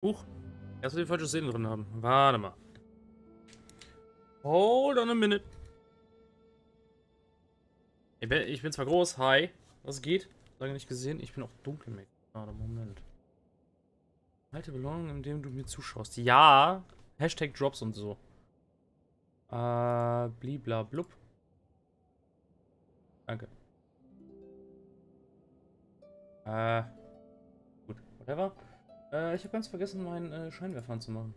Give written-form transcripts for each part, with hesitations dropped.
Huch. Erst die falsche Szene drin haben. Warte mal. Hold on a minute. Ich bin zwar groß. Hi. Was geht? Lange nicht gesehen. Ich bin auch dunkel mit. Warte, Moment. Halte Belohnung, indem du mir zuschaust. Ja. Hashtag Drops und so. Bliblablub. Danke. Gut. Whatever. Ich habe ganz vergessen, meinen Scheinwerfer anzumachen.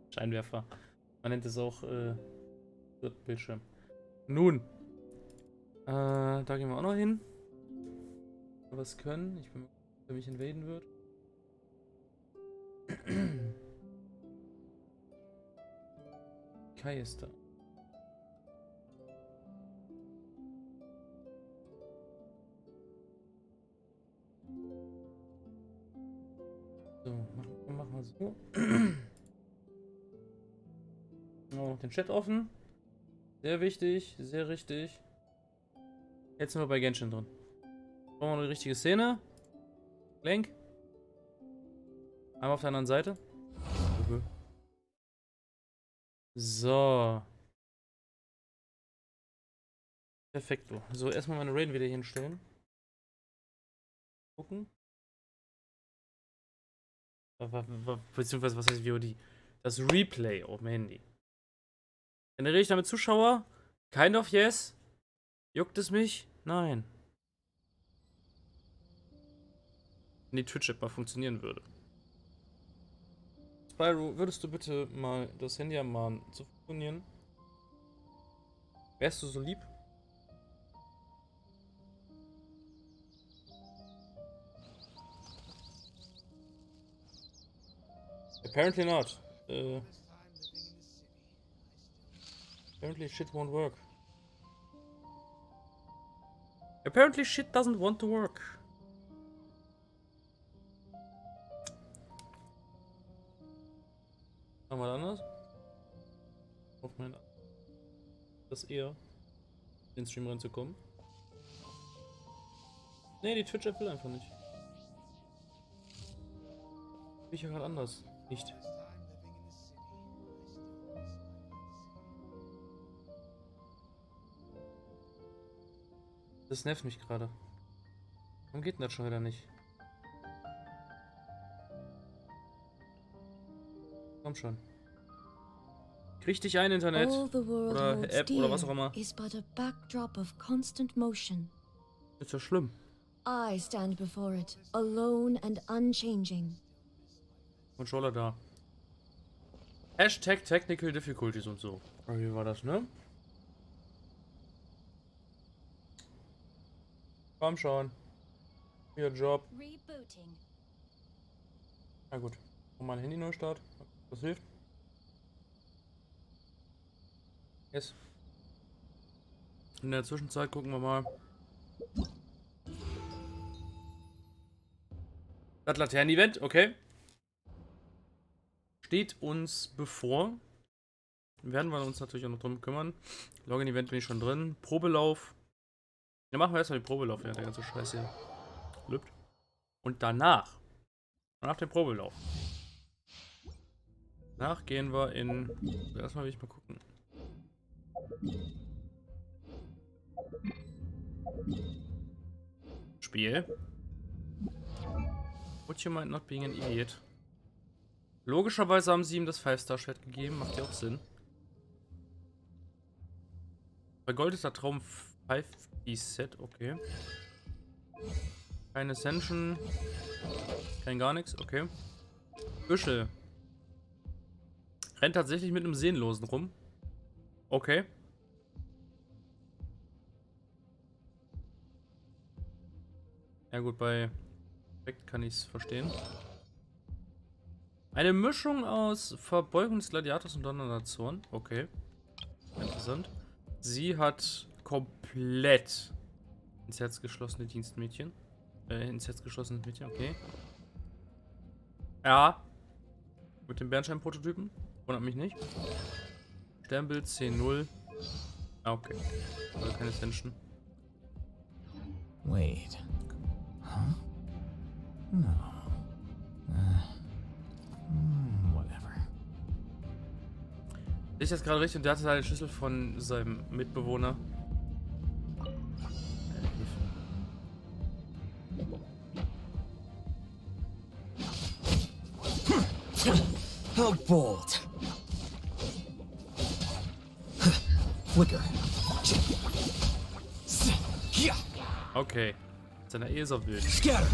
Scheinwerfer. Man nennt es auch Bildschirm. Nun. Da gehen wir auch noch hin. Was können. Ich bin mal, wer mich invaden wird. Kai ist da. So, machen wir so. Oh, den Chat offen. Sehr wichtig, sehr richtig. Jetzt sind wir bei Genshin drin. Brauchen wir eine richtige Szene. Lenk. Einmal auf der anderen Seite. Okay. So. Perfekto. So, erstmal meine Raiden wieder hier hinstellen. Gucken. Beziehungsweise, was heißt VOD? Das Replay auf dem Handy. Generiere ich damit Zuschauer? Kind of yes. Juckt es mich? Nein. Wenn die Twitch-App mal funktionieren würde. Spyro, würdest du bitte mal das Handy ermahnen zu funktionieren? Wärst du so lieb? Apparently not. Apparently shit won't work. Apparently shit doesn't want to work. Machen wir anders? Auf mein das eher in den Stream reinzukommen. Nee, die Twitch-App will einfach nicht. Bin ich ja gerade anders. Nicht. Das nervt mich gerade. Warum geht denn das schon wieder nicht? Komm schon. Krieg dich ein, Internet. Oder App oder was auch immer. Ist ja schlimm. I stand before it, alone and unchanging. Controller da. Hashtag Technical Difficulties und so. Wie war das, ne? Komm schon. Ihr Job. Na gut. Und mein Handy Neustart. Das hilft. Yes. In der Zwischenzeit gucken wir mal. Das Laternen-Event, okay. Steht uns bevor. Werden wir uns natürlich auch noch drum kümmern. Login-Event bin ich schon drin. Probelauf. Ja, machen wir erstmal den Probelauf, ja, der ganze Scheiß hier lübt. Und danach dem Probelauf. Danach gehen wir in. Erstmal will ich mal gucken. Spiel. Would you mind not being an idiot? Logischerweise haben sie ihm das 5-Star-Schwert gegeben, macht ja auch Sinn. Vergoldeter Traum 5-Set, okay. Kein Ascension. Kein gar nichts, okay. Büschel. Rennt tatsächlich mit einem Seelenlosen rum. Okay. Ja gut, bei Effekt kann ich es verstehen. Eine Mischung aus Verbeugung des Gladiators und Donnernder Zorn. Okay. Interessant. Sie hat komplett ins Herz geschlossene Dienstmädchen. Ins Herz geschlossenes Mädchen, okay. Ja. Mit dem Bernstein-Prototypen. Wundert mich nicht. Sternbild 10-0. Ah, okay. Also keine Ascension. Wait. Huh? No. Ich jetzt gerade richtig und der hatte einen Schlüssel von seinem Mitbewohner. How bold. Flicker. Okay. Seine Ehe ist auch wild. Scatter.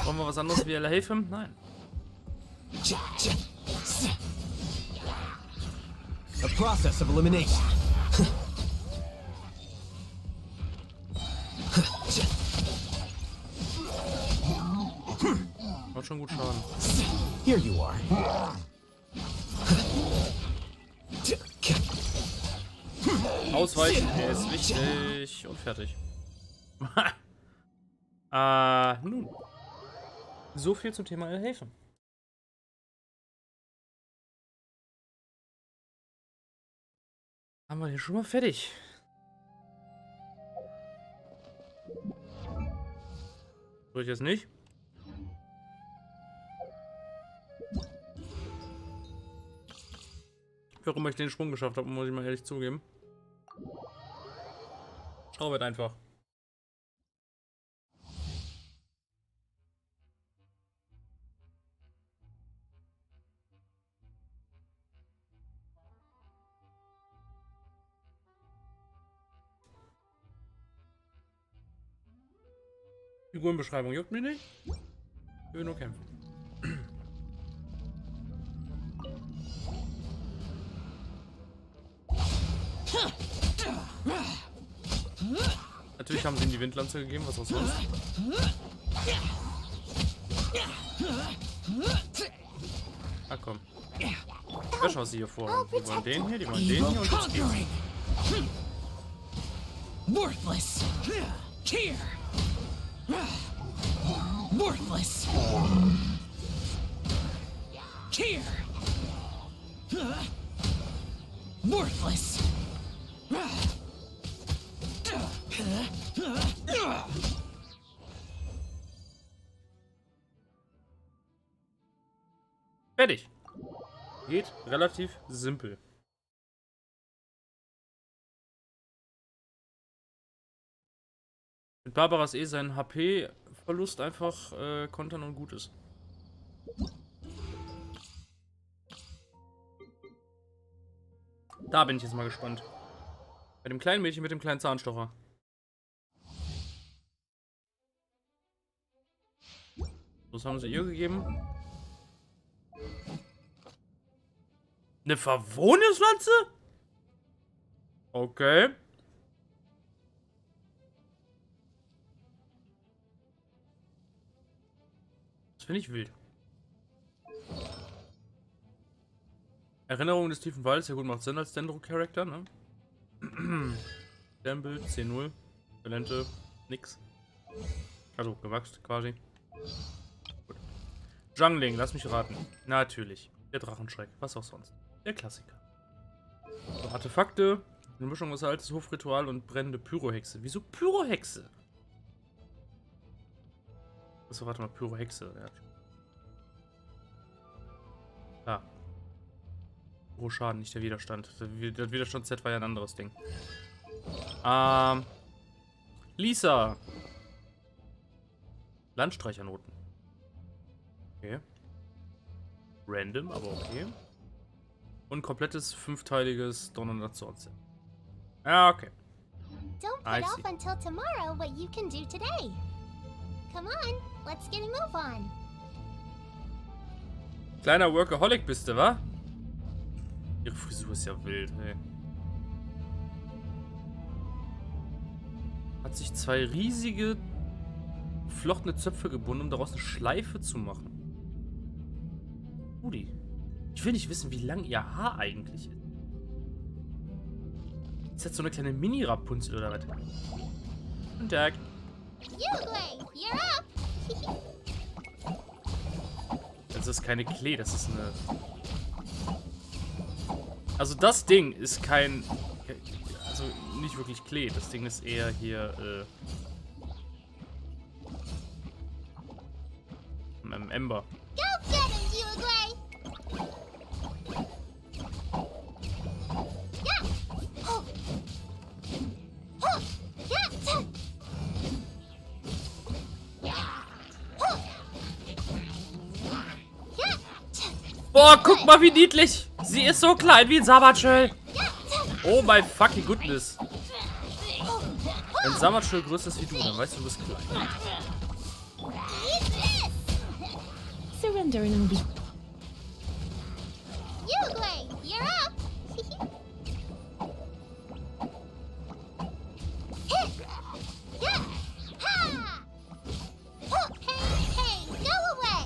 Wollen wir was anderes wie helfen? Nein. A process of elimination. Macht schon gut Schaden. Here you are. Ausweichen ist wichtig und fertig. Nun. So viel zum Thema helfen. Haben wir hier schon mal fertig. Soll ich jetzt nicht? Warum ich den Sprung geschafft habe, muss ich mal ehrlich zugeben. Schraubet einfach. Figurenbeschreibung juckt mich nicht. Ich will nur kämpfen. Natürlich haben sie ihm die Windlanze gegeben, was auch sonst. Ah komm. Ja, schau sie hier vor. Die wollen den hier, die wollen den hier und jetzt geht's. Worthless. Here. Worthless. Here. Worthless. Fertig. Geht relativ simpel. Mit Barbaras seinen HP-Verlust einfach kontern und gut ist. Da bin ich jetzt mal gespannt. Bei dem kleinen Mädchen mit dem kleinen Zahnstocher. Was haben sie ihr gegeben? Eine Verwohnungspflanze? Okay. Das finde ich wild. Erinnerung des tiefen Waldes, ja gut, macht Sinn als Dendro-Charakter, ne? Sternbild, 10-0. Talente, nix. Also, gewachst quasi. Gut. Jungling, lass mich raten. Natürlich. Der Drachenschreck, was auch sonst. Der Klassiker. So, Artefakte, eine Mischung aus altes Hofritual und brennende Pyrohexe. Wieso Pyrohexe? Achso, warte mal, Pyrohexe. Ja. Pyro-Schaden, nicht der Widerstand. Der Widerstand-Set war ja ein anderes Ding. Lisa. Landstreichernoten. Okay. Random, aber okay. Und komplettes 5-teiliges Donnernatzort-Set. Ja, okay. Don't put off until tomorrow what you can do today. Come on, let's get a move on. Kleiner Workaholic bist du, wa? Ihre Frisur ist ja wild, hey. Hat sich 2 riesige geflochtene Zöpfe gebunden, um daraus eine Schleife zu machen. Rudi, ich will nicht wissen, wie lang ihr Haar eigentlich ist. Ist das so eine kleine Mini-Rapunzel oder was? Guten Tag. You're up. Jetzt das ist keine Klee, das ist eine... Also das Ding ist kein... Also nicht wirklich Klee, das Ding ist eher hier, Ember. Go get him, you Gray! Yeah! Oh! Oh! Yeah! Boah, guck mal, wie niedlich! Sie ist so klein wie ein Samatschel! Oh my fucking goodness! Wenn Samatschel größer ist wie du, dann weißt du, du bist klein. Surrender and be. You Gray, you're up! Yeah! Ha! Oh, hey, hey, go away!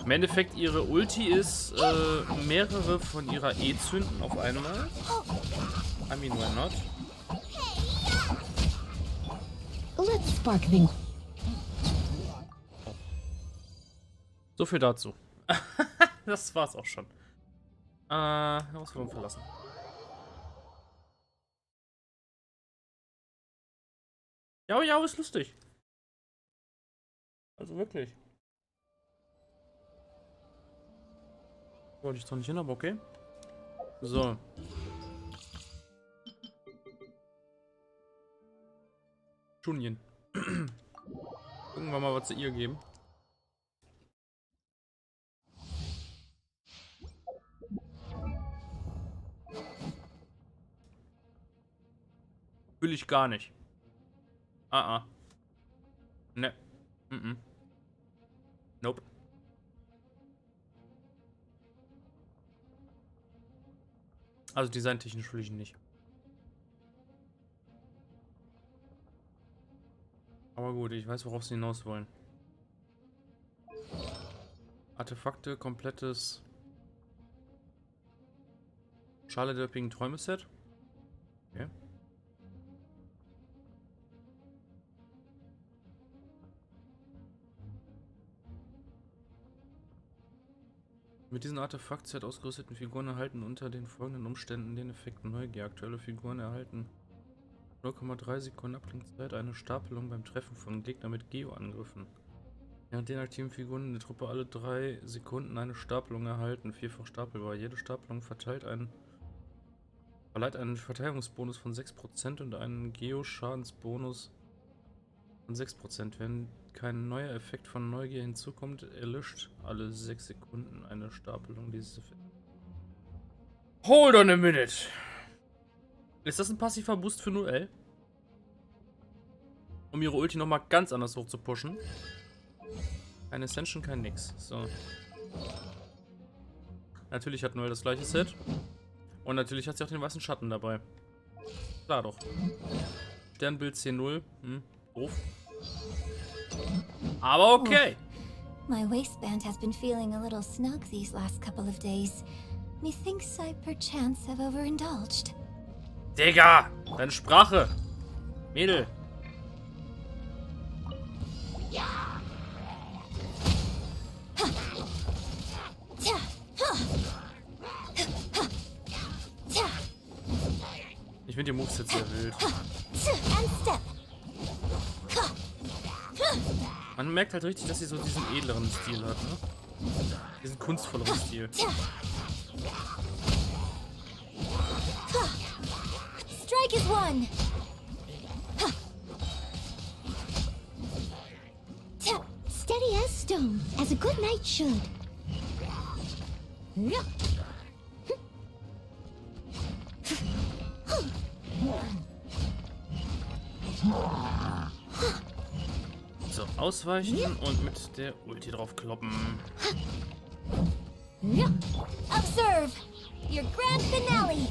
Im Endeffekt, ihre Ulti ist, mehrere von ihrer E-Zünden auf einmal. I mean, why not? Let's spark things. So viel dazu. Das war's auch schon. Herausforderung verlassen. Ja, ja, ist lustig. Also wirklich. Wollte ich doch nicht hin, aber okay. So. Junien. Gucken wir mal, was sie ihr geben. Will ich gar nicht. Ne. Nope. Also designtechnisch will ich nicht. Aber gut, ich weiß, worauf sie hinaus wollen. Artefakte, komplettes Schale der üppigen Träume-Set. Okay. Mit diesem Artefakt-Set ausgerüsteten Figuren erhalten unter den folgenden Umständen den Effekt Neugier. Aktuelle Figuren erhalten 0,3 Sekunden Abklingzeit, eine Stapelung beim Treffen von Gegnern mit Geo-Angriffen. Während den aktiven Figuren in der Truppe alle 3 Sekunden eine Stapelung erhalten, vierfach stapelbar. Jede Stapelung verleiht einen Verteidigungsbonus von 6% und einen Geo-Schadensbonus von 6%. Wenn kein neuer Effekt von Neugier hinzukommt, erlischt alle 6 Sekunden eine Stapelung dieses Effekts. Hold on a minute! Ist das ein passiver Boost für 0L? Um ihre Ulti nochmal ganz anders hoch zu pushen. Kein Ascension, kein nix. So. Natürlich hat 0 das gleiche Set. Und natürlich hat sie auch den weißen Schatten dabei. Klar doch. Sternbild C0. Doof. Aber okay. My waistband has been feeling a little snug these last couple of days. Methinks I perchance have overindulged. Digga! Deine Sprache! Mädel! Ich finde die Moves jetzt sehr wild. Man merkt halt richtig, dass sie so diesen edleren Stil hat, ne? Diesen kunstvolleren Stil. Strike is one. Steady as stone, as a good knight should. So, ausweichen und mit der Ulti drauf kloppen. Observe your grand finale.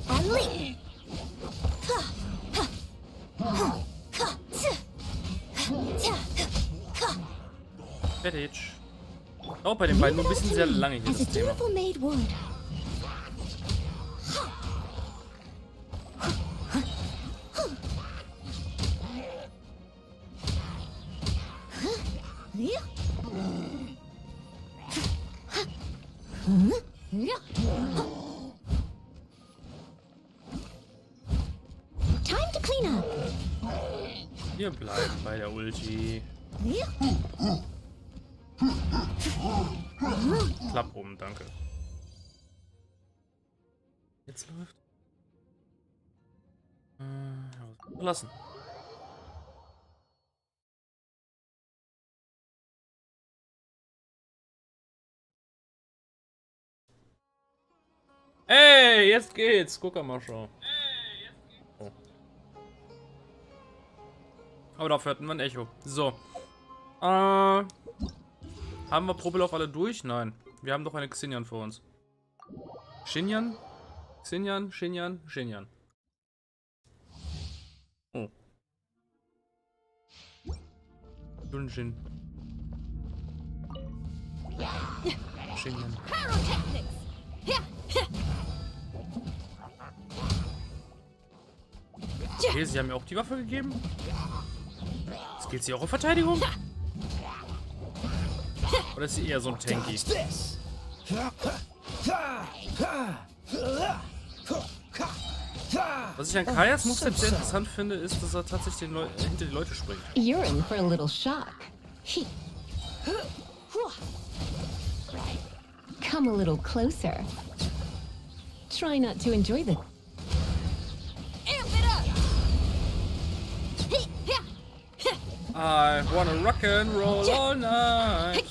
Ali. Fertig. Auch bei den beiden nur ein bisschen sehr lange hier As a das Thema. dutiful maid would. Time to clean up. Wir bleiben bei der Ulti. Klapp um, danke. Jetzt läuft. Verlassen. Ey, jetzt geht's. Guck mal schon. Oh. Aber dafür hatten wir ein Echo. So. Haben wir Probelauf alle durch? Nein. Wir haben doch eine Xinyan vor uns. Xinyan? Xinyan, Xinyan, Xinyan. Oh. Dungeon. Xinyan. Okay, sie haben mir auch die Waffe gegeben. Jetzt geht sie auch auf Verteidigung. Oder ist sie eher so ein Tanky? Was ich an Kajas Moveset sehr interessant finde, ist, dass er tatsächlich hinter die Leute springt. You're in for a little shock. Come a little closer. Try not to enjoy the... I wanna rock and roll all night.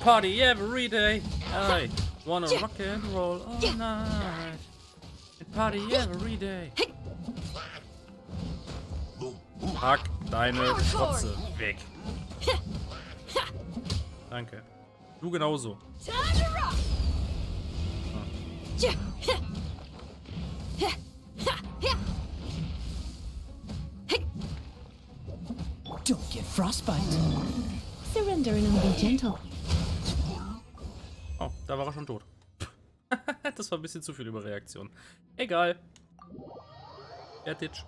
Party every day. I wanna rock and roll all night. Party every day. Pack deine Schotze weg. Danke. Du genauso. Don't get frostbite. Surrender and I'll be gentle. Oh, da war er schon tot. Das war ein bisschen zu viel Überreaktion. Egal. Fertig.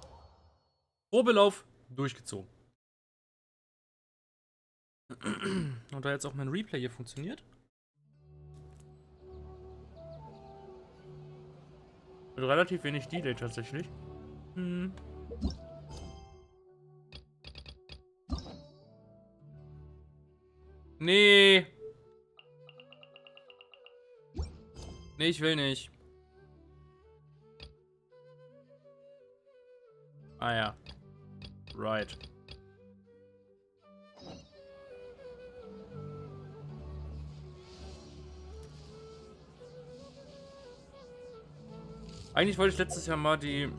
Probelauf durchgezogen. Und da jetzt auch mein Replay hier funktioniert. Mit relativ wenig Delay tatsächlich. Nee. Nee, ich will nicht. Ah ja. Right. Eigentlich wollte ich letztes Jahr mal die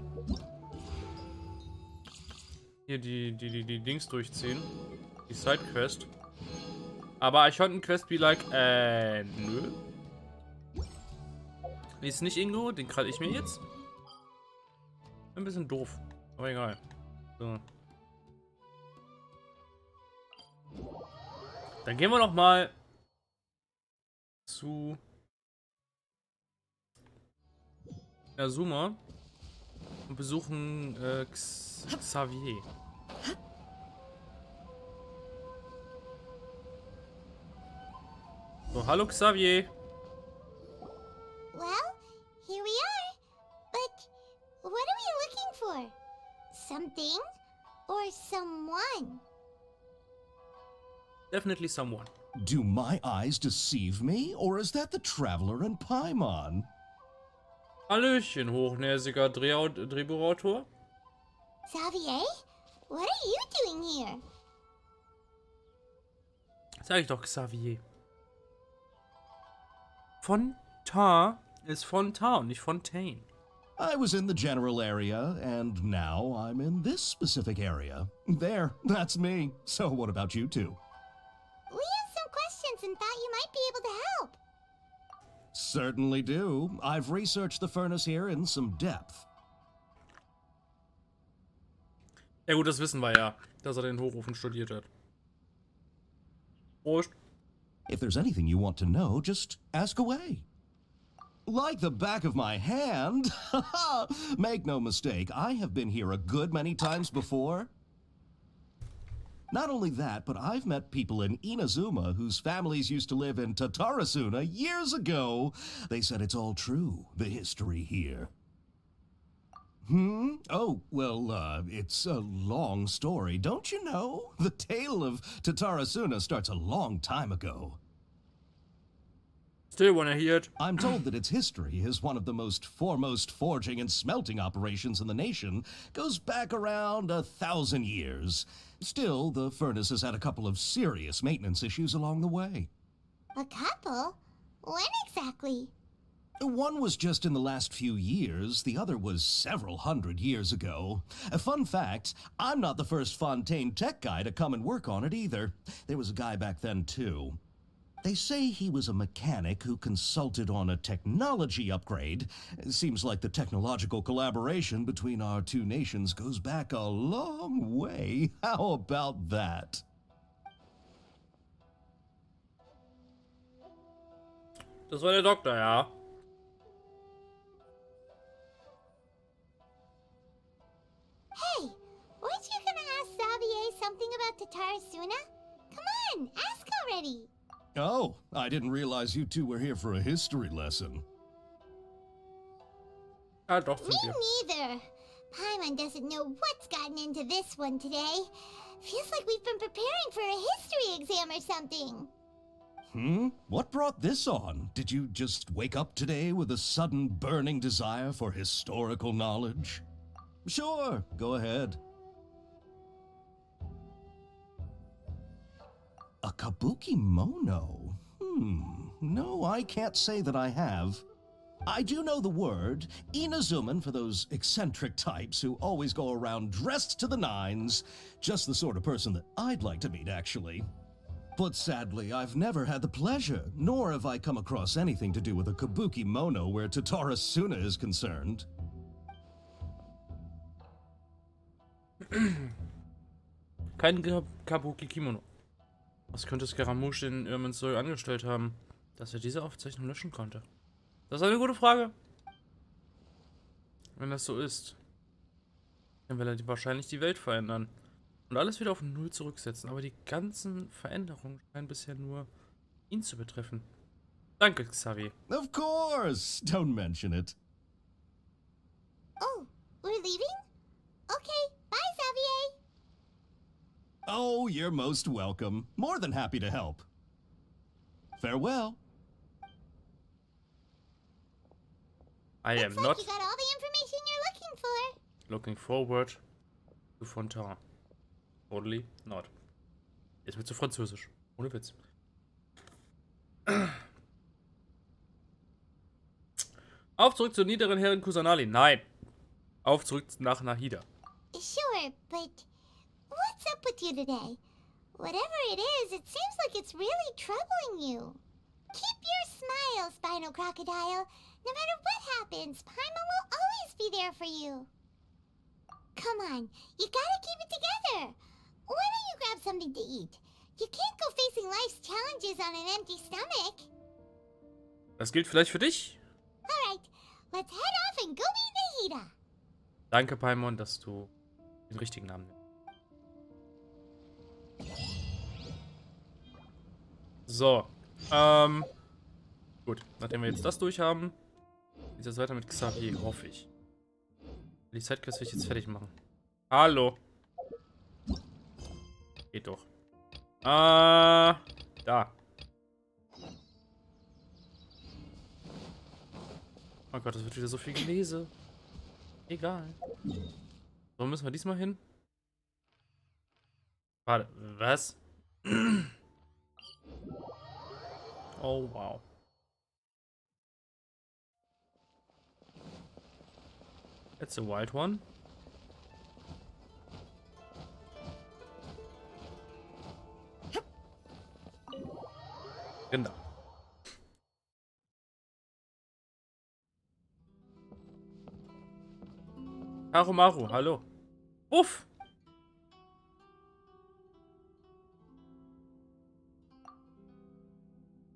Dings durchziehen. Die Sidequest. Aber ich fand ein Quest be like, nö. Nee, ist nicht Ingo, den krall ich mir jetzt. Ein bisschen doof, aber egal. So. Dann gehen wir noch mal zu Azuma und besuchen Xavier. So, hallo Xavier. Well, here we are. But what are we looking for? Something or someone? Definitely someone. Do my eyes deceive me, or is that the traveler in Paimon? Hallöchen, hochnäsiger Drehbuchautor. Xavier? What are you doing here? Sag ich doch, Xavier. Fontaine ist Fontaine, nicht Fontaine. I was in the general area, and now I'm in this specific area. There, that's me. So what about you two? We have some questions and thought you might be able to help. Certainly do. I've researched the furnace here in some depth. Ja gut, das wissen wir ja, dass er den Hochofen studiert hat. Prost. If there's anything you want to know, just ask away. Like the back of my hand. Make no mistake, I have been here a good many times before. Not only that, but I've met people in Inazuma whose families used to live in Tatarasuna years ago. They said it's all true, the history here. Oh, well, it's a long story, don't you know? The tale of Tatarasuna starts a long time ago. Still wanna hear it. I'm told that its history is one of the most foremost forging and smelting operations in the nation. Goes back around 1,000 years. Still, the furnace has had a couple of serious maintenance issues along the way. A couple? When exactly? One was just in the last few years, the other was several hundred years ago. A fun fact, I'm not the first Fontaine tech guy to come and work on it either. There was a guy back then too. They say he was a mechanic who consulted on a technology upgrade. It seems like the technological collaboration between our two nations goes back a long way. How about that? Das war der Doktor, ja. Hey, weren't you gonna ask Xavier something about Tatarasuna? Come on, ask already. Oh, I didn't realize you two were here for a history lesson. Ja, doch, sind Me wir. neither. Paimon doesn't know what's gotten into this one today. Feels like we've been preparing for a history exam or something. What brought this on? Did you just wake up today with a sudden burning desire for historical knowledge? Sure, go ahead. A kabuki mono? No, I can't say that I have. I do know the word, Inazuman for those eccentric types who always go around dressed to the nines. Just the sort of person that I'd like to meet, actually. But sadly, I've never had the pleasure, nor have I come across anything to do with a kabuki mono where Tatarasuna is concerned. Kein Kabuki-Kimono. Was könnte Scaramouche in Irminsul angestellt haben, dass er diese Aufzeichnung löschen konnte? Das ist eine gute Frage. Wenn das so ist, dann will er wahrscheinlich die Welt verändern und alles wieder auf Null zurücksetzen. Aber die ganzen Veränderungen scheinen bisher nur ihn zu betreffen. Danke, Xavier. Of course! Don't mention it. Oh, we're leaving? Okay, bye, Xavier. Oh, you're most welcome. More than happy to help. Farewell. I am Looks not like you got all the information you're looking for. looking forward to Fontaine. Totally not. Jetzt wird zu französisch. Ohne Witz. Auf zurück zur niederen Herrin Kusanali. Nein. Auf zurück nach Nahida. Sure, but what's up with you today? Whatever it is, it seems like it's really troubling you. Keep your smile, Spinal Crocodile. No matter what happens, Paimon will always be there for you. Come on, you gotta keep it together. Why don't you grab something to eat? You can't go facing life's challenges on an empty stomach. Das gilt vielleicht für dich. Alright, let's head off and go meet Nahida. Danke, Paimon, dass du den richtigen Namen nimmst. So. Gut. Nachdem wir jetzt das durch haben, geht es weiter mit Xavier, hoffe ich. Die Sidequest will ich jetzt fertig machen. Hallo. Geht doch. Da. Oh Gott, das wird wieder so viel Gelese. Egal. Wo müssen wir diesmal hin? Warte, was? Oh, wow. It's a wild one. Genau. Harumaru, hallo. Uff.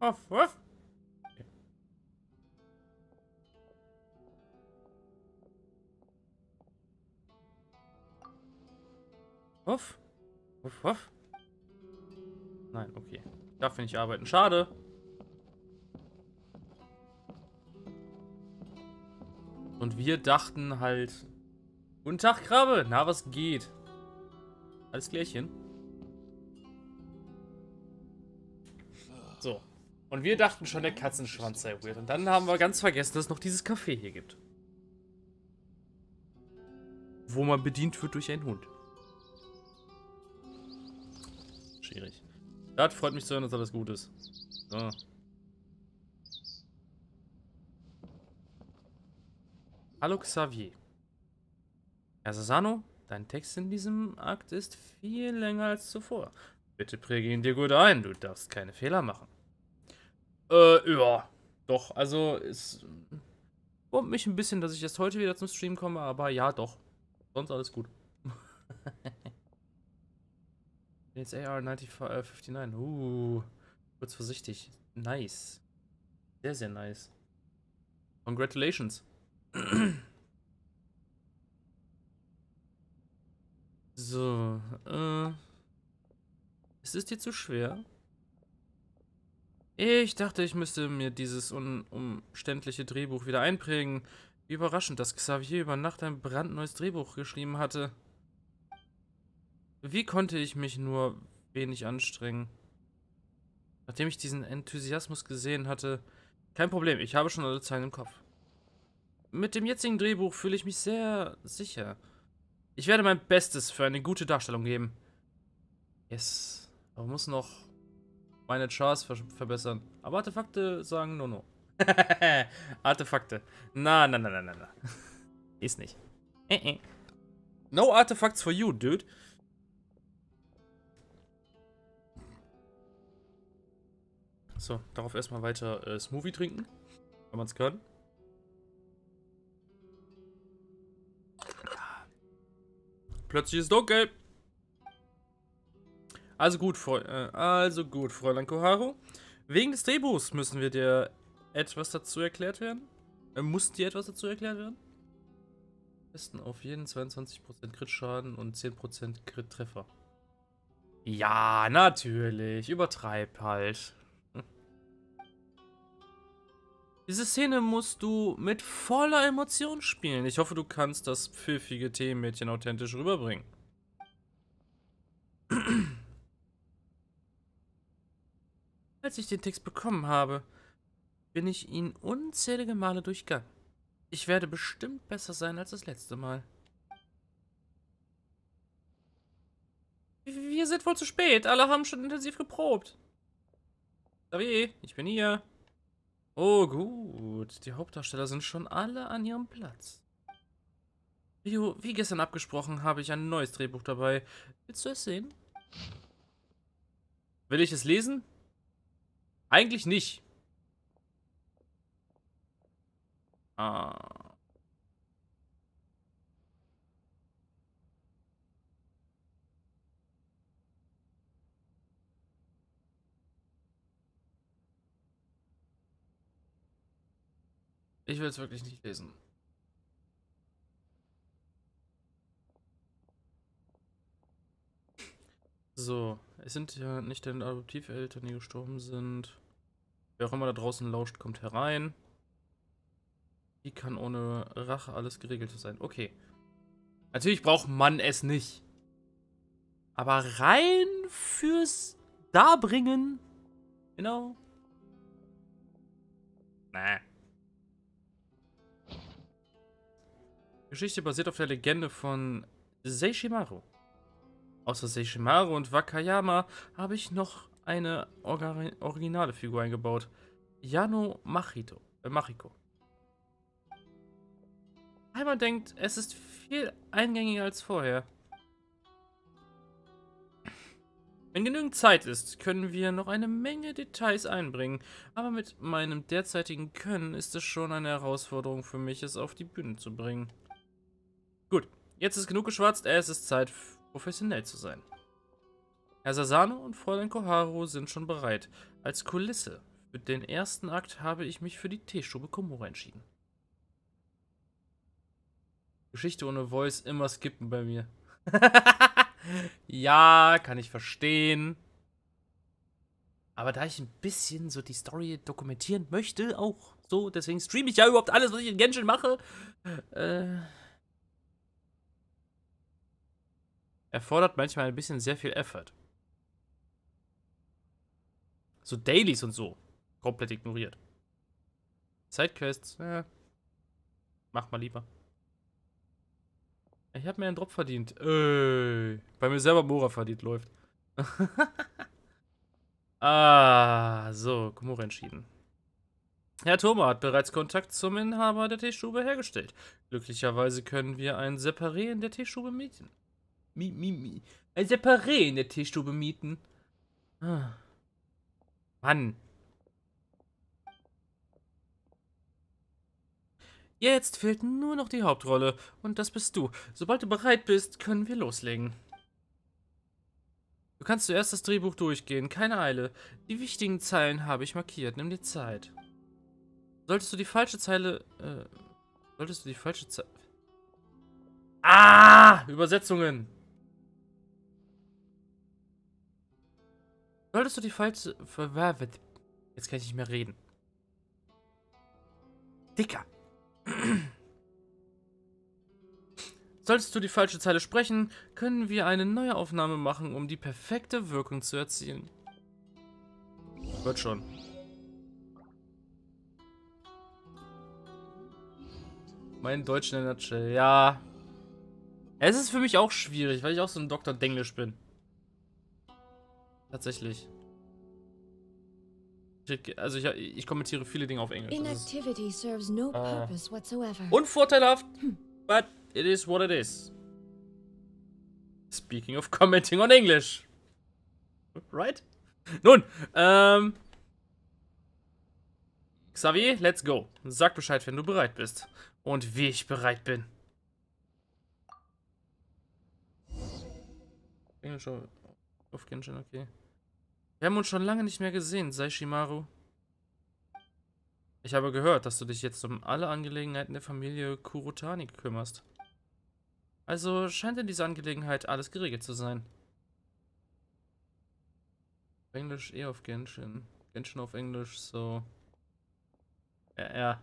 Uff, uff. Okay. Uff. Uff, uff. Nein, okay. Ich darf hier nicht arbeiten. Schade. Und wir dachten halt... Guten Tag, Krabbe. Na, was geht? Alles klärchen. So. Und wir dachten schon, der Katzenschwanz sei weird. Und dann haben wir ganz vergessen, dass es noch dieses Café hier gibt. Wo man bedient wird durch einen Hund. Schwierig. Das freut mich zu hören, dass alles gut ist. So. Hallo Xavier. Herr Sasano, dein Text in diesem Akt ist viel länger als zuvor. Bitte präge ihn dir gut ein, du darfst keine Fehler machen. Ja. Doch, also es wurmt mich ein bisschen, dass ich erst heute wieder zum Stream komme, aber ja, doch. Sonst alles gut. Jetzt AR-59. Kurz vorsichtig. Nice. Sehr, sehr nice. Congratulations. So, ist es dir zu schwer? Ich dachte, ich müsste mir dieses unumständliche Drehbuch wieder einprägen. Wie überraschend, dass Xavier über Nacht ein brandneues Drehbuch geschrieben hatte. Wie konnte ich mich nur wenig anstrengen? Nachdem ich diesen Enthusiasmus gesehen hatte... Kein Problem, ich habe schon alle Zeilen im Kopf. Mit dem jetzigen Drehbuch fühle ich mich sehr sicher. Ich werde mein Bestes für eine gute Darstellung geben. Yes. Aber muss noch meine Chars verbessern. Aber Artefakte sagen no. Artefakte. Na. Ist nicht. No artifacts for you, dude. So, darauf erstmal weiter Smoothie trinken. Wenn man es kann. Plötzlich ist es dunkel. Also gut, Fräulein Koharu. Wegen des Drehbuchs müssen wir dir etwas dazu erklärt werden. Muss dir etwas dazu erklärt werden? Besten auf jeden 22% Crit-Schaden und 10% Crit-Treffer. Ja, natürlich. Übertreib halt. Diese Szene musst du mit voller Emotion spielen. Ich hoffe, du kannst das pfiffige Themenmädchen authentisch rüberbringen. Als ich den Text bekommen habe, bin ich ihn unzählige Male durchgegangen. Ich werde bestimmt besser sein als das letzte Mal. Wir sind wohl zu spät. Alle haben schon intensiv geprobt. Xavier, ich bin hier. Oh gut, die Hauptdarsteller sind schon alle an ihrem Platz. Wie gestern abgesprochen, habe ich ein neues Drehbuch dabei. Willst du es sehen? Will ich es lesen? Eigentlich nicht. Ah. Ich will es wirklich nicht lesen. So, es sind ja nicht deine Adoptiveltern, die gestorben sind. Wer auch immer da draußen lauscht, kommt herein. Wie kann ohne Rache alles geregelt sein? Okay. Natürlich braucht man es nicht. Aber rein fürs Darbringen. Genau. Nah. Geschichte basiert auf der Legende von Seishimaru. Außer Seishimaru und Wakayama habe ich noch eine originale Figur eingebaut. Yano Machiko. Heimer denkt, es ist viel eingängiger als vorher. Wenn genügend Zeit ist, können wir noch eine Menge Details einbringen, aber mit meinem derzeitigen Können ist es schon eine Herausforderung für mich, es auf die Bühne zu bringen. Gut, jetzt ist genug geschwatzt, es ist Zeit, professionell zu sein. Herr Sasano und Fräulein Koharu sind schon bereit. Als Kulisse für den ersten Akt habe ich mich für die Teestube Komura entschieden. Geschichte ohne Voice immer skippen bei mir. Ja, kann ich verstehen. Aber da ich ein bisschen so die Story dokumentieren möchte, auch so, deswegen streame ich ja überhaupt alles, was ich in Genshin mache, erfordert manchmal ein bisschen sehr viel Effort. So Dailies und so. Komplett ignoriert. Sidequests, mach mal lieber. Ich habe mir einen Drop verdient. Bei mir selber Mora verdient, läuft. So, Komura entschieden. Herr Thoma hat bereits Kontakt zum Inhaber der Teestube hergestellt. Glücklicherweise können wir ein Separé in der Teestube mieten. Ein Separé in der Teestube mieten. Mann. Jetzt fehlt nur noch die Hauptrolle. Und das bist du. Sobald du bereit bist, können wir loslegen. Du kannst zuerst das Drehbuch durchgehen. Keine Eile. Die wichtigen Zeilen habe ich markiert. Nimm dir Zeit. Solltest du die falsche Zeile... Übersetzungen. Solltest du die falsche... Jetzt kann ich nicht mehr reden. Dicker. Solltest du die falsche Zeile sprechen, können wir eine neue Aufnahme machen, um die perfekte Wirkung zu erzielen. Wird schon. Mein Deutsch in der Nutshell, ja. Es ist für mich auch schwierig, weil ich auch so ein Dr. Denglisch bin. Tatsächlich. Also ich kommentiere viele Dinge auf Englisch. Inactivity serves no purpose whatsoever. Unvorteilhaft, but it is what it is. Speaking of commenting on English. Right? Nun, Xavier, let's go. Sag Bescheid, wenn du bereit bist. Und wie ich bereit bin. Englisch auf Genshin, okay. Wir haben uns schon lange nicht mehr gesehen, Seishimaru. Ich habe gehört, dass du dich jetzt um alle Angelegenheiten der Familie Kurotani kümmerst. Also scheint in dieser Angelegenheit alles geregelt zu sein. Englisch auf Genshin. Genshin auf Englisch, so. Ja.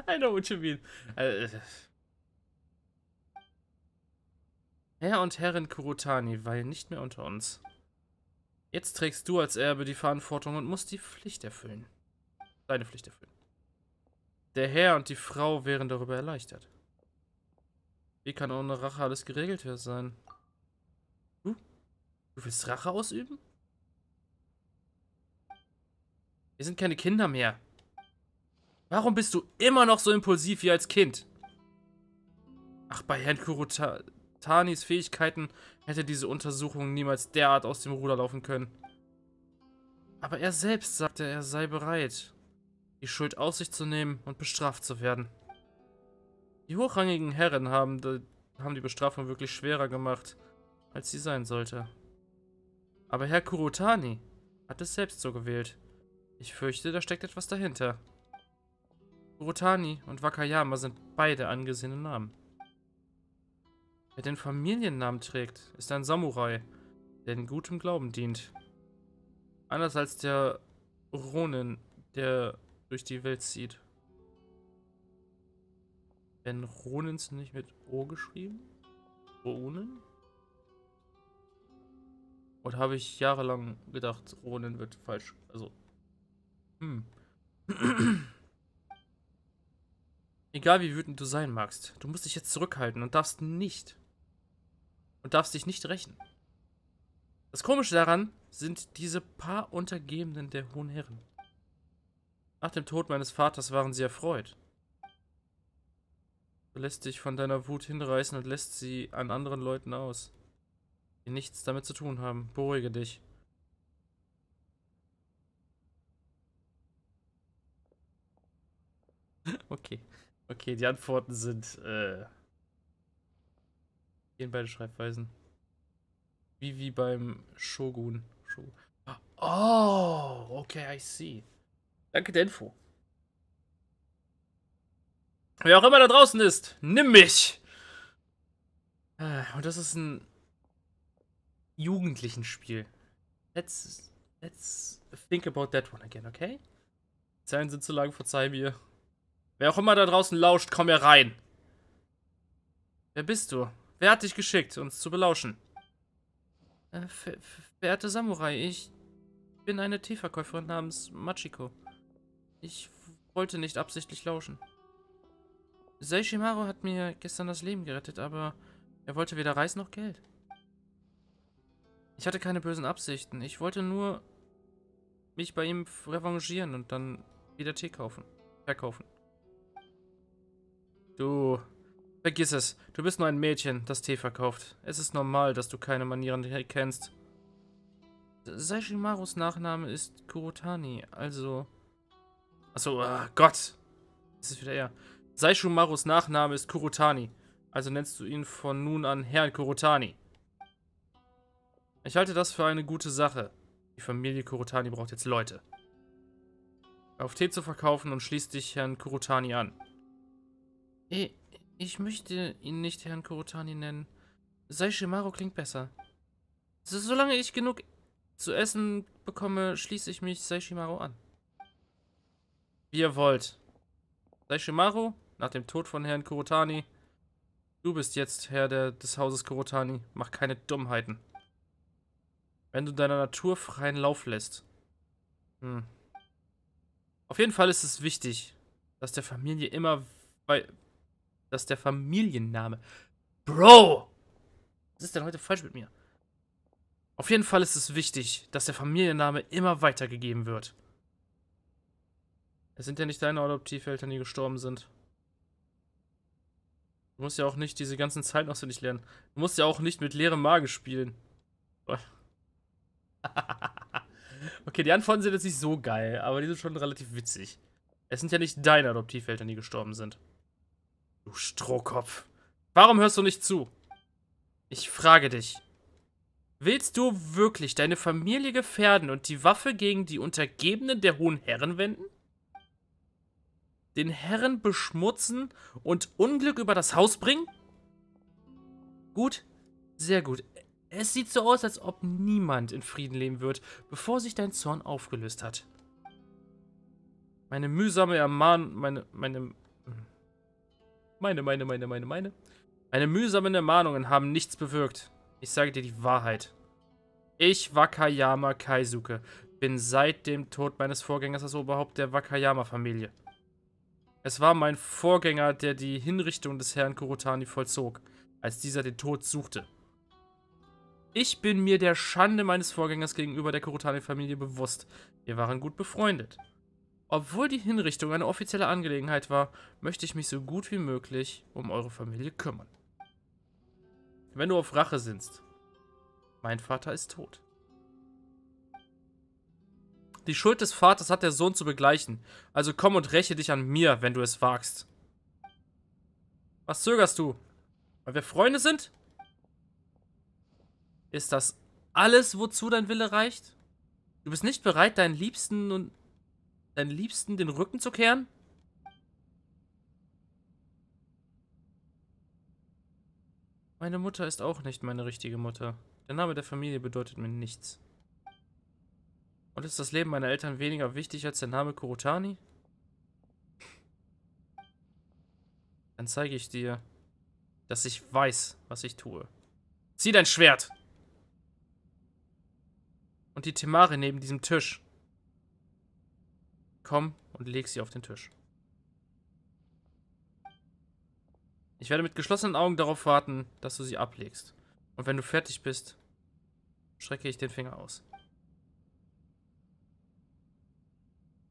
I know what you mean. Herr und Herrin Kurotani weilen nicht mehr unter uns. Jetzt trägst du als Erbe die Verantwortung und musst die Pflicht erfüllen. Deine Pflicht erfüllen. Der Herr und die Frau wären darüber erleichtert. Wie kann ohne Rache alles geregelt sein? Du willst Rache ausüben? Wir sind keine Kinder mehr. Warum bist du immer noch so impulsiv wie als Kind? Ach, bei Herrn Kurotanis Fähigkeiten hätte diese Untersuchung niemals derart aus dem Ruder laufen können. Aber er selbst sagte, er sei bereit, die Schuld auf sich zu nehmen und bestraft zu werden. Die hochrangigen Herren haben die Bestrafung wirklich schwerer gemacht, als sie sein sollte. Aber Herr Kurotani hat es selbst so gewählt. Ich fürchte, da steckt etwas dahinter. Kurotani und Wakayama sind beide angesehene Namen. Wer den Familiennamen trägt, ist ein Samurai, der in gutem Glauben dient. Anders als der Ronin, der durch die Welt zieht. Werden Ronins nicht mit O geschrieben? Ronin? Oder habe ich jahrelang gedacht, Ronin wird falsch? Also. Egal wie wütend du sein magst, du musst dich jetzt zurückhalten und darfst dich nicht rächen. Das Komische daran sind diese paar Untergebenen der hohen Herren. Nach dem Tod meines Vaters waren sie erfreut. Du lässt dich von deiner Wut hinreißen und lässt sie an anderen Leuten aus, die nichts damit zu tun haben. Beruhige dich. Okay, die Antworten sind, gehen beide Schreibweisen. Wie beim Shogun. Oh, okay, I see. Danke der Info. Wer auch immer da draußen ist, nimm mich! Und das ist ein jugendlichen Spiel. Let's think about that one again, okay? Zeiten sind zu lang, verzeih mir. Wer auch immer da draußen lauscht, komm herein. Wer bist du? Wer hat dich geschickt, uns zu belauschen? Verehrte Samurai, ich bin eine Teeverkäuferin namens Machiko. Ich wollte nicht absichtlich lauschen. Seishimaru hat mir gestern das Leben gerettet, aber er wollte weder Reis noch Geld. Ich hatte keine bösen Absichten. Ich wollte nur mich bei ihm revanchieren und dann wieder Tee verkaufen. Du, vergiss es. Du bist nur ein Mädchen, das Tee verkauft. Es ist normal, dass du keine Manieren kennst. Seishimarus Nachname ist Kurotani, also... Achso, Gott. Das ist wieder er. Seishimarus Nachname ist Kurotani, also nennst du ihn von nun an Herrn Kurotani. Ich halte das für eine gute Sache. Die Familie Kurotani braucht jetzt Leute. Auf Tee zu verkaufen und schließ dich Herrn Kurotani an. Ich möchte ihn nicht Herrn Kurotani nennen. Seishimaru klingt besser. Solange ich genug zu essen bekomme, schließe ich mich Seishimaru an. Wie ihr wollt. Seishimaru, nach dem Tod von Herrn Kurotani, du bist jetzt Herr des Hauses Kurotani. Mach keine Dummheiten. Wenn du deiner Natur freien Lauf lässt. Auf jeden Fall ist es wichtig, dass der Familie immer dass der Familienname... Bro! Was ist denn heute falsch mit mir? Auf jeden Fall ist es wichtig, dass der Familienname immer weitergegeben wird. Es sind ja nicht deine Adoptiveltern, die gestorben sind. Du musst ja auch nicht diese ganzen Zeiten auswendig lernen. Du musst ja auch nicht mit leerem Magen spielen. Okay, die Antworten sind jetzt nicht so geil, aber die sind schon relativ witzig. Es sind ja nicht deine Adoptiveltern, die gestorben sind. Du Strohkopf. Warum hörst du nicht zu? Ich frage dich. Willst du wirklich deine Familie gefährden und die Waffe gegen die Untergebenen der hohen Herren wenden? Den Herren beschmutzen und Unglück über das Haus bringen? Gut, sehr gut. Es sieht so aus, als ob niemand in Frieden leben wird, bevor sich dein Zorn aufgelöst hat. Meine mühsame Meine mühsamen Ermahnungen haben nichts bewirkt. Ich sage dir die Wahrheit. Ich, Wakayama Kaisuke, bin seit dem Tod meines Vorgängers das Oberhaupt der Wakayama-Familie. Es war mein Vorgänger, der die Hinrichtung des Herrn Kurotani vollzog, als dieser den Tod suchte. Ich bin mir der Schande meines Vorgängers gegenüber der Kurotani-Familie bewusst. Wir waren gut befreundet. Obwohl die Hinrichtung eine offizielle Angelegenheit war, möchte ich mich so gut wie möglich um eure Familie kümmern. Wenn du auf Rache sinnst, mein Vater ist tot. Die Schuld des Vaters hat der Sohn zu begleichen, also komm und räche dich an mir, wenn du es wagst. Was zögerst du? Weil wir Freunde sind? Ist das alles, wozu dein Wille reicht? Du bist nicht bereit, deinen Liebsten den Rücken zu kehren? Meine Mutter ist auch nicht meine richtige Mutter. Der Name der Familie bedeutet mir nichts. Und ist das Leben meiner Eltern weniger wichtig als der Name Kurotani? Dann zeige ich dir, dass ich weiß, was ich tue. Zieh dein Schwert! Und die Temare neben diesem Tisch. Komm und leg sie auf den Tisch. Ich werde mit geschlossenen Augen darauf warten, dass du sie ablegst. Und wenn du fertig bist, strecke ich den Finger aus.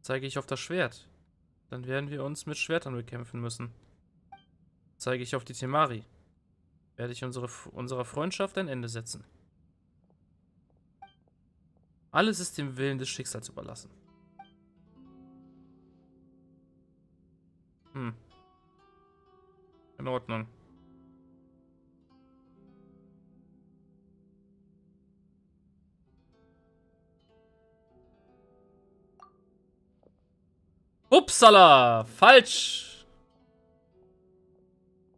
Zeige ich auf das Schwert, dann werden wir uns mit Schwertern bekämpfen müssen. Zeige ich auf die Temari, werde ich unserer Freundschaft ein Ende setzen. Alles ist dem Willen des Schicksals überlassen. In Ordnung. Upsala! Falsch!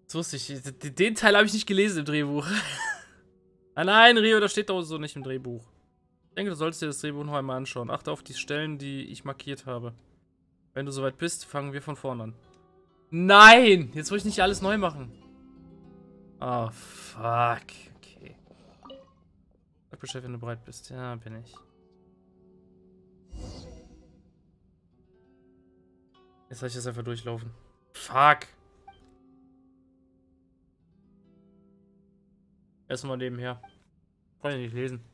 Das wusste ich. Den Teil habe ich nicht gelesen im Drehbuch. Nein, nein, Rio, das steht doch so nicht im Drehbuch. Ich denke, du solltest dir das Drehbuch noch einmal anschauen. Achte auf die Stellen, die ich markiert habe. Wenn du soweit bist, fangen wir von vorne an. Nein! Jetzt will ich nicht alles neu machen. Oh, fuck. Okay. Sag Bescheid, wenn du bereit bist. Ja, bin ich. Jetzt lasse ich das einfach durchlaufen. Fuck. Erstmal nebenher. Kann ich nicht lesen.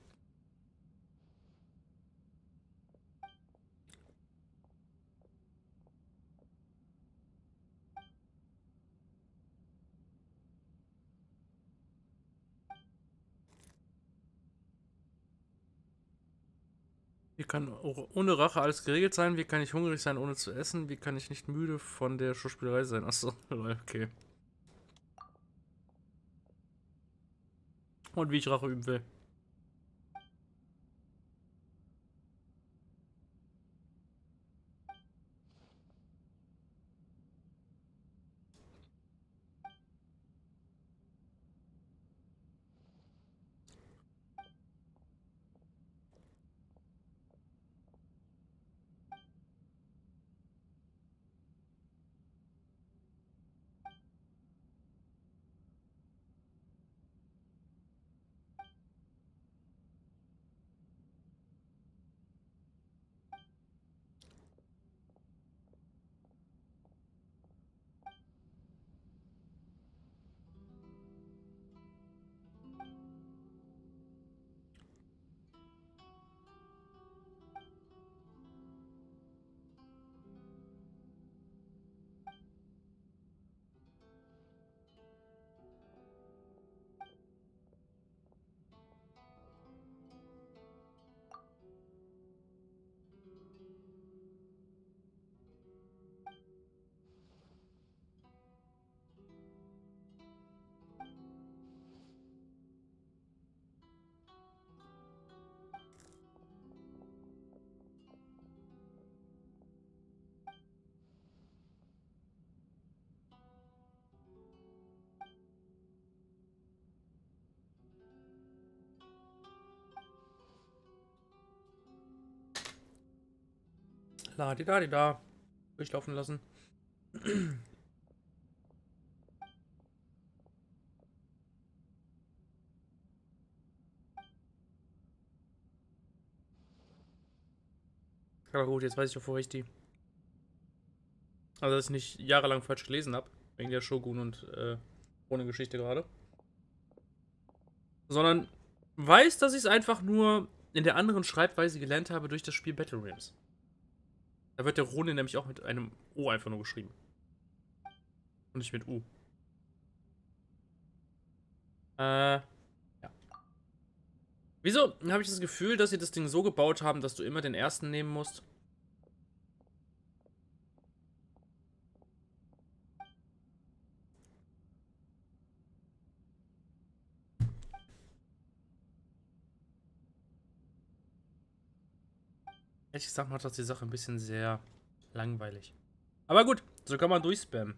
Wie kann ohne Rache alles geregelt sein? Wie kann ich hungrig sein, ohne zu essen? Wie kann ich nicht müde von der Schauspielerei sein? Achso, okay. Und wie ich Rache üben will. La-di-da-di-da. Durchlaufen lassen. Aber gut, jetzt weiß ich auch, wo ich die. Also, dass ich nicht jahrelang falsch gelesen habe. Wegen der Shogun und ohne Geschichte gerade. Sondern weiß, dass ich es einfach nur in der anderen Schreibweise gelernt habe durch das Spiel Battle Realms. Da wird der Rune nämlich auch mit einem O einfach nur geschrieben. Und nicht mit U. Ja. Wieso habe ich das Gefühl, dass sie das Ding so gebaut haben, dass du immer den ersten nehmen musst? Ehrlich gesagt macht das die Sache ein bisschen sehr langweilig. Aber gut, so kann man durchspammen.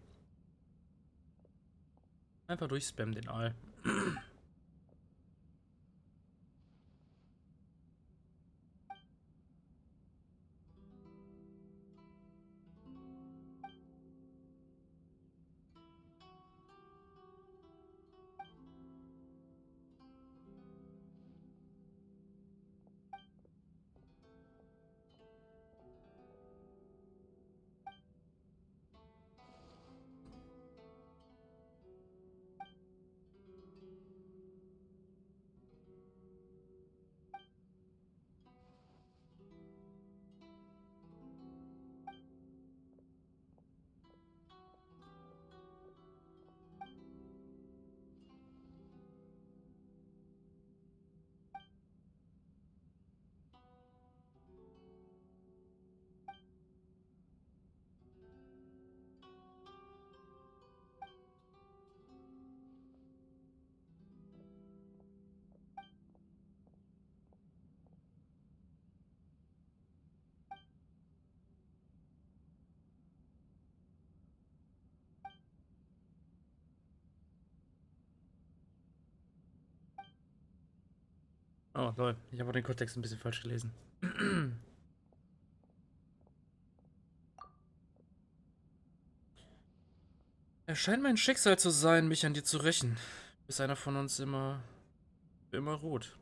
Einfach durchspammen den Aal. Oh, lol. Ich habe den Kontext ein bisschen falsch gelesen. Es scheint mein Schicksal zu sein, mich an dir zu rächen. Bis einer von uns immer ruht.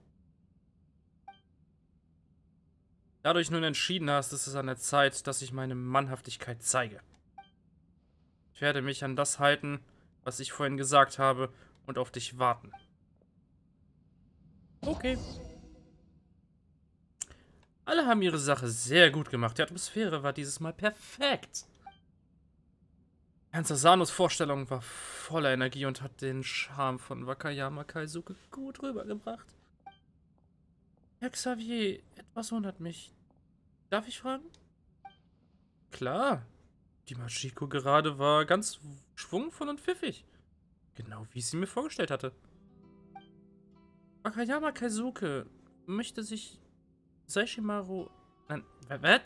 Da du dich nun entschieden hast, ist es an der Zeit, dass ich meine Mannhaftigkeit zeige. Ich werde mich an das halten, was ich vorhin gesagt habe, und auf dich warten. Okay. Alle haben ihre Sache sehr gut gemacht. Die Atmosphäre war dieses Mal perfekt. Herrn Sasanos Vorstellung war voller Energie und hat den Charme von Wakayama Kaisuke gut rübergebracht. Herr Xavier, etwas wundert mich. Darf ich fragen? Klar. Die Machiko gerade war ganz schwungvoll und pfiffig. Genau wie ich sie mir vorgestellt hatte. Wakayama Kaisuke möchte sich Seishimaru... Nein, was?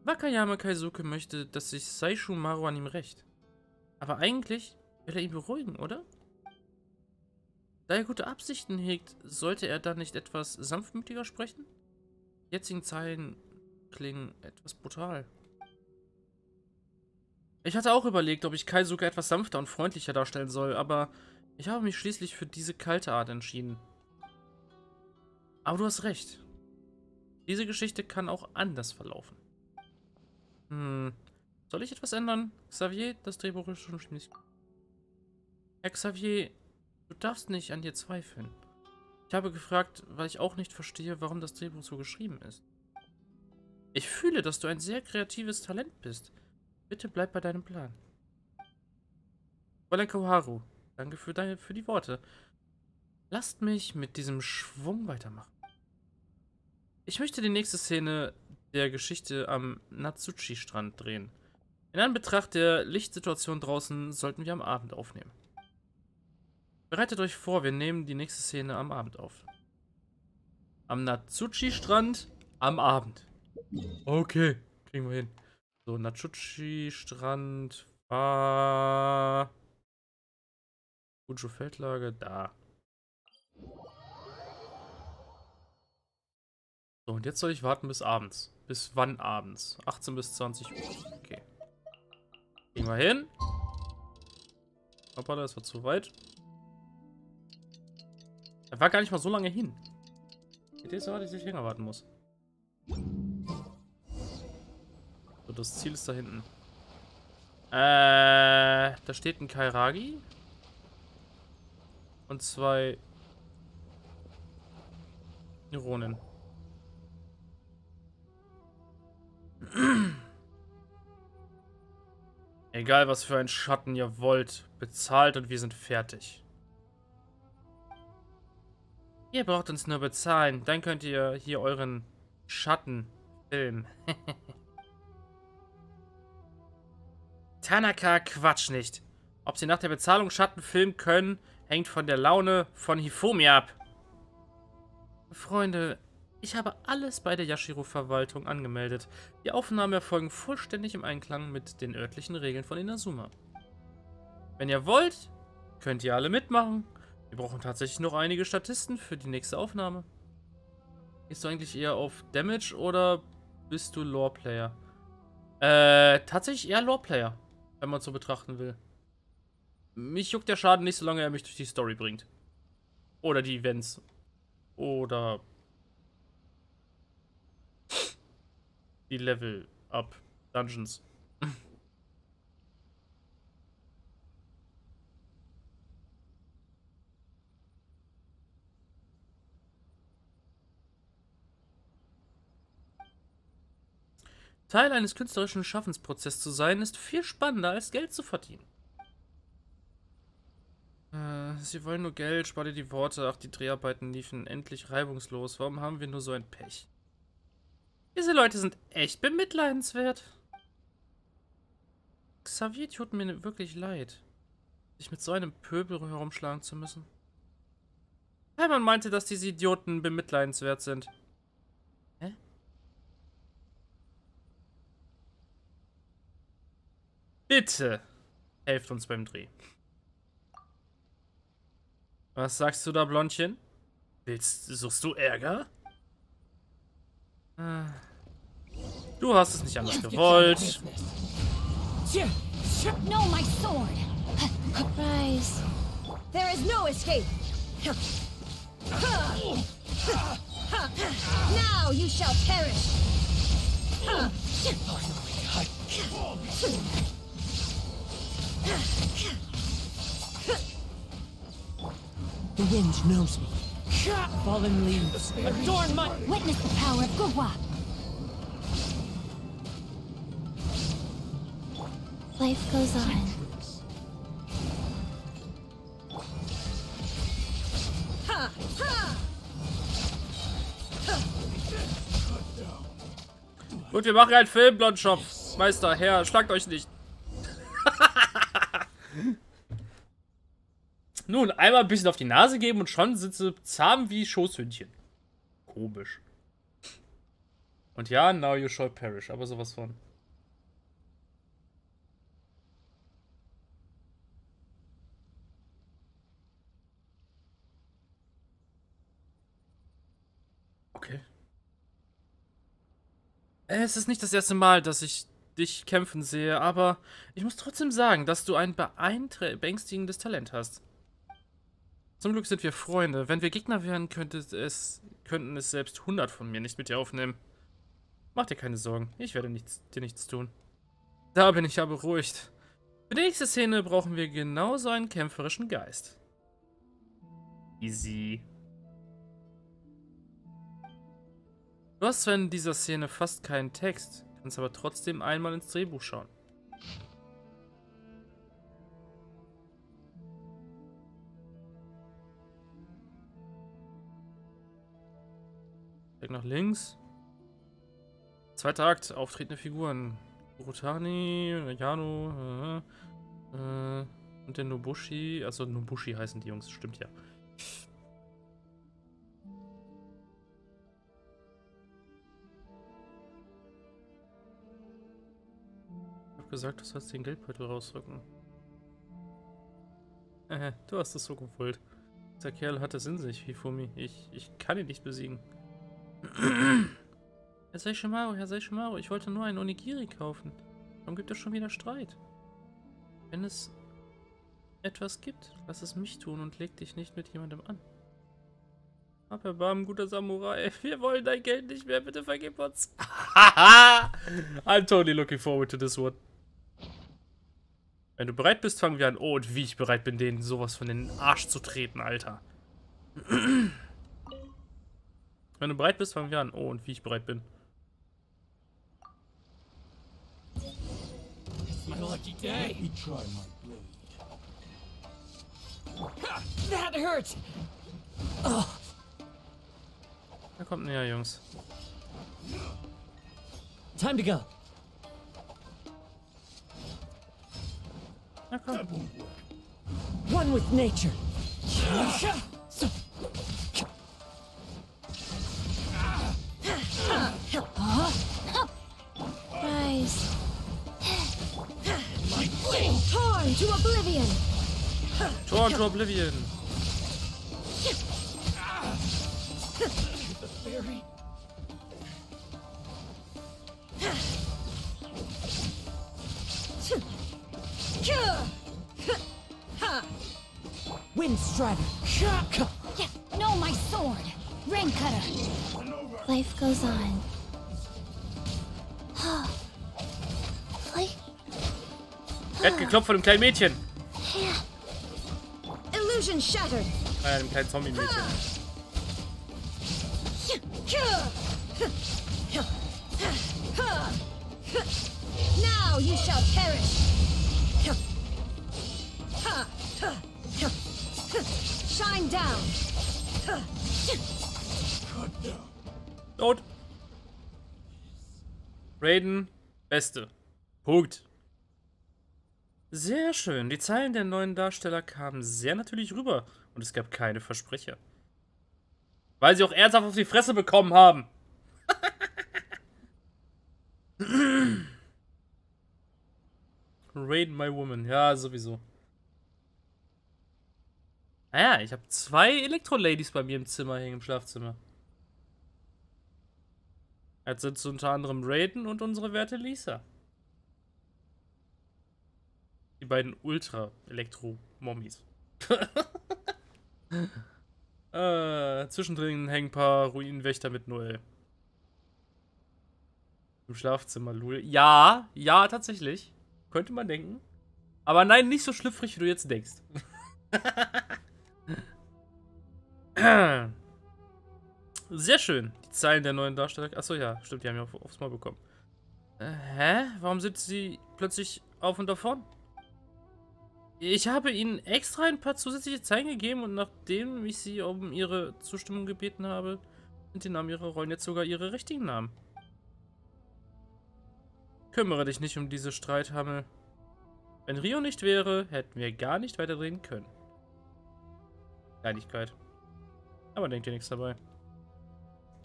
Wakayama Kaisuke möchte, dass sich Seishimaru an ihm rächt. Aber eigentlich will er ihn beruhigen, oder? Da er gute Absichten hegt, sollte er dann nicht etwas sanftmütiger sprechen? Die jetzigen Zeilen klingen etwas brutal. Ich hatte auch überlegt, ob ich Kaisuke etwas sanfter und freundlicher darstellen soll, aber ich habe mich schließlich für diese kalte Art entschieden. Aber du hast recht. Diese Geschichte kann auch anders verlaufen. Soll ich etwas ändern? Xavier, das Drehbuch ist schon ziemlich... Herr Xavier, du darfst nicht an dir zweifeln. Ich habe gefragt, weil ich auch nicht verstehe, warum das Drehbuch so geschrieben ist. Ich fühle, dass du ein sehr kreatives Talent bist. Bitte bleib bei deinem Plan. Fräulein Koharu, danke für die Worte. Lasst mich mit diesem Schwung weitermachen. Ich möchte die nächste Szene der Geschichte am Natsuchi-Strand drehen. In Anbetracht der Lichtsituation draußen sollten wir am Abend aufnehmen. Bereitet euch vor, wir nehmen die nächste Szene am Abend auf. Am Natsuchi-Strand am Abend. Okay, kriegen wir hin. So, Natsuchi-Strand war... Fujo-Feldlage, da. So, und jetzt soll ich warten bis abends. Bis wann abends? 18 bis 20 Uhr. Okay. Gehen wir hin. Hoppala, das war zu weit. Er war gar nicht mal so lange hin. Geht jetzt aber, dass ich länger warten muss. So, das Ziel ist da hinten. Da steht ein Kairagi. Und 2 Neuronen. Egal, was für ein Schatten ihr wollt, bezahlt und wir sind fertig. Ihr braucht uns nur bezahlen, dann könnt ihr hier euren Schatten filmen. Tanaka, Quatsch nicht. Ob sie nach der Bezahlung Schatten filmen können, hängt von der Laune von Hifumi ab. Freunde, ich habe alles bei der Yashiro-Verwaltung angemeldet. Die Aufnahmen erfolgen vollständig im Einklang mit den örtlichen Regeln von Inazuma. Wenn ihr wollt, könnt ihr alle mitmachen. Wir brauchen tatsächlich noch einige Statisten für die nächste Aufnahme. Gehst du eigentlich eher auf Damage oder bist du Lore-Player? Tatsächlich eher Lore-Player, wenn man es so betrachten will. Mich juckt der Schaden nicht, solange er mich durch die Story bringt. Oder die Events. Oder die Level-Up Dungeons. Teil eines künstlerischen Schaffensprozesses zu sein, ist viel spannender, als Geld zu verdienen. Sie wollen nur Geld, spar dir die Worte. Ach, die Dreharbeiten liefen endlich reibungslos. Warum haben wir nur so ein Pech? Diese Leute sind echt bemitleidenswert. Xavier tut mir wirklich leid, sich mit so einem Pöbel herumschlagen zu müssen. Heimann meinte, dass diese Idioten bemitleidenswert sind. Hä? Bitte, helft uns beim Dreh. Was sagst du da, Blondchen? Suchst du Ärger? Du hast es nicht anders gewollt. No, my sword! Rise. There is no escape! Now you shall perish! The wind knows me. Fallen leaves adorn my... Witness the power of Gugwa! Life goes on. Gut, wir machen einen Film, Blondshop. Meister, Herr, schlagt euch nicht. Nun, einmal ein bisschen auf die Nase geben und schon sind sie zahm wie Schoßhündchen. Komisch. Und ja, now you shall perish, aber sowas von. Okay. Es ist nicht das erste Mal, dass ich dich kämpfen sehe, aber ich muss trotzdem sagen, dass du ein beängstigendes Talent hast. Zum Glück sind wir Freunde. Wenn wir Gegner wären, könnten es selbst 100 von mir nicht mit dir aufnehmen. Mach dir keine Sorgen, ich werde dir nichts tun. Da bin ich ja beruhigt. Für die nächste Szene brauchen wir genauso einen kämpferischen Geist. Easy. Du hast zwar in dieser Szene fast keinen Text, kannst aber trotzdem einmal ins Drehbuch schauen. Check nach links. Zweiter Akt, auftretende Figuren. Kurotani, Yano, und der Nobushi. Also Nobushi heißen die Jungs, stimmt ja. Ich hab gesagt, du sollst den Geldbeutel rausrücken. Du hast es so gewollt. Dieser Kerl hat es in sich, Hifumi. Ich kann ihn nicht besiegen. Herr Seishimaru, ich wollte nur einen Onigiri kaufen. Warum gibt es schon wieder Streit? Wenn es etwas gibt, lass es mich tun und leg dich nicht mit jemandem an. Hab Erbarmen, guter Samurai. Wir wollen dein Geld nicht mehr, bitte vergib uns. I'm totally looking forward to this one. Wenn du bereit bist, fangen wir an. Oh, und wie ich bereit bin, denen sowas von den Arsch zu treten, Alter. Wenn du bereit bist, fangen wir an. Oh, und wie ich bereit bin. My lucky day. Let me try my blade. That hurt. Oh. Na, kommt näher, Jungs. Time to go. Na komm. One with nature. Rise. Torn to oblivion. Torn to Oblivion. Wind Strider. Yeah, no, my sword. Rain cutter. Life goes on. Er hat geklopft von dem kleinen Mädchen. Illusion shattered. Dem kleinen Zombie-Mädchen. Now you shall perish. Shine down. Tot. Raiden, Beste. Punkt. Sehr schön. Die Zeilen der neuen Darsteller kamen sehr natürlich rüber. Und es gab keine Versprecher. Weil sie auch ernsthaft auf die Fresse bekommen haben. Raiden, my woman. Ja, sowieso. Naja, ich habe 2 Elektro-Ladies bei mir im Zimmer hängen, im Schlafzimmer. Jetzt sind es unter anderem Raiden und unsere werte Lisa. Die beiden Ultra-Elektro-Mommies. Zwischendrin hängen ein paar Ruinenwächter mit 0. Im Schlafzimmer, Lul. Ja, ja, tatsächlich. Könnte man denken. Aber nein, nicht so schlüpfrig, wie du jetzt denkst. Sehr schön. Die Zeilen der neuen Darsteller. Achso, ja, stimmt, die haben ja aufs Mal bekommen. Hä? Warum sind sie plötzlich auf und davon? Ich habe ihnen extra ein paar zusätzliche Zeilen gegeben und nachdem ich sie um ihre Zustimmung gebeten habe, sind die Namen ihrer Rollen jetzt sogar ihre richtigen Namen. Kümmere dich nicht um diese Streithammel. Wenn Rio nicht wäre, hätten wir gar nicht weiterreden können. Kleinigkeit. Aber denk dir nichts dabei.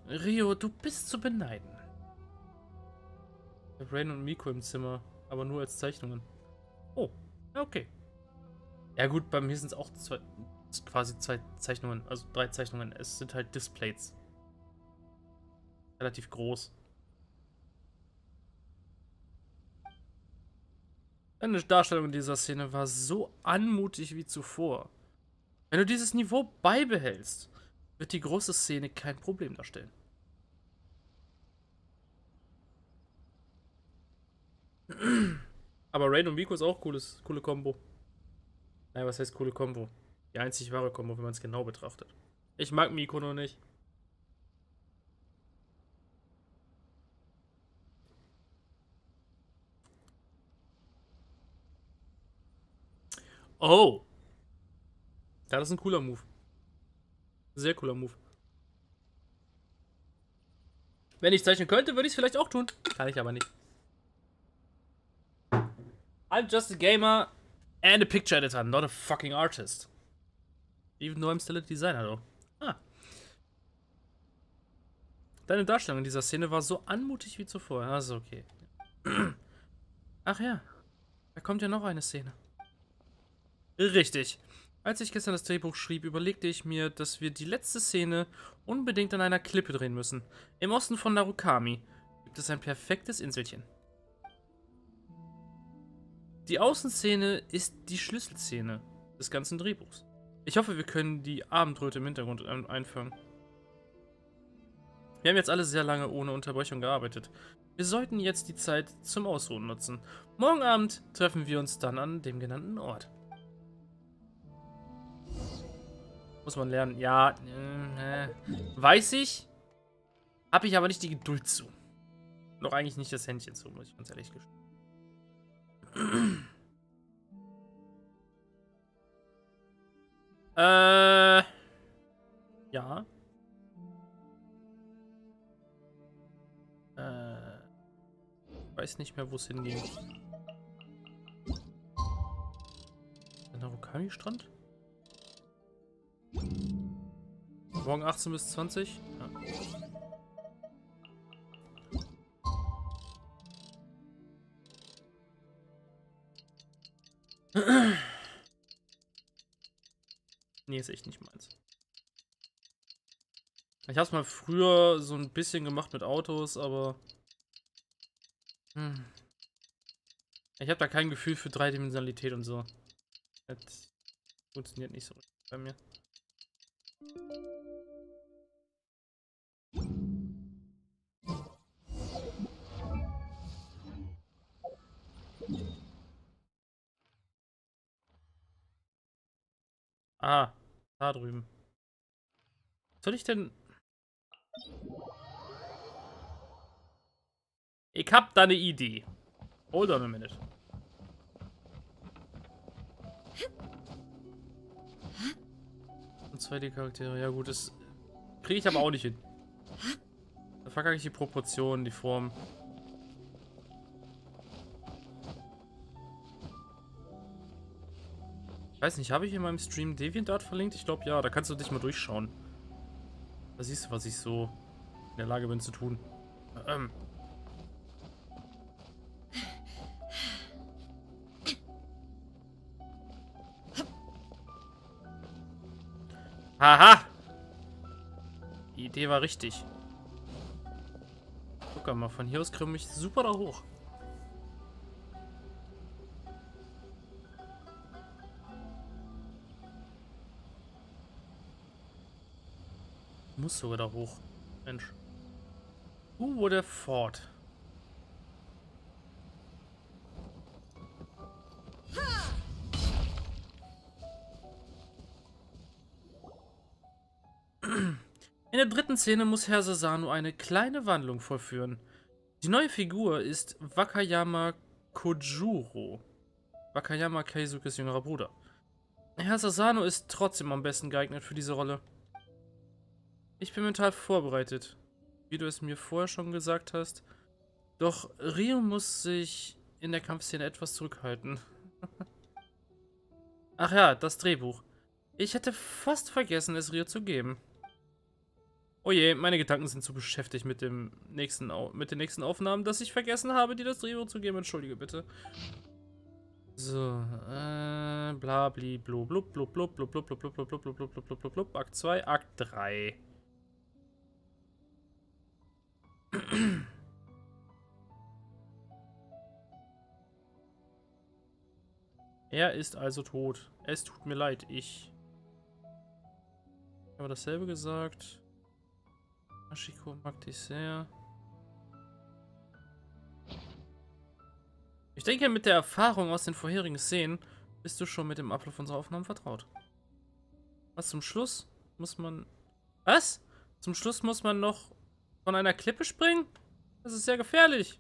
Rio, du bist zu beneiden. Ich habe Rain und Miko im Zimmer, aber nur als Zeichnungen. Oh, okay. Ja gut, bei mir sind es auch quasi 2 Zeichnungen, also 3 Zeichnungen. Es sind halt Displays. Relativ groß. Deine Darstellung in dieser Szene war so anmutig wie zuvor. Wenn du dieses Niveau beibehältst, wird die große Szene kein Problem darstellen. Aber Rain und Miko ist auch coole Kombo. Nein, was heißt coole Kombo? Die einzig wahre Kombo, wenn man es genau betrachtet. Ich mag Miko noch nicht. Oh. Das ist ein cooler Move. Sehr cooler Move. Wenn ich zeichnen könnte, würde ich es vielleicht auch tun. Kann ich aber nicht. I'm just a gamer and a picture editor, not a fucking artist. Even though I'm still a designer, though. Ah. Deine Darstellung in dieser Szene war so anmutig wie zuvor. Also okay. Ach ja. Da kommt ja noch eine Szene. Richtig. Als ich gestern das Drehbuch schrieb, überlegte ich mir, dass wir die letzte Szene unbedingt an einer Klippe drehen müssen. Im Osten von Narukami gibt es ein perfektes Inselchen. Die Außenszene ist die Schlüsselszene des ganzen Drehbuchs. Ich hoffe, wir können die Abendröte im Hintergrund einfangen. Wir haben jetzt alle sehr lange ohne Unterbrechung gearbeitet. Wir sollten jetzt die Zeit zum Ausruhen nutzen. Morgen Abend treffen wir uns dann an dem genannten Ort. Muss man lernen. Ja, weiß ich. Habe ich aber nicht die Geduld zu. Noch eigentlich nicht das Händchen zu, muss ich ganz ehrlich gestehen. Ja. Weiß nicht mehr, wo es hinging. Der Narukami-Strand? Morgen 18 bis 20? Ja. Nee, ist echt nicht meins. Ich hab's mal früher so ein bisschen gemacht mit Autos, aber... Ich habe da kein Gefühl für Dreidimensionalität und so. Das funktioniert nicht so bei mir. Ah, da drüben. Was soll ich denn... Ich hab da eine Idee. Hold on a minute. Und 2D-Charaktere, ja gut, das kriege ich aber auch nicht hin. Da verkacke ich die Proportionen, die Form. Ich weiß nicht, habe ich in meinem Stream DeviantArt verlinkt? Ich glaube ja, da kannst du dich mal durchschauen. Da siehst du, was ich so in der Lage bin zu tun. Aha! Die Idee war richtig. Guck mal, von hier aus kriege ich super da hoch. Muss sogar da hoch. Mensch. Der Fort. In der dritten Szene muss Herr Sasano eine kleine Wandlung vollführen. Die neue Figur ist Wakayama Kojuro. Wakayama Keisukes jüngerer Bruder. Herr Sasano ist trotzdem am besten geeignet für diese Rolle. Ich bin mental vorbereitet, wie du es mir vorher schon gesagt hast. Doch Rio muss sich in der Kampfszene etwas zurückhalten. Ach ja, das Drehbuch. Ich hätte fast vergessen, es Rio zu geben. Oh je, meine Gedanken sind zu beschäftigt mit den nächsten Aufnahmen, dass ich vergessen habe, dir das Drehbuch zu geben. Entschuldige bitte. So, bla bli blub blub blub blub blub blub blub blub blub blub blub blub blub blub. Akt 2, Akt 3. Er ist also tot. Es tut mir leid, ich habe dasselbe gesagt. Ashiko mag dich sehr. Ich denke, mit der Erfahrung aus den vorherigen Szenen bist du schon mit dem Ablauf unserer Aufnahmen vertraut. Zum Schluss muss man noch von einer Klippe springen? Das ist sehr gefährlich.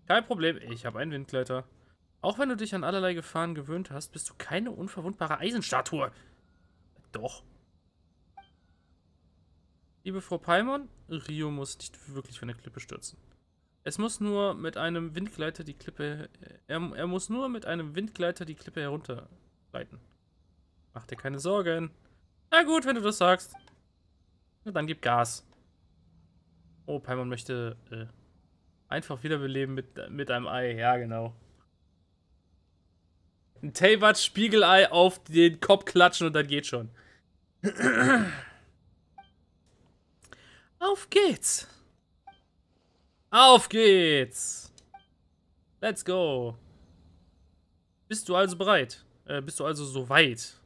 Kein Problem, ich habe einen Windgleiter. Auch wenn du dich an allerlei Gefahren gewöhnt hast, bist du keine unverwundbare Eisenstatue. Doch. Liebe Frau Paimon, Rio muss nicht wirklich von der Klippe stürzen. Es muss nur mit einem Windgleiter die Klippe... Er muss nur mit einem Windgleiter die Klippe heruntergleiten. Mach dir keine Sorgen. Na gut, wenn du das sagst. Na dann gib Gas. Oh, Paimon möchte einfach wiederbeleben mit einem Ei. Ja, genau. Ein Teyvat Spiegelei auf den Kopf klatschen und dann geht schon. Auf geht's. Auf geht's. Let's go. Bist du also bereit? Bist du also soweit?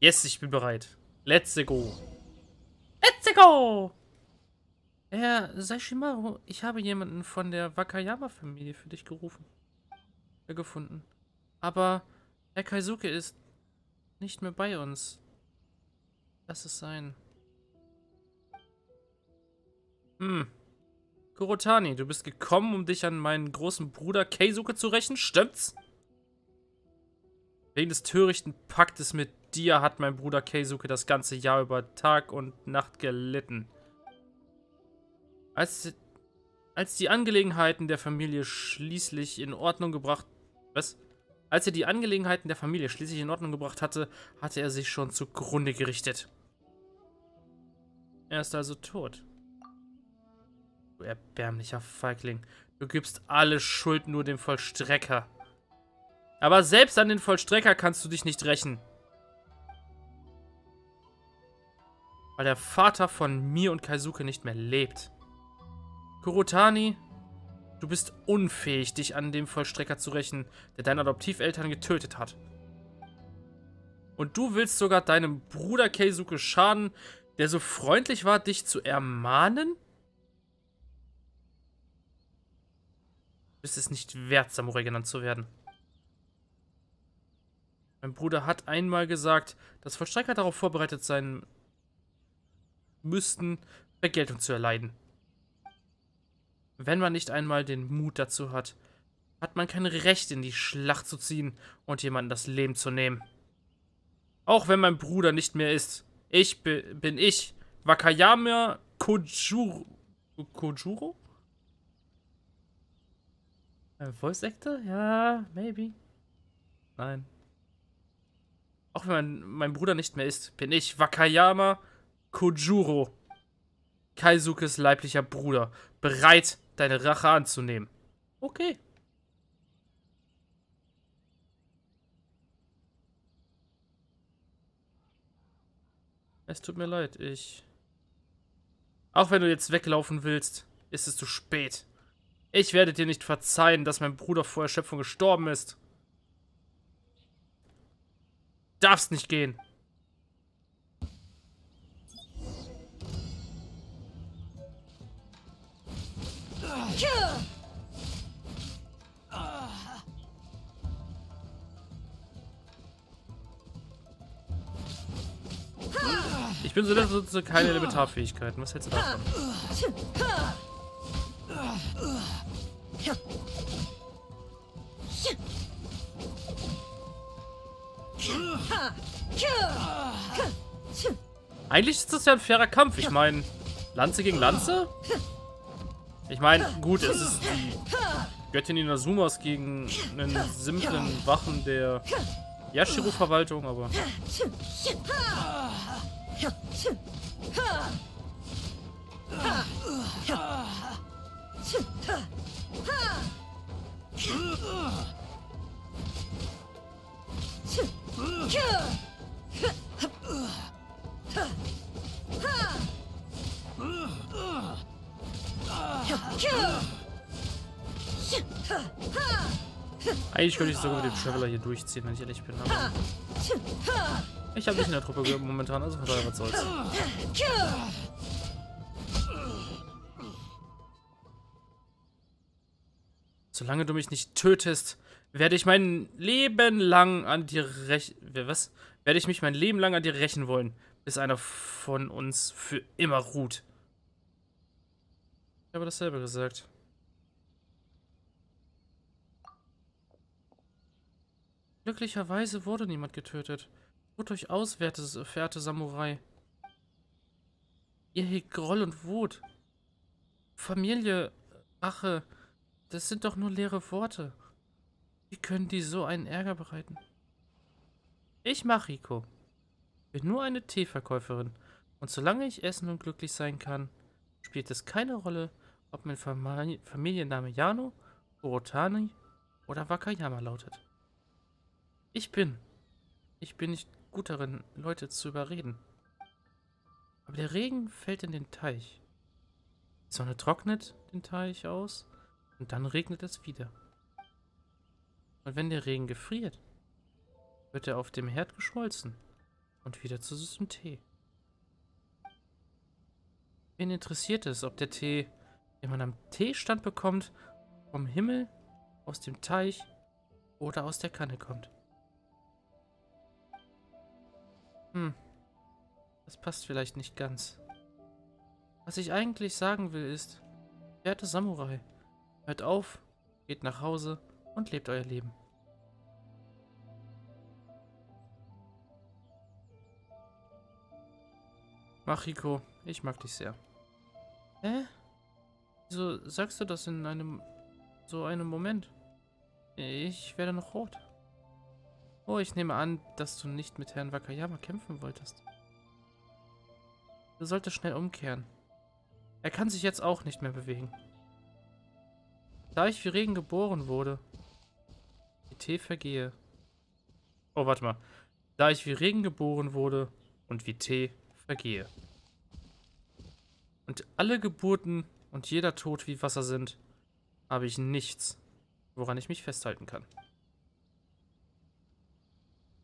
Yes, ich bin bereit. Let's go. Let's go. Herr Saishimaru, ich habe jemanden von der Wakayama-Familie für dich gefunden. Aber Herr Keisuke ist nicht mehr bei uns. Lass es sein. Kurotani, du bist gekommen, um dich an meinen großen Bruder Keisuke zu rächen, stimmt's? Wegen des törichten Paktes mit dir hat mein Bruder Keisuke das ganze Jahr über Tag und Nacht gelitten. Als die Angelegenheiten der Familie schließlich in Ordnung gebracht... Was? Als er die Angelegenheiten der Familie schließlich in Ordnung gebracht hatte, hatte er sich schon zugrunde gerichtet. Er ist also tot. Du erbärmlicher Feigling. Du gibst alle Schuld nur dem Vollstrecker. Aber selbst an den Vollstrecker kannst du dich nicht rächen. Weil der Vater von mir und Keisuke nicht mehr lebt. Kurotani, du bist unfähig, dich an dem Vollstrecker zu rächen, der deine Adoptiveltern getötet hat. Und du willst sogar deinem Bruder Keisuke schaden, der so freundlich war, dich zu ermahnen? Du bist es nicht wert, Samurai genannt zu werden. Mein Bruder hat einmal gesagt, dass Vollstrecker darauf vorbereitet sein müssten, Vergeltung zu erleiden. Wenn man nicht einmal den Mut dazu hat, hat man kein Recht, in die Schlacht zu ziehen und jemandem das Leben zu nehmen. Auch wenn mein Bruder nicht mehr ist. Bin ich, Wakayama Kojuro? Kojuro? Voice Actor? Ja, maybe. Nein. Auch wenn mein Bruder nicht mehr ist, bin ich Wakayama Kojuro, Keisukes leiblicher Bruder, bereit, deine Rache anzunehmen. Okay. Es tut mir leid, Auch wenn du jetzt weglaufen willst, ist es zu spät. Ich werde dir nicht verzeihen, dass mein Bruder vor Erschöpfung gestorben ist. Darfst nicht gehen. Ich bin so nutze keine Elementarfähigkeiten. Was hältst du davon? Eigentlich ist das ja ein fairer Kampf. Ich meine, Lanze gegen Lanze? Ich meine, gut, es ist die Göttin Inazumas gegen einen simplen Wachen der Yashiro-Verwaltung, aber... Eigentlich könnte ich sogar mit dem Traveler hier durchziehen, wenn ich ehrlich bin. Aber ich habe nicht in der Truppe momentan, also von daher was soll's. Solange du mich nicht tötest, werde ich mein Leben lang an dir werde ich mich mein Leben lang an dir rächen wollen, bis einer von uns für immer ruht. Ich habe dasselbe gesagt. Glücklicherweise wurde niemand getötet. Ruht euch aus, verehrte Samurai. Ihr hegt Groll und Wut. Familie, Rache, das sind doch nur leere Worte. Wie können die so einen Ärger bereiten? Ich, Mariko, bin nur eine Teeverkäuferin. Und solange ich essen und glücklich sein kann, spielt es keine Rolle, ob mein Familienname Yano, Urotani oder Wakayama lautet. Ich bin nicht gut darin, Leute zu überreden. Aber der Regen fällt in den Teich. Die Sonne trocknet den Teich aus und dann regnet es wieder. Und wenn der Regen gefriert, wird er auf dem Herd geschmolzen und wieder zu süßem Tee. Wen interessiert es, ob der Tee, den man am Teestand bekommt, vom Himmel, aus dem Teich oder aus der Kanne kommt? Das passt vielleicht nicht ganz. Was ich eigentlich sagen will ist, verehrte Samurai, hört auf, geht nach Hause und lebt euer Leben. Mariko, ich mag dich sehr. Hä? Wieso sagst du das in so einem Moment? Ich werde noch rot. Oh, ich nehme an, dass du nicht mit Herrn Wakayama kämpfen wolltest. Du solltest schnell umkehren. Er kann sich jetzt auch nicht mehr bewegen. Da ich wie Regen geboren wurde, wie Tee vergehe. Oh, warte mal. Da ich wie Regen geboren wurde und wie Tee vergehe. Und alle Geburten und jeder Tod wie Wasser sind, habe ich nichts, woran ich mich festhalten kann.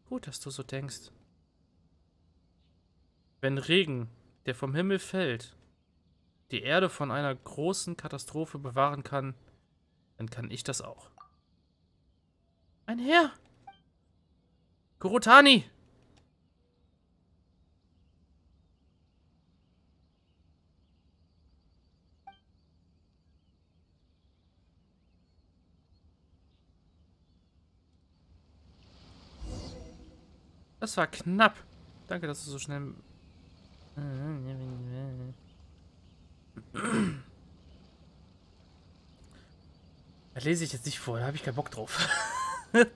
Gut, dass du so denkst. Wenn Regen, der vom Himmel fällt, die Erde von einer großen Katastrophe bewahren kann, dann kann ich das auch. Ein Herr! Kurotani! Das war knapp. Danke, dass du so schnell... Das lese ich jetzt nicht vor, da habe ich keinen Bock drauf.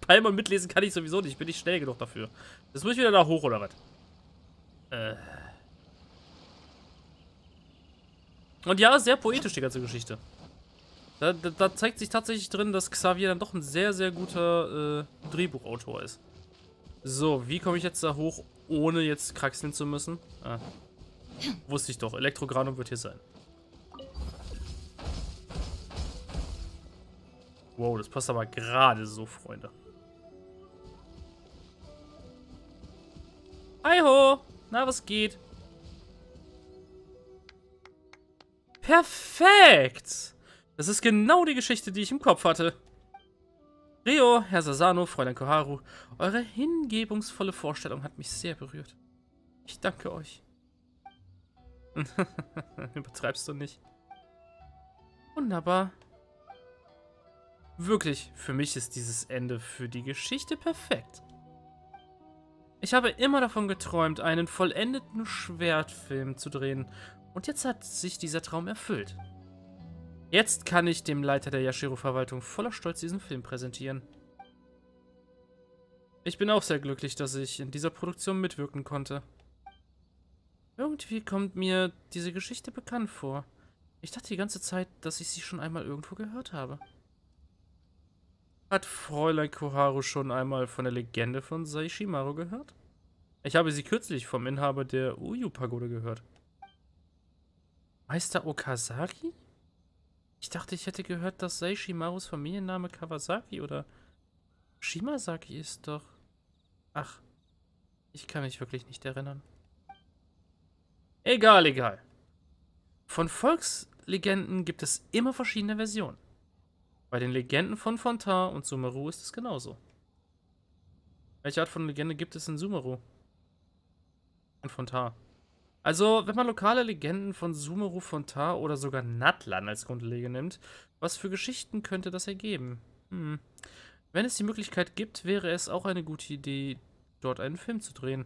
Palmer mitlesen kann ich sowieso nicht, ich bin nicht schnell genug dafür. Das muss ich wieder da hoch, oder was? Und ja, sehr poetisch die ganze Geschichte. Da zeigt sich tatsächlich drin, dass Xavier dann doch ein sehr, sehr guter Drehbuchautor ist. So, wie komme ich jetzt da hoch, ohne jetzt kraxeln zu müssen. Ah. Wusste ich doch. Elektrogranum wird hier sein. Wow, das passt aber gerade so, Freunde. Hi ho! Na, was geht? Perfekt! Das ist genau die Geschichte, die ich im Kopf hatte. Rio, Herr Sasano, Fräulein Koharu, eure hingebungsvolle Vorstellung hat mich sehr berührt. Ich danke euch. Übertreibst du nicht? Wunderbar. Wirklich, für mich ist dieses Ende für die Geschichte perfekt. Ich habe immer davon geträumt, einen vollendeten Schwertfilm zu drehen. Und jetzt hat sich dieser Traum erfüllt. Jetzt kann ich dem Leiter der Yashiro-Verwaltung voller Stolz diesen Film präsentieren. Ich bin auch sehr glücklich, dass ich in dieser Produktion mitwirken konnte. Irgendwie kommt mir diese Geschichte bekannt vor. Ich dachte die ganze Zeit, dass ich sie schon einmal irgendwo gehört habe. Hat Fräulein Koharu schon einmal von der Legende von Seishimaru gehört? Ich habe sie kürzlich vom Inhaber der Uyu-Pagode gehört. Meister Okazaki? Ich dachte, ich hätte gehört, dass Seishimarus Familienname Kawasaki oder Shimazaki ist doch. Ach, ich kann mich wirklich nicht erinnern. Egal, egal. Von Volkslegenden gibt es immer verschiedene Versionen. Bei den Legenden von Fontaine und Sumeru ist es genauso. Welche Art von Legende gibt es in Sumeru? Und Fontaine. Also, wenn man lokale Legenden von Sumeru, Fontaine oder sogar Natlan als Grundlage nimmt, was für Geschichten könnte das ergeben? Wenn es die Möglichkeit gibt, wäre es auch eine gute Idee, dort einen Film zu drehen.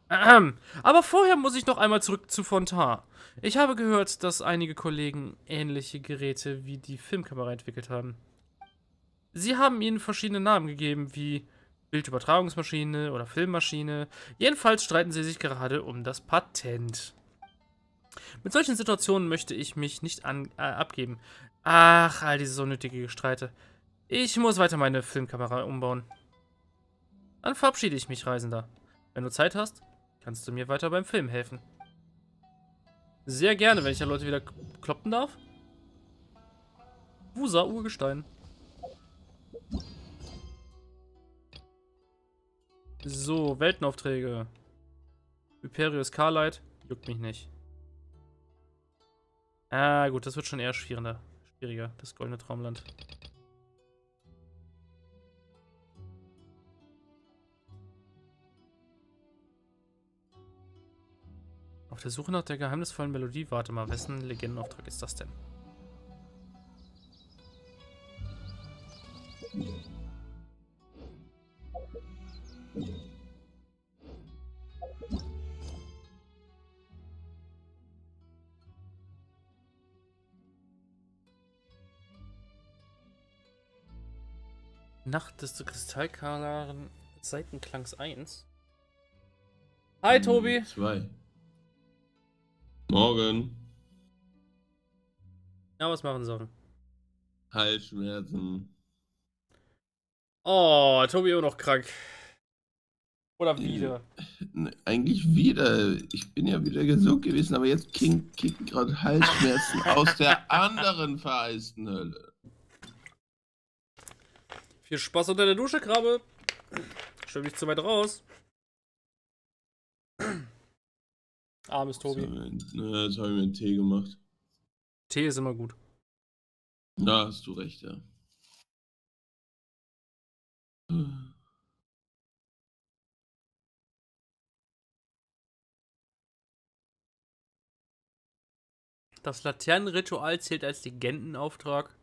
Aber vorher muss ich noch einmal zurück zu Fontaine. Ich habe gehört, dass einige Kollegen ähnliche Geräte wie die Filmkamera entwickelt haben. Sie haben ihnen verschiedene Namen gegeben, wie Bildübertragungsmaschine oder Filmmaschine. Jedenfalls streiten sie sich gerade um das Patent. Mit solchen Situationen möchte ich mich nicht abgeben. Ach, all diese unnötige Gestreite. Ich muss weiter meine Filmkamera umbauen. Dann verabschiede ich mich, Reisender. Wenn du Zeit hast, kannst du mir weiter beim Film helfen. Sehr gerne, wenn ich ja Leute wieder kloppen darf. Wusa, Urgestein. So, Weltenaufträge. Hyperius Carlight. Juckt mich nicht. Ah, gut, das wird schon eher schwieriger. Das goldene Traumland. Auf der Suche nach der geheimnisvollen Melodie. Warte mal, wessen Legendenauftrag ist das denn? Nacht des kristallklaren Seitenklangs 1. Hi, Tobi. 2. Morgen. Ja, was machen sollen? Halsschmerzen. Oh, Tobi immer noch krank. Oder wieder. Eigentlich wieder. Ich bin ja wieder gesund gewesen, aber jetzt kicken gerade Halsschmerzen aus der anderen vereisten Hölle. Viel Spaß unter der Dusche, Krabbe. Stell dich zu weit raus. Armes Tobi. Jetzt habe ich mir einen Tee gemacht. Tee ist immer gut. Da hast du recht, ja. Das Laternenritual zählt als Legendenauftrag.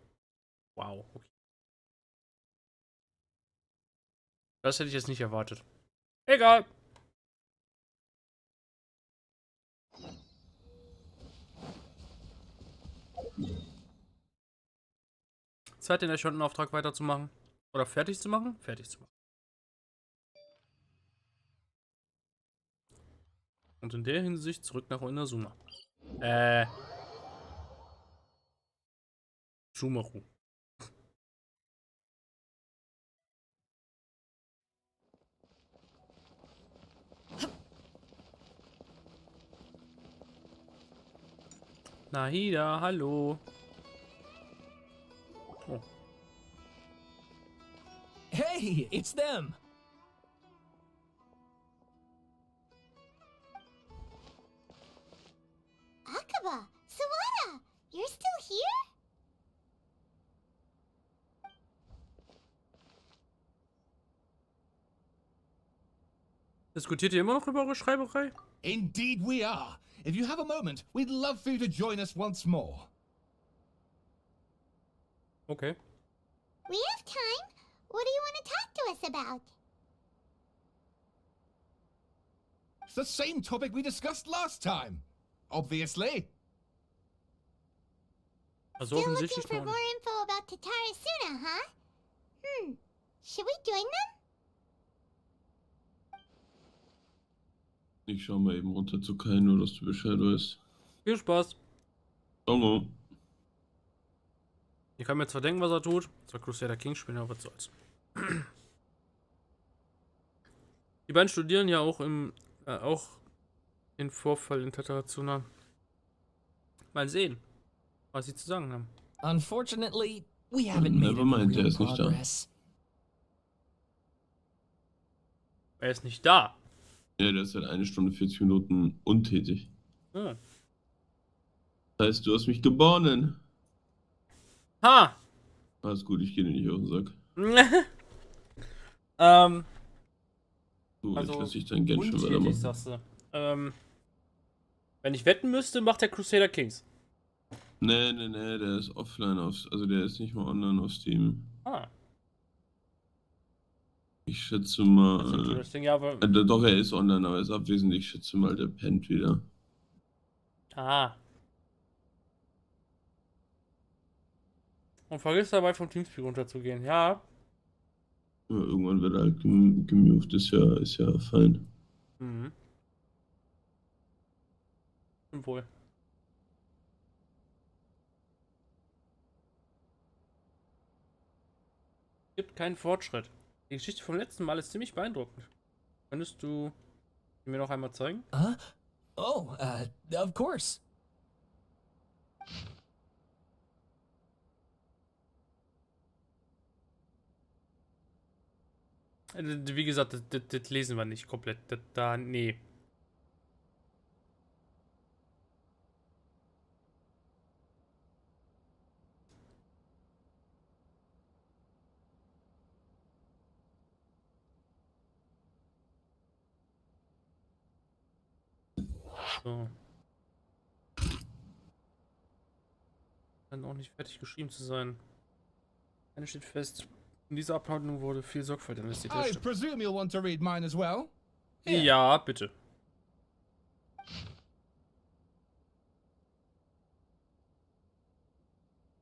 Wow. Okay. Das hätte ich jetzt nicht erwartet. Egal. Zeit, den Erschottenauftrag weiterzumachen. Oder fertig zu machen? Fertig zu machen. Und in der Hinsicht zurück nach Inazuma. Sumeru. Nahida, hallo. Oh. Hey, it's them. Akaba, Sawada, you're still here? Diskutiert ihr immer noch über eure Schreiberei? Indeed we are. If you have a moment, we'd love for you to join us once more. Okay. We have time. What do you want to talk to us about? It's the same topic we discussed last time. Obviously. Also Still looking offensichtlich for noch more nicht. info about Tatarasuna, huh? Should we join them? Ich schau mal eben runter zu Kai, nur dass du Bescheid weißt. Viel Spaß. Danke. Ich kann mir zwar denken, was er tut. Soll Crusader King spielen, aber was soll's. Die beiden studieren ja auch auch den Vorfall in Tatarasuna. Mal sehen, was sie zu sagen haben. Unfortunately, we haven't made Never any mind, der real ist nicht da. progress. Er ist nicht da. Ja, der ist seit 1 Stunde 40 Minuten untätig. Hm. Das heißt, du hast mich geboren. Ha! Alles gut, ich gehe dir nicht auf den Sack. Du, Also, jetzt lass ich dein Genshin untätig, weitermachen. sagst du. Wenn ich wetten müsste, macht der Crusader Kings. Nee, der ist offline also der ist nicht mal online auf Steam. Ah. Ich schätze Das ist mal. interesting, ja, aber. Doch, er ist online, aber er ist abwesend. Ich schätze mal, der pennt wieder. Ah. Und vergiss dabei vom Teamspeak runterzugehen, ja. Ja, irgendwann wird er halt gemoved, ist ja fein. Mhm. Und wohl. Gibt keinen Fortschritt. Die Geschichte vom letzten Mal ist ziemlich beeindruckend. Könntest du mir noch einmal zeigen? Oh, of course. Wie gesagt, das lesen wir nicht komplett. Nee. So. Dann auch nicht fertig geschrieben zu sein. Eine steht fest. In dieser Abhandlung wurde viel Sorgfalt investiert. Das I stimmt. presume you'll want to read mine as well. Ja, bitte.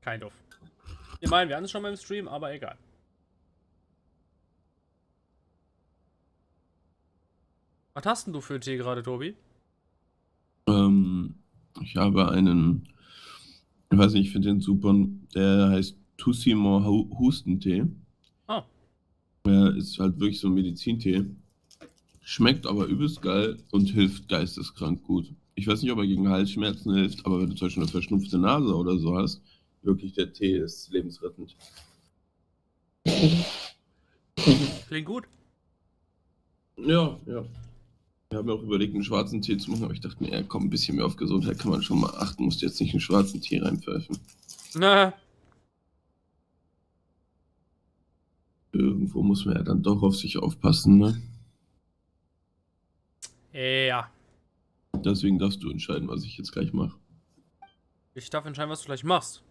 Kind of. Ich meine, wir hatten es schon mal im Stream, aber egal. Was hast denn du für einen Tee gerade, Tobi? Ich habe einen, ich weiß nicht, ich finde den super, der heißt Tussimo Hustentee. Ah. Der ist halt wirklich so ein Medizintee. Schmeckt aber übelst geil und hilft geisteskrank gut. Ich weiß nicht, ob er gegen Halsschmerzen hilft, aber wenn du zum Beispiel eine verschnupfte Nase oder so hast, wirklich der Tee ist lebensrettend. Klingt gut. Ja. Ich habe mir auch überlegt, einen schwarzen Tee zu machen, aber ich dachte mir, komm, ein bisschen mehr auf Gesundheit kann man schon mal achten, musst jetzt nicht einen schwarzen Tee reinpfeifen. Na. Irgendwo muss man ja dann doch auf sich aufpassen, ne? Ja. Deswegen darfst du entscheiden, was ich jetzt gleich mache. Ich darf entscheiden, was du gleich machst.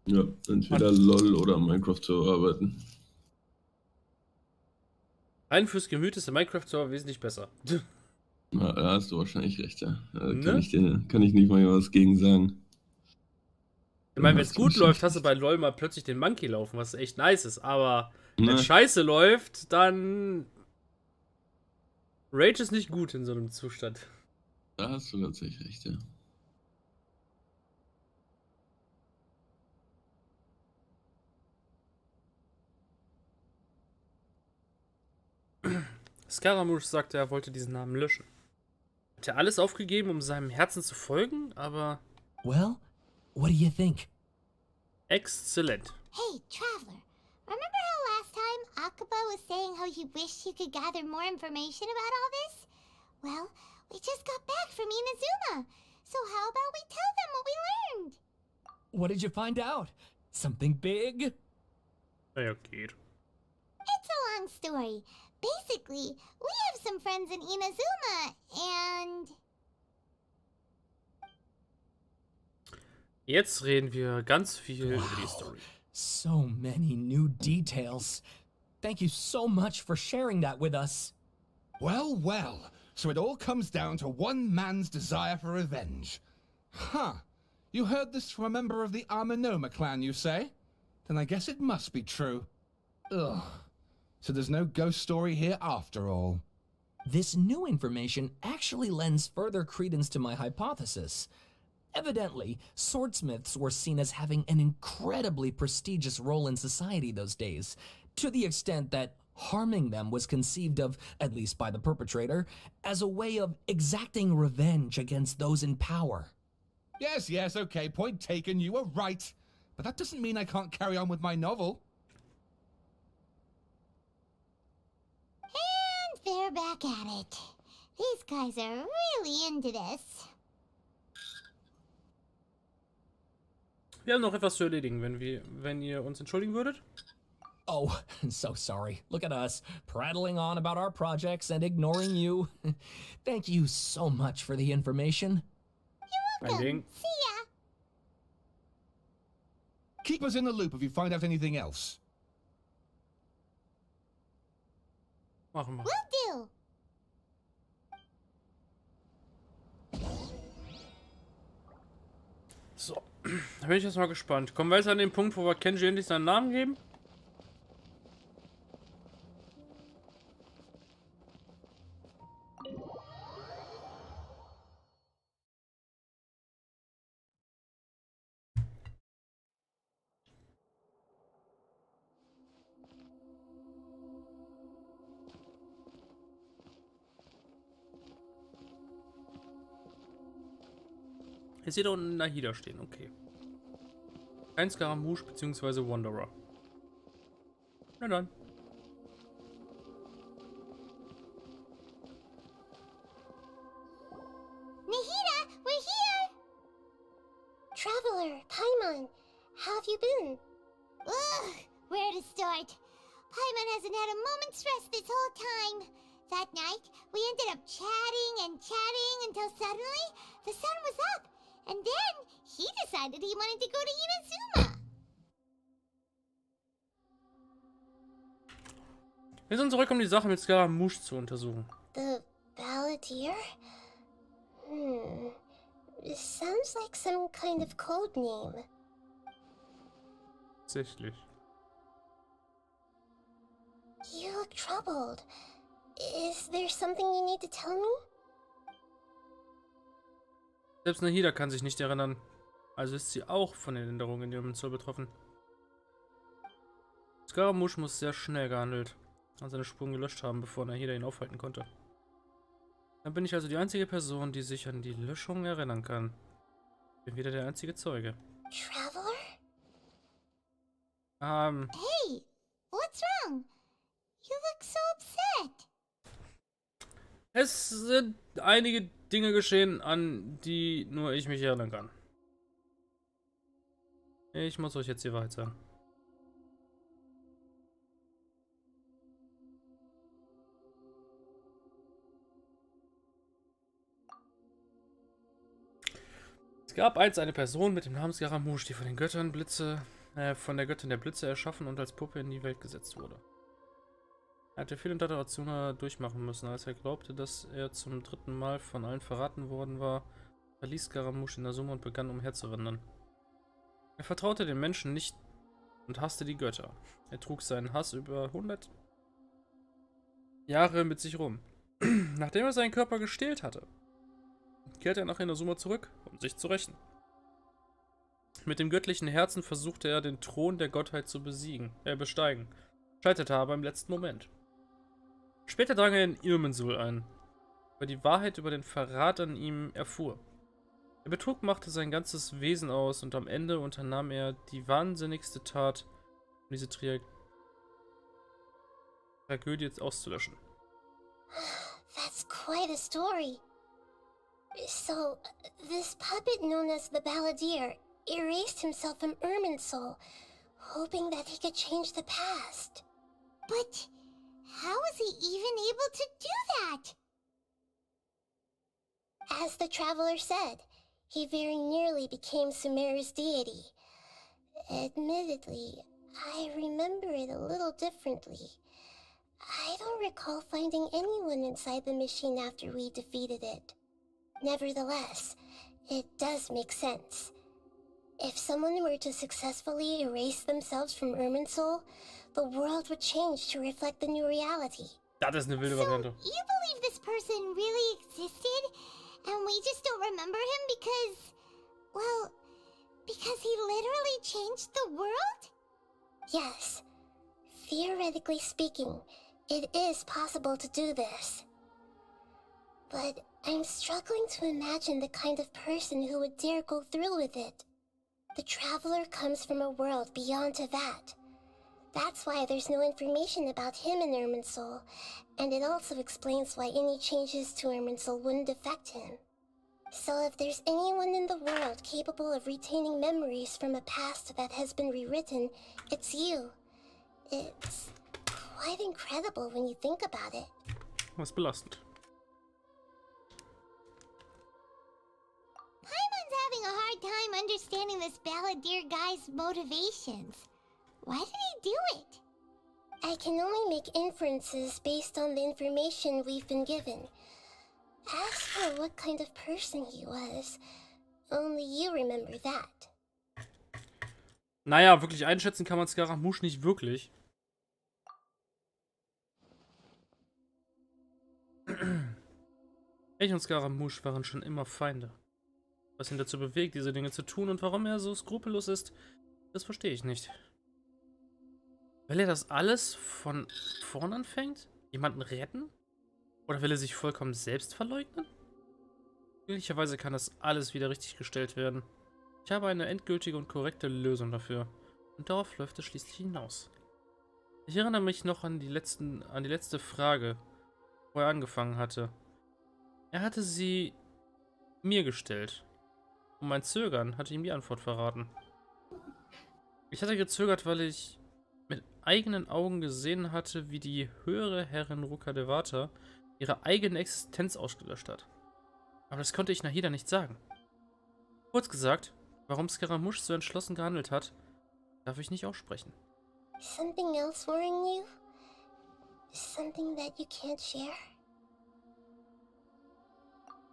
Ja, entweder LOL oder Minecraft zu arbeiten. Rein fürs Gemüt ist der Minecraft-Server wesentlich besser. Na, da hast du wahrscheinlich recht, ja. Da Ne? kann ich nicht mal was gegen sagen. Ich meine, wenn Ja, es gut ziemlich läuft, hast du recht. bei LoL mal plötzlich den Monkey laufen, was echt nice ist. Aber wenn Ne? Scheiße läuft, dann Rage ist nicht gut in so einem Zustand. Da hast du tatsächlich recht, ja. Scaramouche sagte, er wollte diesen Namen löschen. Hat er alles aufgegeben, um seinem Herzen zu folgen, aber... Well, What do you think? Exzellent. Hey, Traveler. Remember how last time Akaba was saying how he wished he could gather more information about all this? Well, we just got back from Inazuma. So how about we tell them what we learned? What did you find out? Something big? Ja, geht. It's a long story. Basically, we have some friends in Inazuma, and... Jetzt reden wir ganz viel über die Story. So many new details. Thank you so much for sharing that with us. Well, well. So it all comes down to one man's desire for revenge. Huh. You heard this from a member of the Amanoma clan, you say? Then I guess it must be true. Ugh. So there's no ghost story here after all. This new information actually lends further credence to my hypothesis. Evidently, swordsmiths were seen as having an incredibly prestigious role in society those days, to the extent that harming them was conceived of, at least by the perpetrator, as a way of exacting revenge against those in power. Yes, okay, point taken, you were right. But that doesn't mean I can't carry on with my novel. And they're back at it. These guys are really into this. Wir haben noch etwas zu erledigen, wenn ihr uns entschuldigen würdet. Oh, so sorry. Look at us, prattling on about our projects and ignoring you. Thank you so much for the information. You're welcome. See ya. Keep us in the loop if you find out anything else. Machen wir. Will do. So, da bin ich jetzt mal gespannt. Kommen wir jetzt an den Punkt, wo wir Kenji endlich seinen Namen geben? Ich sehe da unten Nahida stehen, okay. Kein Scaramouche bzw. Wanderer. Na dann. Nahida, we're here! Traveler, Paimon, how have you been? Ugh, where to start? Paimon hasn't had a moment's rest this whole time. That night, we ended up chatting until suddenly the sun was up. And then he decided he wanted to go to Inazuma. Wir sind zurück, um die Sache mit Scaramouche zu untersuchen. The Balladeer? It sounds like some kind of code name. Tatsächlich. You look troubled. Is there something you need to tell me? Selbst Nahida kann sich nicht erinnern. Also ist sie auch von den Änderungen in ihrem Zoll betroffen. Scaramouche muss sehr schnell gehandelt und seine Spuren gelöscht haben, bevor Nahida ihn aufhalten konnte. Dann bin ich also die einzige Person, die sich an die Löschung erinnern kann. Bin wieder der einzige Zeuge. Traveler? Hey, what's wrong? You look so upset. Es sind einige Dinge geschehen, an die nur ich mich erinnern kann. Ich muss euch jetzt die Wahrheit sagen. Es gab einst eine Person mit dem Namen Scaramouche, die von der Göttin der Blitze erschaffen und als Puppe in die Welt gesetzt wurde. Er hatte viele Iterationen durchmachen müssen. Als er glaubte, dass er zum 3. Mal von allen verraten worden war, verließ Scaramouche Inazuma und begann umherzuwandern. Er vertraute den Menschen nicht und hasste die Götter. Er trug seinen Hass über 100 Jahre mit sich rum. Nachdem er seinen Körper gestählt hatte, kehrte er nach Inazuma zurück, um sich zu rächen. Mit dem göttlichen Herzen versuchte er, den Thron der Gottheit zu besteigen, scheiterte aber im letzten Moment. Später drang er in Irminsul ein, weil die Wahrheit über den Verrat an ihm erfuhr. Der Betrug machte sein ganzes Wesen aus und am Ende unternahm er die wahnsinnigste Tat, um diese Tragödie auszulöschen. That's quite a story. So, this puppet known as the Balladeer erased himself from Irminsul, hoping that he could change the past. But how was he even able to do that? As the traveler said, he very nearly became Sumeru's deity. Admittedly, I remember it a little differently. I don't recall finding anyone inside the machine after we defeated it. Nevertheless, it does make sense. If someone were to successfully erase themselves from Irminsul, the world would change to reflect the new reality. Das ist eine wilde Variante. So, you believe this person really existed, and we just don't remember him because, well, because he literally changed the world? Yes. Theoretically speaking, it is possible to do this. But I'm struggling to imagine the kind of person who would dare go through with it. The traveler comes from a world beyond Tevat. That's why there's no information about him in Irminsul, and it also explains why any changes to Irminsul wouldn't affect him. So if there's anyone in the world capable of retaining memories from a past that has been rewritten, it's you. It's quite incredible when you think about it. Was belastend. Paimon's having a hard time understanding this Balladeer guy's motivations. Why did he do it? I can only make inferences based on the information we've been given. As for what kind of person he was, only you remember that. Naja, wirklich einschätzen kann man Scaramouche nicht wirklich. Ich und Scaramouche waren schon immer Feinde. Was ihn dazu bewegt, diese Dinge zu tun und warum er so skrupellos ist, das verstehe ich nicht. Will er das alles von vorn anfängt? Jemanden retten? Oder will er sich vollkommen selbst verleugnen? Möglicherweise kann das alles wieder richtig gestellt werden. Ich habe eine endgültige und korrekte Lösung dafür. Und darauf läuft es schließlich hinaus. Ich erinnere mich noch an die letzte Frage, wo er angefangen hatte. Er hatte sie mir gestellt. Und mein Zögern hatte ihm die Antwort verraten. Ich hatte gezögert, weil ich mit eigenen Augen gesehen hatte, wie die höhere Herrin Rukkhadevata ihre eigene Existenz ausgelöscht hat. Aber das konnte ich Nahida nicht sagen. Kurz gesagt, warum Scaramouche so entschlossen gehandelt hat, darf ich nicht aussprechen. Something else worrying you? Something that you can't share?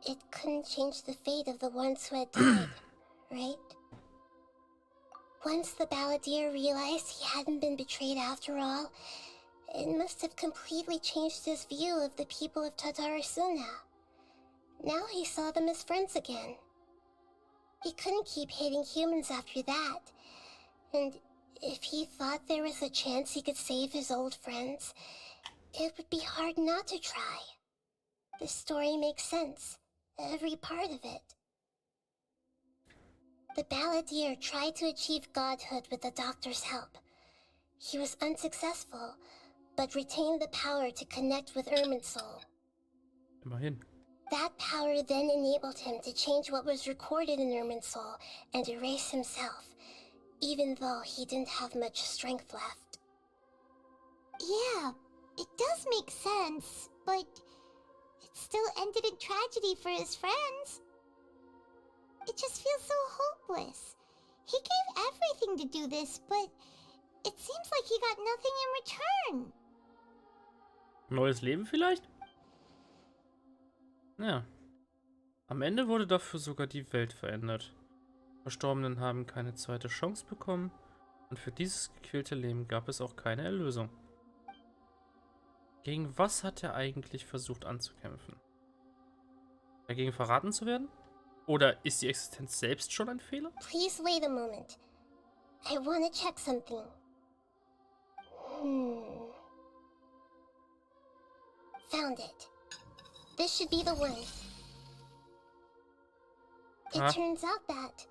It couldn't change the fate of the ones who had died, right? Once the Balladeer realized he hadn't been betrayed after all, it must have completely changed his view of the people of Tatarasuna. Now he saw them as friends again. He couldn't keep hating humans after that, and if he thought there was a chance he could save his old friends, it would be hard not to try. The story makes sense, every part of it. The Balladeer tried to achieve godhood with the doctor's help. He was unsuccessful, but retained the power to connect with Irminsul. Immerhin. That power then enabled him to change what was recorded in Irminsul and erase himself, even though he didn't have much strength left. Yeah, it does make sense, but it still ended in tragedy for his friends. It just feels so hopeless. He gave everything to do this, but it seems like he got nothing in return. Neues Leben vielleicht? Ja. Am Ende wurde dafür sogar die Welt verändert. Verstorbenen haben keine zweite Chance bekommen und für dieses gequälte Leben gab es auch keine Erlösung. Gegen was hat er eigentlich versucht anzukämpfen? Dagegen verraten zu werden? Oder ist die Existenz selbst schon ein Fehler? Please wait a moment. I want to check something. Found it. This should be the one. It turns out that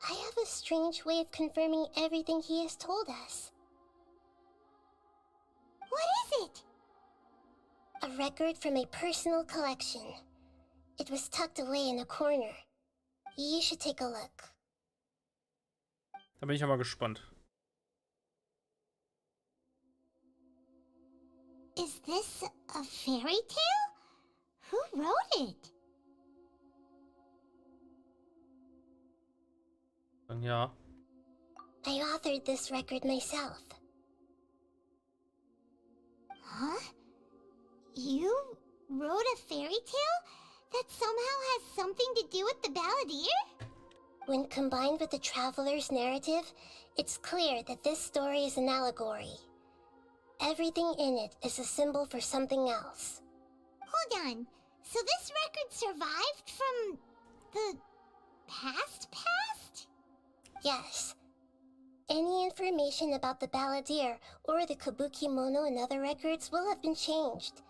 I have a strange way of confirming everything he has told us. What is it? A record from a personal collection. It was tucked away in a corner. You should take a look. Da bin ich aber gespannt. Is this a fairy tale? Who wrote it? Ja. I authored this record myself. Huh? You wrote a fairy tale that somehow has something to do with the balladeer? When combined with the traveler's narrative, it's clear that this story is an allegory. Everything in it is a symbol for something else. Hold on. So this record survived from the past? Yes. Any information about the balladeer or the kabuki mono and other records will have been changed.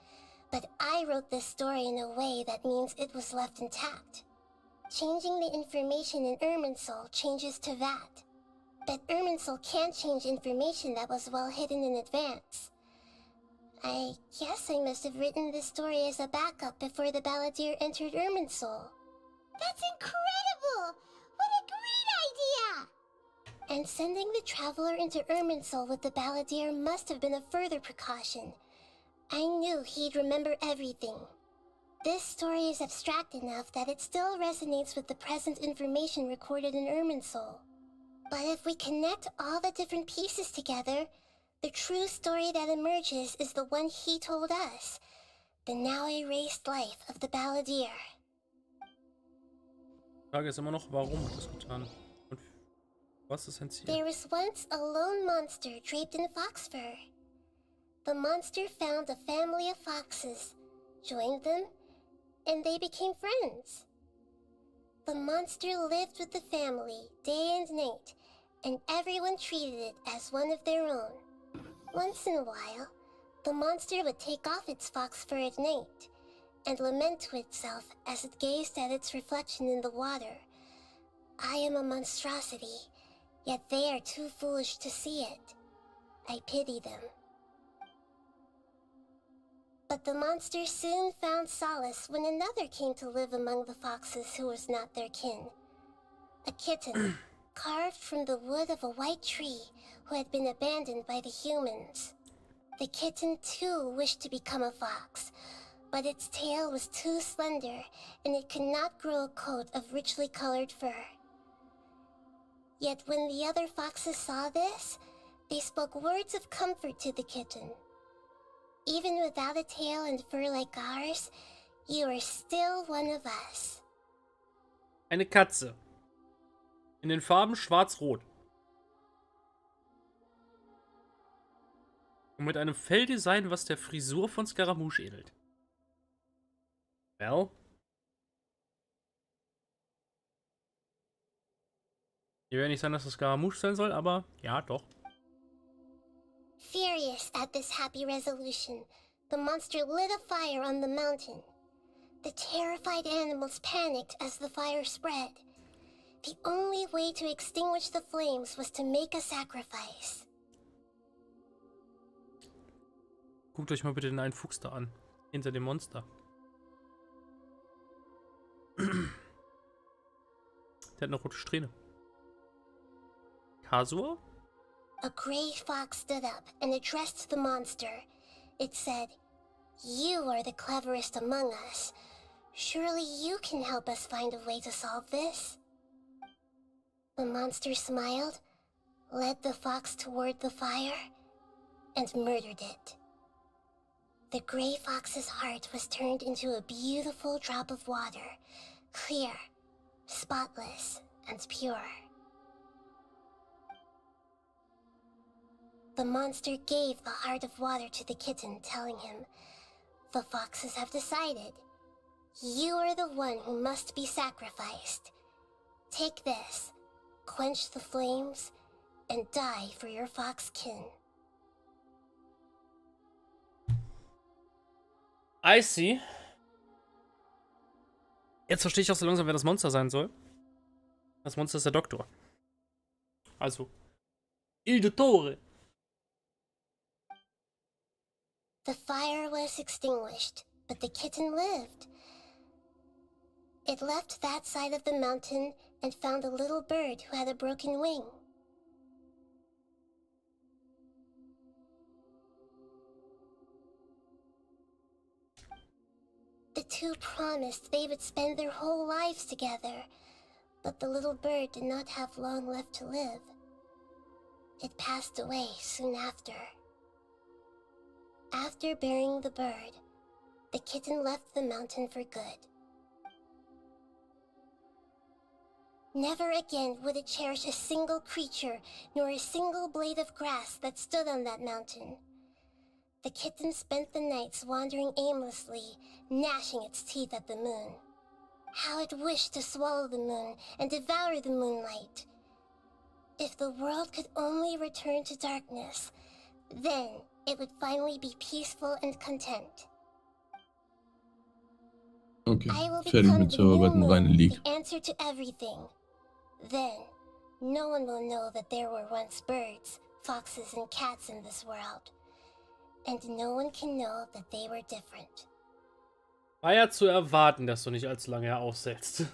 But I wrote this story in a way that means it was left intact. Changing the information in Irminsul changes to that. But Irminsul can't change information that was well hidden in advance. I guess I must have written this story as a backup before the balladeer entered Irminsul. That's incredible! What a great idea! And sending the traveler into Irminsul with the balladeer must have been a further precaution. I knew he'd remember everything. This story is abstract enough that it still resonates with the present information recorded in Irminsul. But if we connect all the different pieces together, the true story that emerges is the one he told us, the now erased life of the balladeer. Die Frage ist immer noch, warum hat er das getan? Und was ist sein Ziel? There was once a lone monster draped in fox fur. The monster found a family of foxes, joined them, and they became friends. The monster lived with the family day and night, and everyone treated it as one of their own. Once in a while, the monster would take off its fox fur at night, and lament to itself as it gazed at its reflection in the water. I am a monstrosity, yet they are too foolish to see it. I pity them. But the monster soon found solace when another came to live among the foxes who was not their kin. A kitten, carved from the wood of a white tree who had been abandoned by the humans. The kitten too wished to become a fox, but its tail was too slender and it could not grow a coat of richly colored fur. Yet when the other foxes saw this, they spoke words of comfort to the kitten. Even without a tail and fur like ours, you are still one of us. Eine Katze. In den Farben schwarz-rot. Und mit einem Felldesign, was der Frisur von Scaramouche ähnelt. Well. Hier will nicht sein, dass das Scaramouche sein soll, aber ja, doch. Furious at this happy resolution, the monster lit a fire on the mountain. The terrified animals panicked as the fire spread. The only way to extinguish the flames was to make a sacrifice. Guckt euch mal bitte den einen Fuchs da an. Hinter dem Monster. Der hat eine rote Strähne. Kasua? A gray fox stood up and addressed the monster. It said, "You are the cleverest among us. Surely you can help us find a way to solve this." The monster smiled, led the fox toward the fire, and murdered it. The gray fox's heart was turned into a beautiful drop of water, clear, spotless, and pure. The monster gave the heart of water to the kitten, telling him, "The foxes have decided. You are the one who must be sacrificed. Take this, quench the flames, and die for your fox kin." I see. Jetzt verstehe ich auch so langsam, wer das Monster sein soll. Das Monster ist der Doktor. Also, Il Dottore. The fire was extinguished, but the kitten lived. It left that side of the mountain and found a little bird who had a broken wing. The two promised they would spend their whole lives together, but the little bird did not have long left to live. It passed away soon after. After burying the bird, the kitten left the mountain for good. Never again would it cherish a single creature, nor a single blade of grass that stood on that mountain. The kitten spent the nights wandering aimlessly, gnashing its teeth at the moon. How it wished to swallow the moon and devour the moonlight. If the world could only return to darkness, then it would finally be peaceful and content. Okay, I will fertig become mit the new Serverarbeiten, reine moon, League. the answer to everything. Then, no one will know that there were once birds, foxes, and cats in this world. And no one can know that they were different. War ja zu erwarten, dass du nicht allzu lange aussetzt.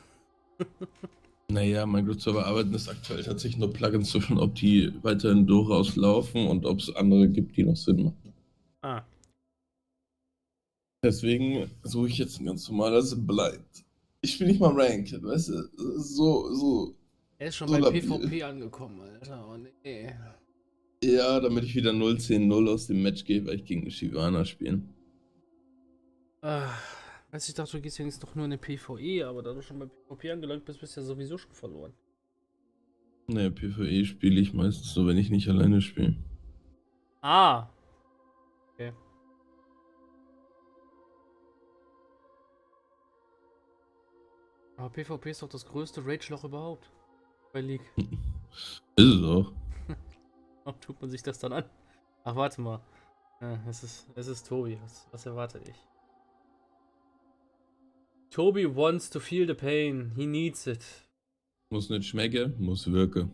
Naja, Minecraft-Server arbeiten ist aktuell tatsächlich nur Plugins zu schauen, ob die weiterhin durchaus laufen und ob es andere gibt, die noch Sinn machen. Ah. Deswegen suche ich jetzt ein ganz normales Blind. Ich spiele nicht mal Ranked, weißt du? So. Er ist schon so bei labil. PvP angekommen, Alter. Oh nee. Ja, damit ich wieder 0-10-0 aus dem Match gehe, weil ich gegen Shivana spiele. Ich dachte, du gehst jetzt doch nur in den PvE, aber da du schon bei PvP angelangt bist, bist du ja sowieso schon verloren. Naja, PvE spiele ich meistens so, wenn ich nicht alleine spiele. Ah. Okay. Aber PvP ist doch das größte Rage-Loch überhaupt. Bei League. Ist es auch. Warum tut man sich das dann an? Ach, warte mal. Ja, es ist Tobi. Was erwarte ich? Tobi wants to feel the pain. He needs it. Muss nicht schmecken, muss wirken.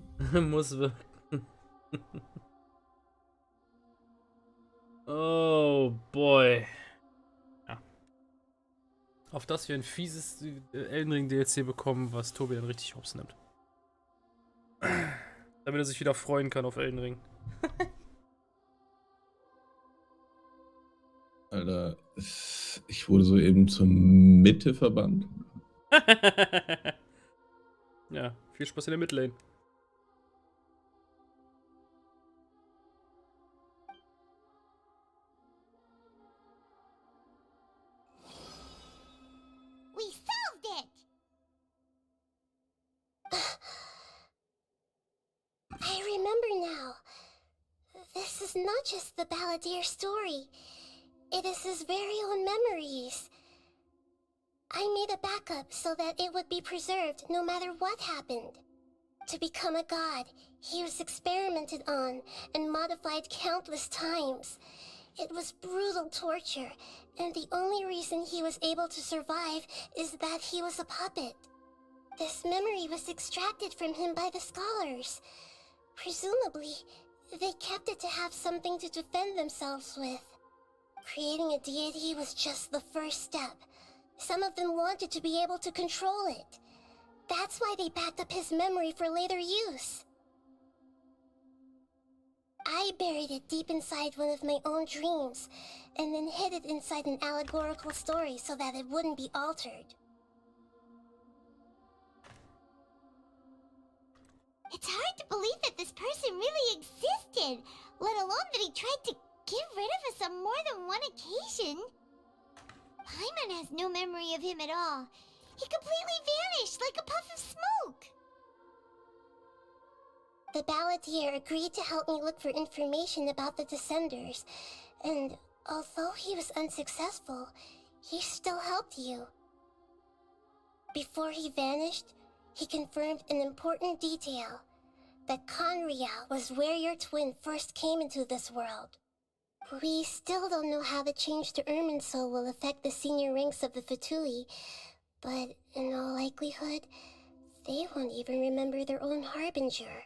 Muss wirken. Oh boy. Ja. Auf dass wir ein fieses Elden Ring DLC bekommen, was Tobi dann richtig hops nimmt. Damit er sich wieder freuen kann auf Elden Ring. Alter, ich wurde soeben zur Mitte verbannt. Ja, viel Spaß in der Midlane. We solved it! I remember now. This is not just the Balladeer story. It is his very own memories. I made a backup so that it would be preserved no matter what happened. To become a god, he was experimented on and modified countless times. It was brutal torture, and the only reason he was able to survive is that he was a puppet. This memory was extracted from him by the scholars. Presumably, they kept it to have something to defend themselves with. Creating a deity was just the first step. Some of them wanted to be able to control it. That's why they backed up his memory for later use. I buried it deep inside one of my own dreams, and then hid it inside an allegorical story so that it wouldn't be altered. It's hard to believe that this person really existed, let alone that he tried to get rid of us on more than one occasion. Paimon has no memory of him at all. He completely vanished like a puff of smoke. The Balladeer agreed to help me look for information about the Descenders, and although he was unsuccessful, he still helped you. Before he vanished, he confirmed an important detail, that Conria was where your twin first came into this world. We still don't know how the change to Irminsul will affect the senior ranks of the Fatui, but in all likelihood, They won't even remember their own harbinger.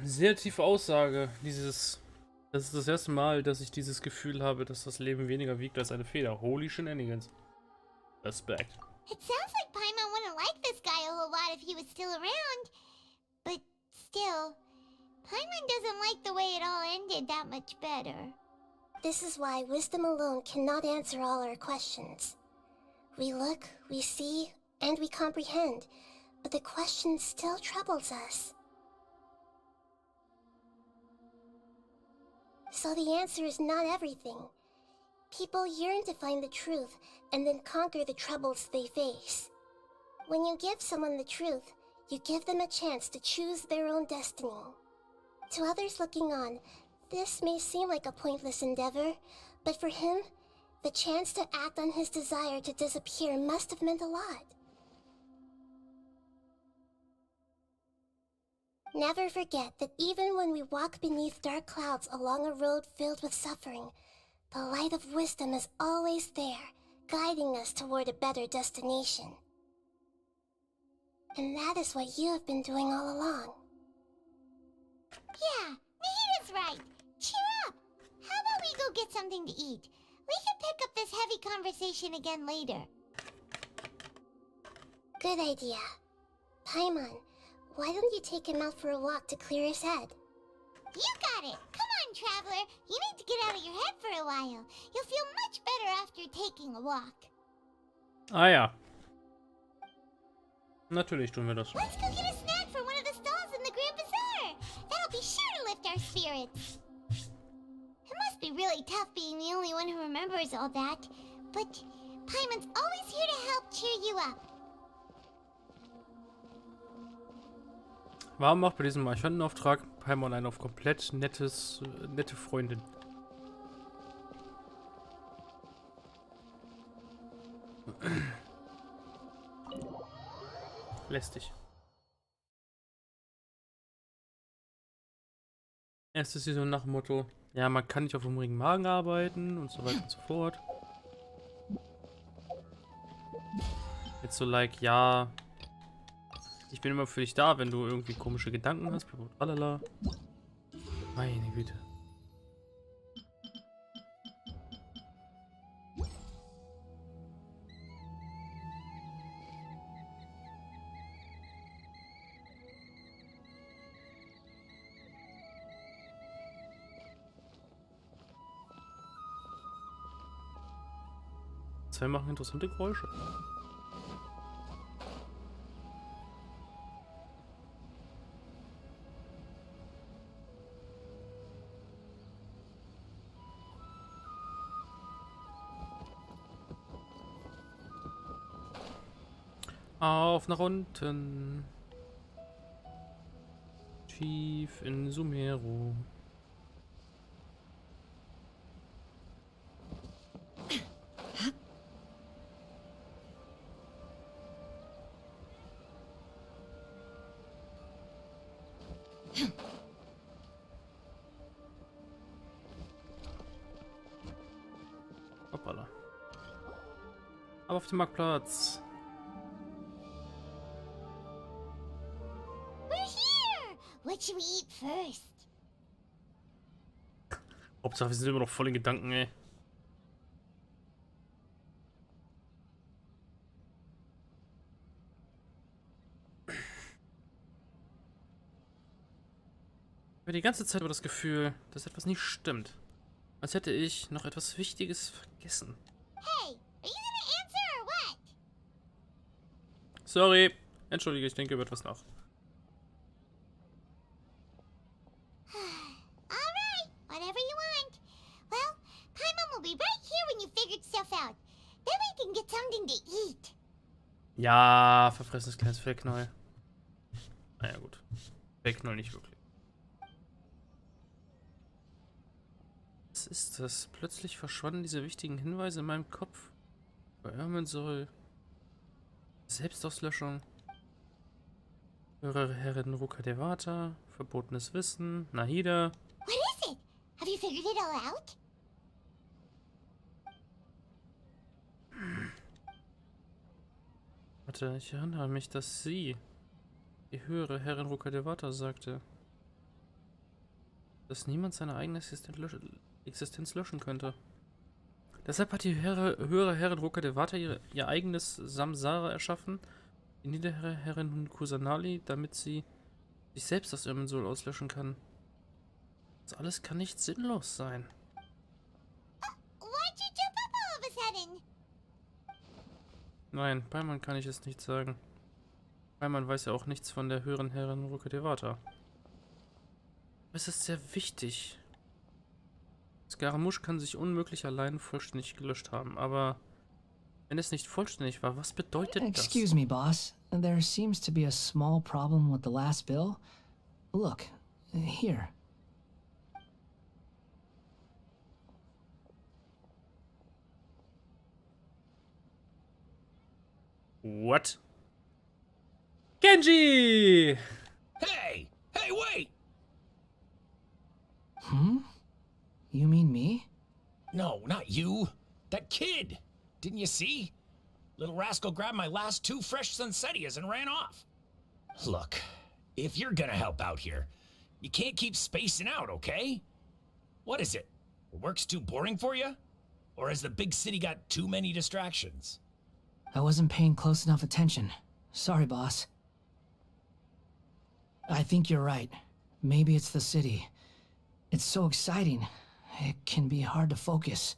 Sehr tiefe Aussage. Das ist das erste Mal, dass ich dieses Gefühl habe, dass das Leben weniger wiegt als eine Feder. Holy shenanigans. Respekt. It sounds like Paimon wouldn't like this guy a whole lot if he was still around. But still, Paimon doesn't like the way it all ended that much better. This is why wisdom alone cannot answer all our questions. We look, we see, and we comprehend, but the question still troubles us. So the answer is not everything. People yearn to find the truth and then conquer the troubles they face. When you give someone the truth, you give them a chance to choose their own destiny. To others looking on, this may seem like a pointless endeavor, but for him, the chance to act on his desire to disappear must have meant a lot. Never forget that even when we walk beneath dark clouds along a road filled with suffering, the light of wisdom is always there, guiding us toward a better destination. And that is what you have been doing all along. Yeah, Nahita's right. Cheer up. How about we go get something to eat? We can pick up this heavy conversation again later. Good idea. Paimon, why don't you take him out for a walk to clear his head? You got it. Come on, traveler. You need to get out of your head for a while. You'll feel much better after taking a walk. Ah ja. Natürlich tun wir das. Let's go get a snack from one of the stalls in the Grand Bazaar. That'll be sure to lift our spirits. It must be really tough being the only one who remembers all that. But Paimon's always here to help cheer you up. Warum macht bei diesem Archontenauftrag Paimon einen auf komplett nette Freundin? Lästig. Erste Saison nach dem Motto, ja, man kann nicht auf hungrigen Magen arbeiten und so weiter und so fort. Jetzt so like, ja, ich bin immer für dich da, wenn du irgendwie komische Gedanken hast. Tralala. Meine Güte. Zwei machen interessante Geräusche. Auf nach unten. Tief in Sumeru. Hoppala. Aber auf dem Marktplatz. What should we eat first? Hauptsache, wir sind immer noch voll in Gedanken, ey. Ich habe die ganze Zeit über das Gefühl, dass etwas nicht stimmt. Als hätte ich noch etwas Wichtiges vergessen. Hey, are you gonna answer or what? Sorry. Entschuldige, ich denke über etwas nach. Whatever you want. Well, Paimon will be right here when you figured stuff out. Then we can get something to eat. Ja, verfressenes kleines Fellknäuel. Naja, gut. Fellknäuel nicht wirklich. ist das? Plötzlich verschwanden diese wichtigen Hinweise in meinem Kopf. Beirmen soll. Selbstauslöschung. Höhere Herrin Rukadevata. Verbotenes Wissen. Nahida. What is it? Have you figured it all out? Warte, ich erinnere mich, dass sie, die höhere Herrin Rukadevata, sagte, dass niemand seine eigene Existenz löschen könnte. Deshalb hat die höhere Herrin Rukadevata ihr eigenes Samsara erschaffen, die niedere Herrin Kusanali, damit sie sich selbst aus ihrem Soul auslöschen kann. Das alles kann nicht sinnlos sein. Why'd you jump up all of a sudden? Nein, Paimon kann ich es nicht sagen. Paimon weiß ja auch nichts von der höheren Herrin Rukadevata. Es ist sehr wichtig. Scaramouche kann sich unmöglich allein vollständig gelöscht haben, aber wenn es nicht vollständig war, was bedeutet das? Excuse me, boss. There seems to be a small problem with the last bill. Look, here. What? Genji! Hey! Hey, wait! You mean me? No, not you. That kid. Didn't you see? Little rascal grabbed my last 2 fresh Sunsettias and ran off. Look, if you're gonna help out here, you can't keep spacing out, okay? What is it? Work's too boring for you? Or has the big city got too many distractions? I wasn't paying close enough attention. Sorry, boss. I think you're right. Maybe it's the city. It's so exciting. It can be hard to focus.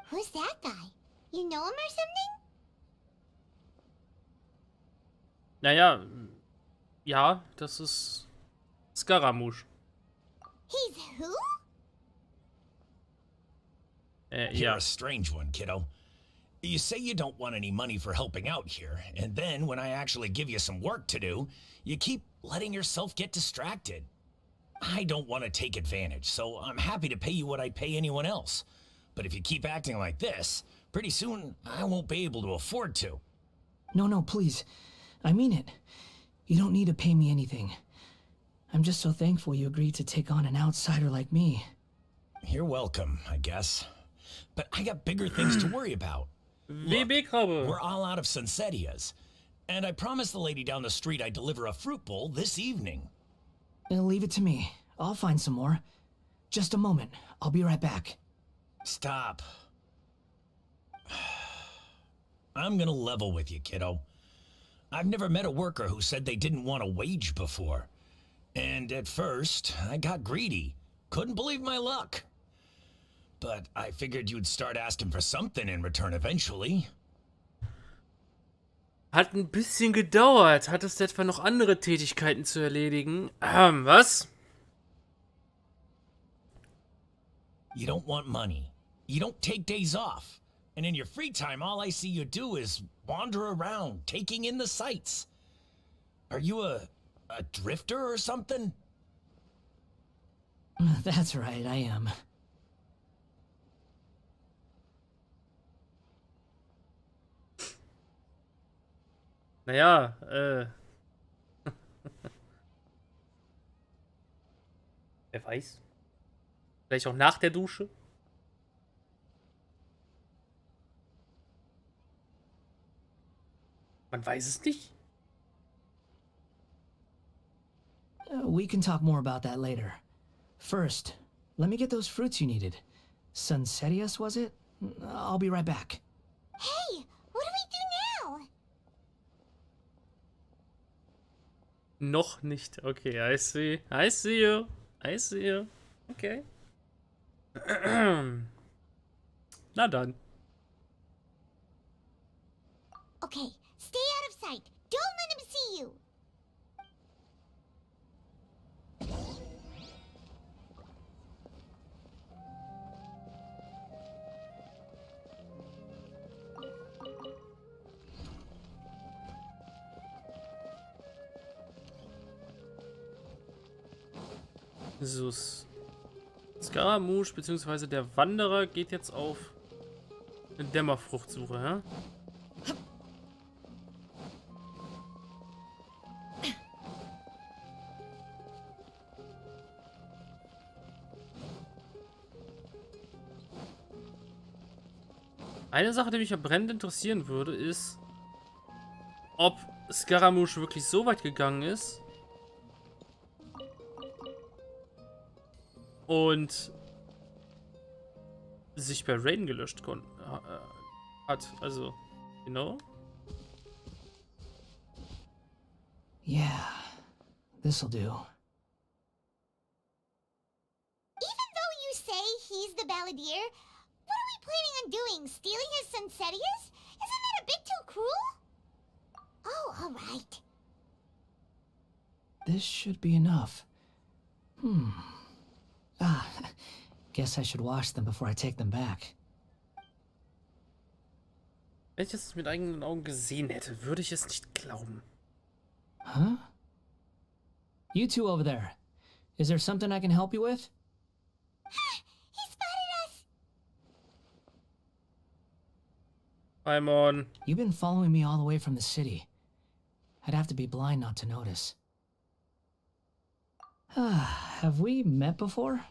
Who's that guy? You know him or something? Naja, ja, das ist Scaramouche. He's who? You're Ja. a strange one, kiddo. You say you don't want any money for helping out here, and then when I actually give you some work to do, you keep letting yourself get distracted. I don't want to take advantage, so I'm happy to pay you what I'd pay anyone else. But if you keep acting like this, pretty soon I won't be able to afford to. No, please. I mean it. You don't need to pay me anything. I'm just so thankful you agreed to take on an outsider like me. You're welcome, I guess. But I got bigger things to worry about. Look, we're all out of Sunsettias, and I promised the lady down the street I'd deliver a fruit bowl this evening. Leave it to me. I'll find some more. Just a moment. I'll be right back. Stop. I'm gonna level with you, kiddo. I've never met a worker who said they didn't want a wage before. And at first, I got greedy. Couldn't believe my luck. But I figured you'd start asking for something in return eventually. Hat ein bisschen gedauert. Hattest du etwa noch andere Tätigkeiten zu erledigen? Was? You don't want money. You don't take days off. And in your free time, all I see you do is wander around, taking in the sights. Are you a drifter or something? That's right, I am. Naja, wer weiß. Vielleicht auch nach der Dusche. Man weiß es nicht. We can talk more about that later. First, let me get those fruits you needed. Sunsettias, was it? I'll be right back. Hey, what do we do now? Noch nicht. Okay, I see. I see you. I see you. Okay. Na dann. Okay, stay out of sight. Don't let him see you. So, Scaramouche bzw. der Wanderer geht jetzt auf eine Dämmerfruchtsuche, ja? Eine Sache, die mich ja brennend interessieren würde, ist, ob Scaramouche wirklich so weit gegangen ist und sich bei Raiden gelöscht hat. Also, you know? Yeah, this'll do. Even though you say he's the balladeer, what are we planning on doing? Stealing his Sunsetias? Isn't that a bit too cruel? Oh, alright. This should be enough. Guess I should wash them before I take them back. Wenn ich es mit eigenen Augen gesehen hätte, würde ich es nicht glauben. Huh? You two over there. Is there something I can help you with? He spotted us! Paimon. You've been following me all the way from the city. I'd have to be blind not to notice. Have we met before?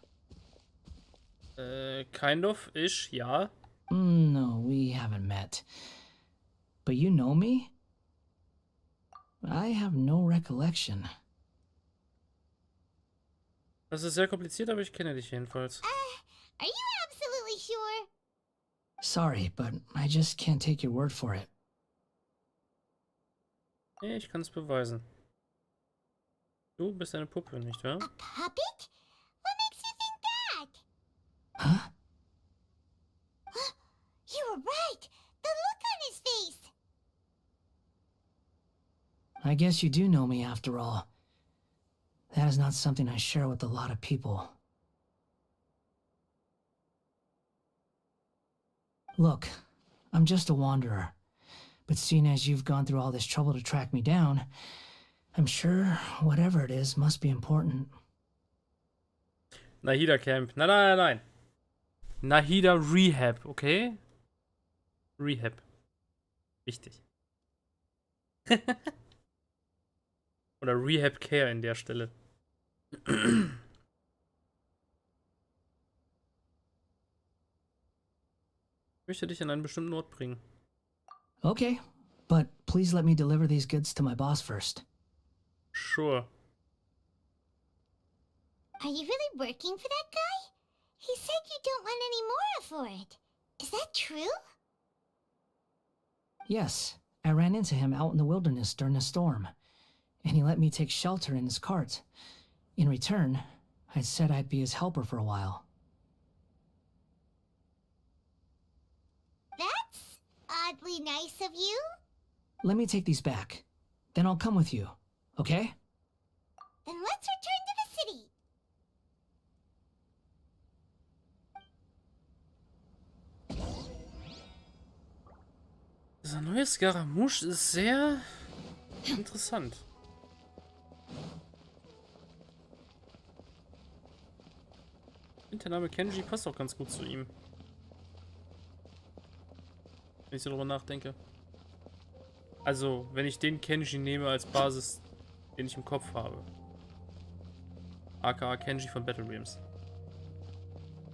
Kind of ish, ja. No, we haven't met. But you know me? I have no recollection. Das ist sehr kompliziert, aber ich kenne dich jedenfalls. Are you absolutely sure? Sorry, but I just can't take your word for it. Nee, ich kann es beweisen. Du bist eine Puppe, nicht wahr? A puppet? What makes you think that? Huh? You were right! The look on his face! I guess you do know me after all. That is not something I share with a lot of people. Look, I'm just a wanderer. But seeing as you've gone through all this trouble to track me down, I'm sure whatever it is must be important. Nahida Camp. Nein. Nahida Rehab, okay? Rehab. Wichtig. Oder Rehab Care in der Stelle. Ich möchte dich an einen bestimmten Ort bringen. Okay, but please let me deliver these goods to my boss first. Sure. Are you really working for that guy? He said you don't want any more for it. Is that true? Yes, I ran into him out in the wilderness during a storm, and he let me take shelter in his cart. In return, I said I'd be his helper for a while. That's oddly nice of you. Let me take these back. Then I'll come with you, okay? Then let's return to the city. Dieser neue Scaramouche ist sehr interessant. Der Name Kenji passt auch ganz gut zu ihm. Wenn ich so drüber nachdenke. Also, wenn ich den Kenji nehme als Basis, den ich im Kopf habe. AKA Kenji von Battle Realms.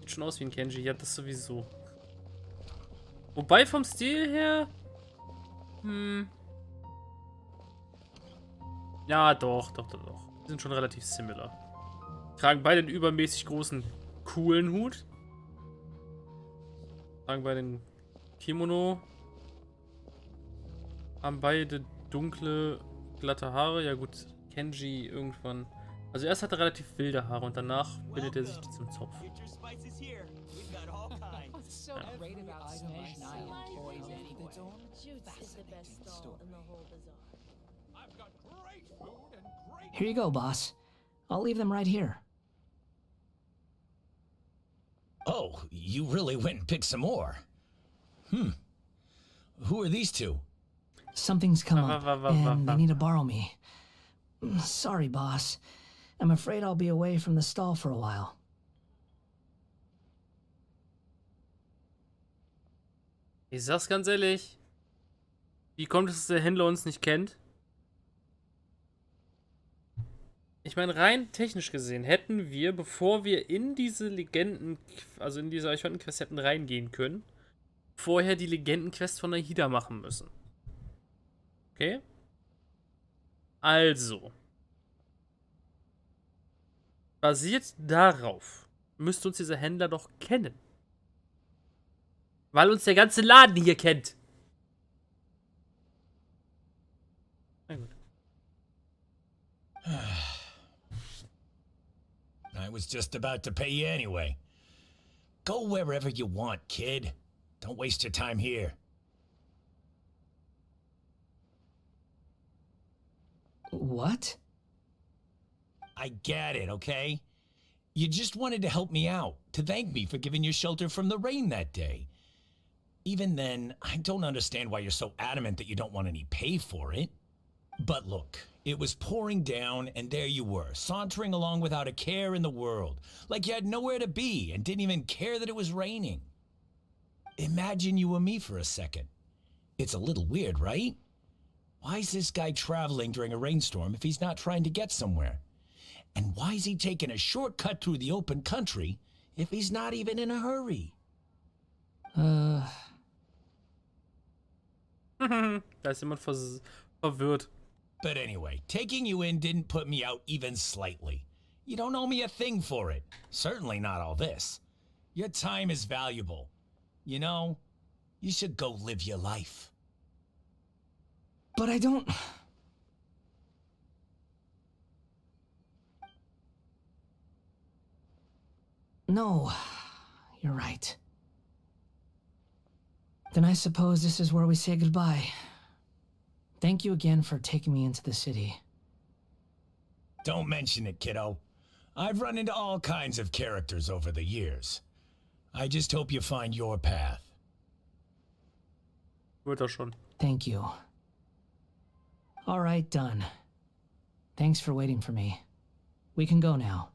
Sieht schon aus wie ein Kenji, ja, das sowieso. Wobei vom Stil her... Ja, doch. Die sind schon relativ similar. Tragen beide einen übermäßig großen, coolen Hut. Tragen beide den Kimono. Haben beide dunkle, glatte Haare. Ja gut, Kenji irgendwann. Also erst hat er relativ wilde Haare und danach bildet er sich die zum Zopf. Here you go, boss. I'll leave them right here. Oh, you really went and picked some more. Who are these two? Something's come up, and they need to borrow me. Sorry, boss. I'm afraid I'll be away from the stall for a while. Ich sag's ganz ehrlich. Wie kommt es, dass der Händler uns nicht kennt? Ich meine, rein technisch gesehen hätten wir, bevor wir in diese Legenden, also in diese Eichhörnchen-Quest hätten reingehen können, vorher die Legenden-Quest von Nahida machen müssen. Okay? Also. Basiert darauf, müsste uns dieser Händler doch kennen. Weil uns der ganze Laden hier kennt. Na gut. I was just about to pay you anyway. Go wherever you want, kid. Don't waste your time here. What? I get it, okay? You just wanted to help me out, to thank me for giving you shelter from the rain that day. Even then, I don't understand why you're so adamant that you don't want any pay for it. But look, it was pouring down, and there you were, sauntering along without a care in the world, like you had nowhere to be and didn't even care that it was raining. Imagine you were me for a second. It's a little weird, right? Why is this guy traveling during a rainstorm if he's not trying to get somewhere? And why is he taking a shortcut through the open country if he's not even in a hurry? Da ist jemand verwirrt. But anyway, taking you in didn't put me out even slightly. You don't owe me a thing for it. Certainly not all this. Your time is valuable. You know, you should go live your life. But I don't... No, you're right. Then I suppose this is where we say goodbye. Thank you again for taking me into the city. Don't mention it, kiddo. I've run into all kinds of characters over the years. I just hope you find your path. Wird er schon. Thank you. All right, done. Thanks for waiting for me. We can go now.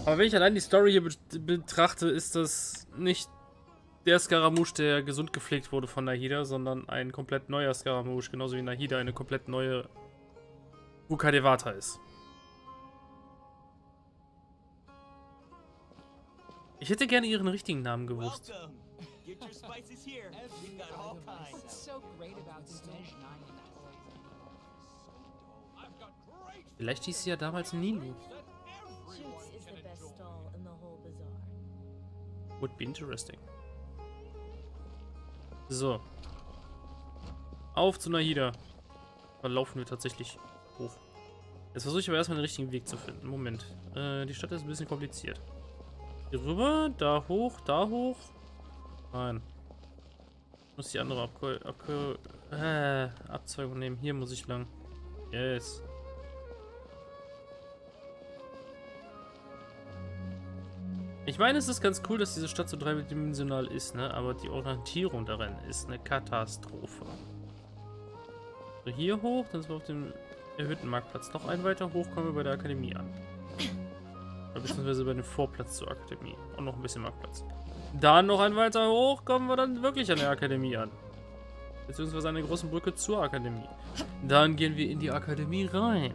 Aber wenn ich allein die Story hier betrachte, ist das nicht der Scaramouche, der gesund gepflegt wurde von Nahida, sondern ein komplett neuer Scaramouche, genauso wie Nahida eine komplett neue Rukkhadevata ist. Ich hätte gerne ihren richtigen Namen gewusst. Vielleicht hieß sie ja damals Nilu. Would be interesting. So. Auf zu Nahida. Da laufen wir tatsächlich hoch. Jetzt versuche ich aber erstmal den richtigen Weg zu finden. Moment. Die Stadt ist ein bisschen kompliziert. Hier rüber, da hoch, da hoch. Nein. Ich muss die andere Abzweigung nehmen. Hier muss ich lang. Yes. Ich meine, es ist ganz cool, dass diese Stadt so dreidimensional ist, ne? Aber die Orientierung darin ist eine Katastrophe. So, hier hoch, dann sind wir auf dem erhöhten Marktplatz. Noch einen weiter hoch kommen wir bei der Akademie an. Oder beziehungsweise bei dem Vorplatz zur Akademie. Und noch ein bisschen Marktplatz. Dann noch ein weiter hoch, kommen wir dann wirklich an der Akademie an. Beziehungsweise an der großen Brücke zur Akademie. Dann gehen wir in die Akademie rein.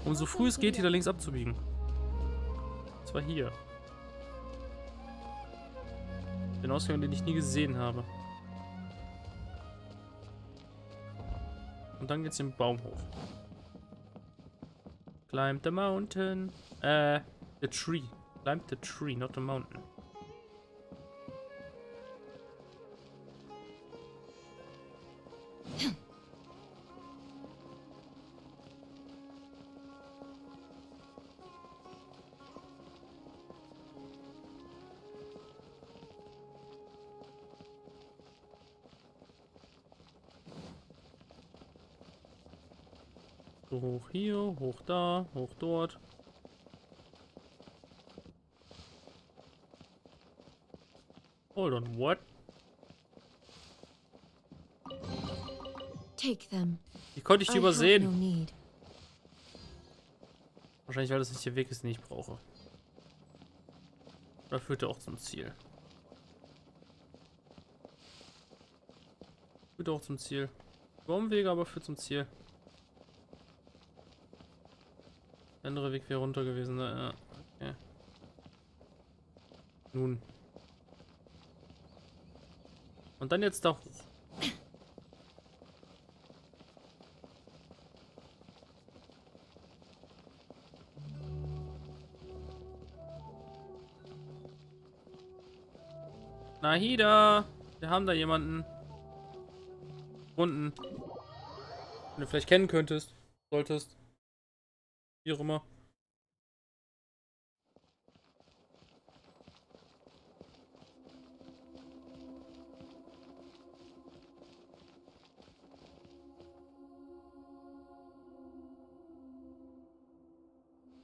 Um so früh es geht, hier da links abzubiegen. Und zwar hier. Den Ausgang, den ich nie gesehen habe. Und dann geht's den Baum hoch. Climb the mountain. The tree. Climb the tree, not the mountain. So, hoch hier, hoch da, hoch dort. Hold on, what? Take them. Die konnte ich übersehen. No need. Wahrscheinlich, weil das nicht der Weg ist, den ich brauche. Oder führt er auch zum Ziel? Führt auch zum Ziel. Baumwege, aber führt zum Ziel. Der andere Weg wäre runter gewesen. Ja, okay. Nun. Und dann jetzt da hoch. Nahida! Wir haben da jemanden. Unten. Den du vielleicht kennen könntest. Solltest. Wie auch immer.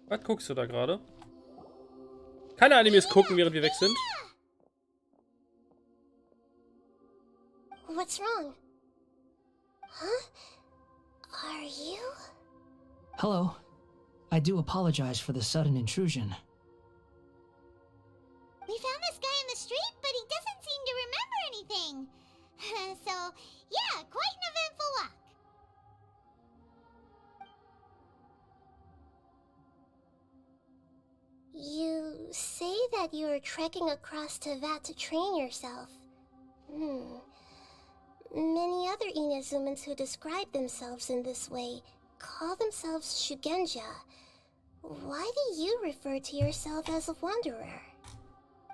Was guckst du da gerade? Keine Animes gucken, während wir weg sind. What's wrong? Huh? Are you? Hello. I do apologize for the sudden intrusion. We found this guy in the street, but he doesn't seem to remember anything. So, yeah, quite an eventful walk. You say that you are trekking across Teyvat to train yourself. Many other Inazumans who describe themselves in this way call themselves Shugenja. Why do you refer to yourself as a wanderer?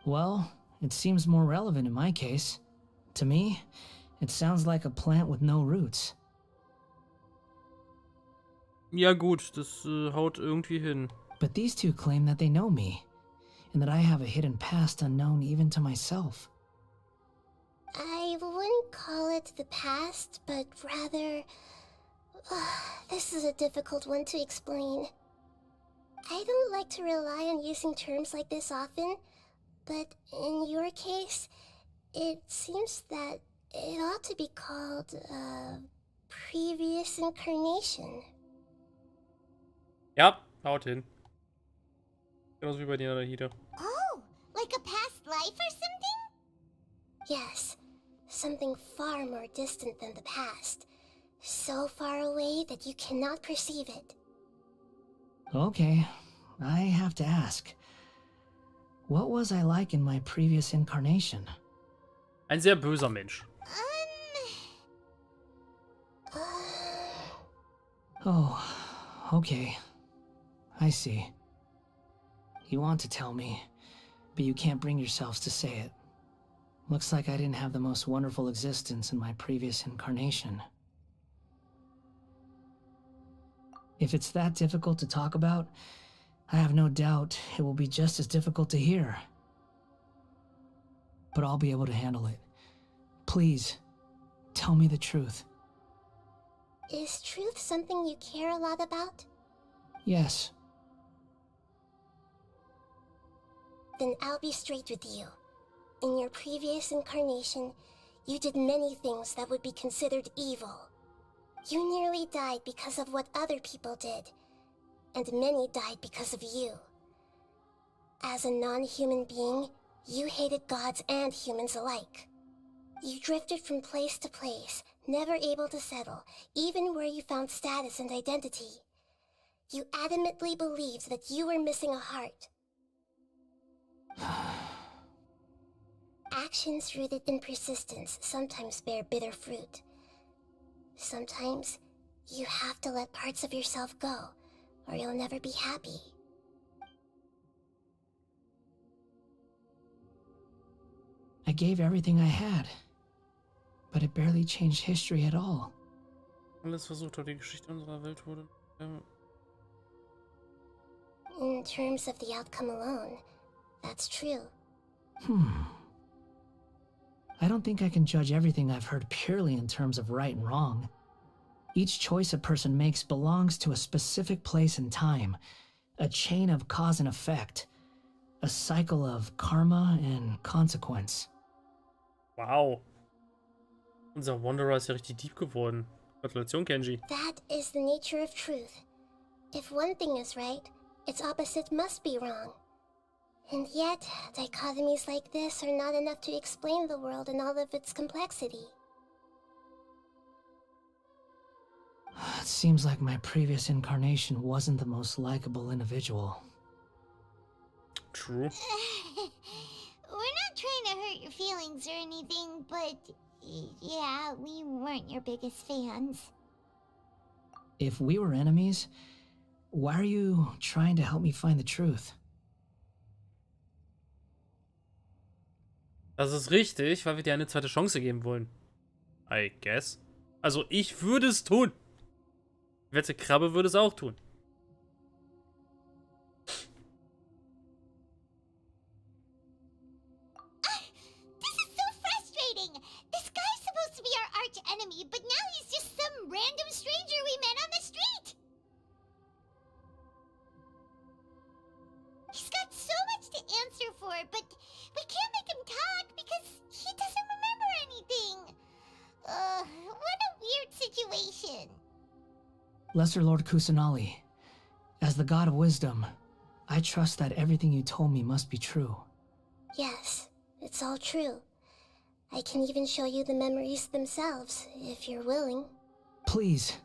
Well, it seems more relevant in my case. To me, it sounds like a plant with no roots. Ja gut, das haut irgendwie hin. But these two claim that they know me, and that I have a hidden past unknown even to myself. I wouldn't call it the past, but rather... this is a difficult one to explain. I don't like to rely on using terms like this often, but in your case, it seems that it ought to be called previous incarnation. Ja, haut hin. Genauso wie bei dir, Nahida. Oh, like a past life or something? Yes, something far more distant than the past. So far away that you cannot perceive it. Okay, I have to ask. What was I like in my previous incarnation? Ein sehr böser Mensch. Oh, okay. I see. You want to tell me, but you can't bring yourselves to say it. Looks like I didn't have the most wonderful existence in my previous incarnation. If it's that difficult to talk about, I have no doubt it will be just as difficult to hear. But I'll be able to handle it. Please, tell me the truth. Is truth something you care a lot about? Yes. Then I'll be straight with you. In your previous incarnation, you did many things that would be considered evil. You nearly died because of what other people did, and many died because of you. As a non-human being, you hated gods and humans alike. You drifted from place to place, never able to settle, even where you found status and identity. You adamantly believed that you were missing a heart. Actions rooted in persistence sometimes bear bitter fruit. Sometimes, you have to let parts of yourself go, or you'll never be happy. I gave everything I had, but it barely changed history at all. Alles versucht hat, die Geschichte unserer Welt wurde. In terms of the outcome alone, that's true. I don't think I can judge everything I've heard purely in terms of right and wrong. Each choice a person makes belongs to a specific place and time, a chain of cause and effect, a cycle of karma and consequence. Wow. Unser Wanderer ist ja richtig deep geworden. Gratulation, Kenji. That is the nature of truth. If one thing is right, its opposite must be wrong. And yet, dichotomies like this are not enough to explain the world in all of its complexity. It seems like my previous incarnation wasn't the most likable individual. True. We're not trying to hurt your feelings or anything, but yeah, we weren't your biggest fans. If we were enemies, why are you trying to help me find the truth? Das ist richtig, weil wir dir eine zweite Chance geben wollen. I guess. Also ich würde es tun. Die wette Krabbe würde es auch tun. This is so frustrating! This guy's supposed to be our arch enemy, but now he's just some random stranger we met on the street! He's got so much to answer for, but we can't make him talk because he doesn't remember anything. What a weird situation. Lesser Lord Kusanali, as the god of wisdom, I trust that everything you told me must be true. Yes, it's all true. I can even show you the memories themselves, if you're willing. Please,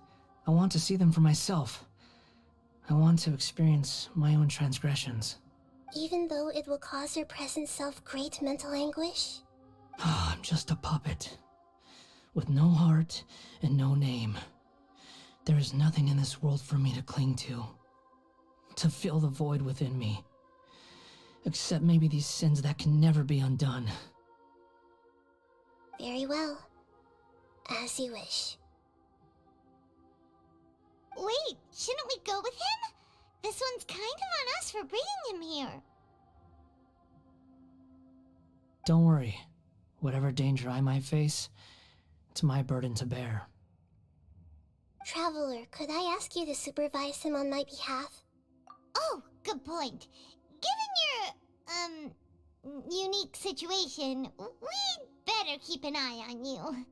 I want to see them for myself. I want to experience my own transgressions. Even though it will cause your present self great mental anguish? I'm just a puppet, with no heart and no name. There is nothing in this world for me to cling to fill the void within me. Except maybe these sins that can never be undone. Very well. As you wish. Wait, shouldn't we go with him? This one's kind of on us for bringing him here. Don't worry. Whatever danger I might face, it's my burden to bear. Traveler, could I ask you to supervise him on my behalf? Oh, good point. Given your, unique situation, we'd better keep an eye on you.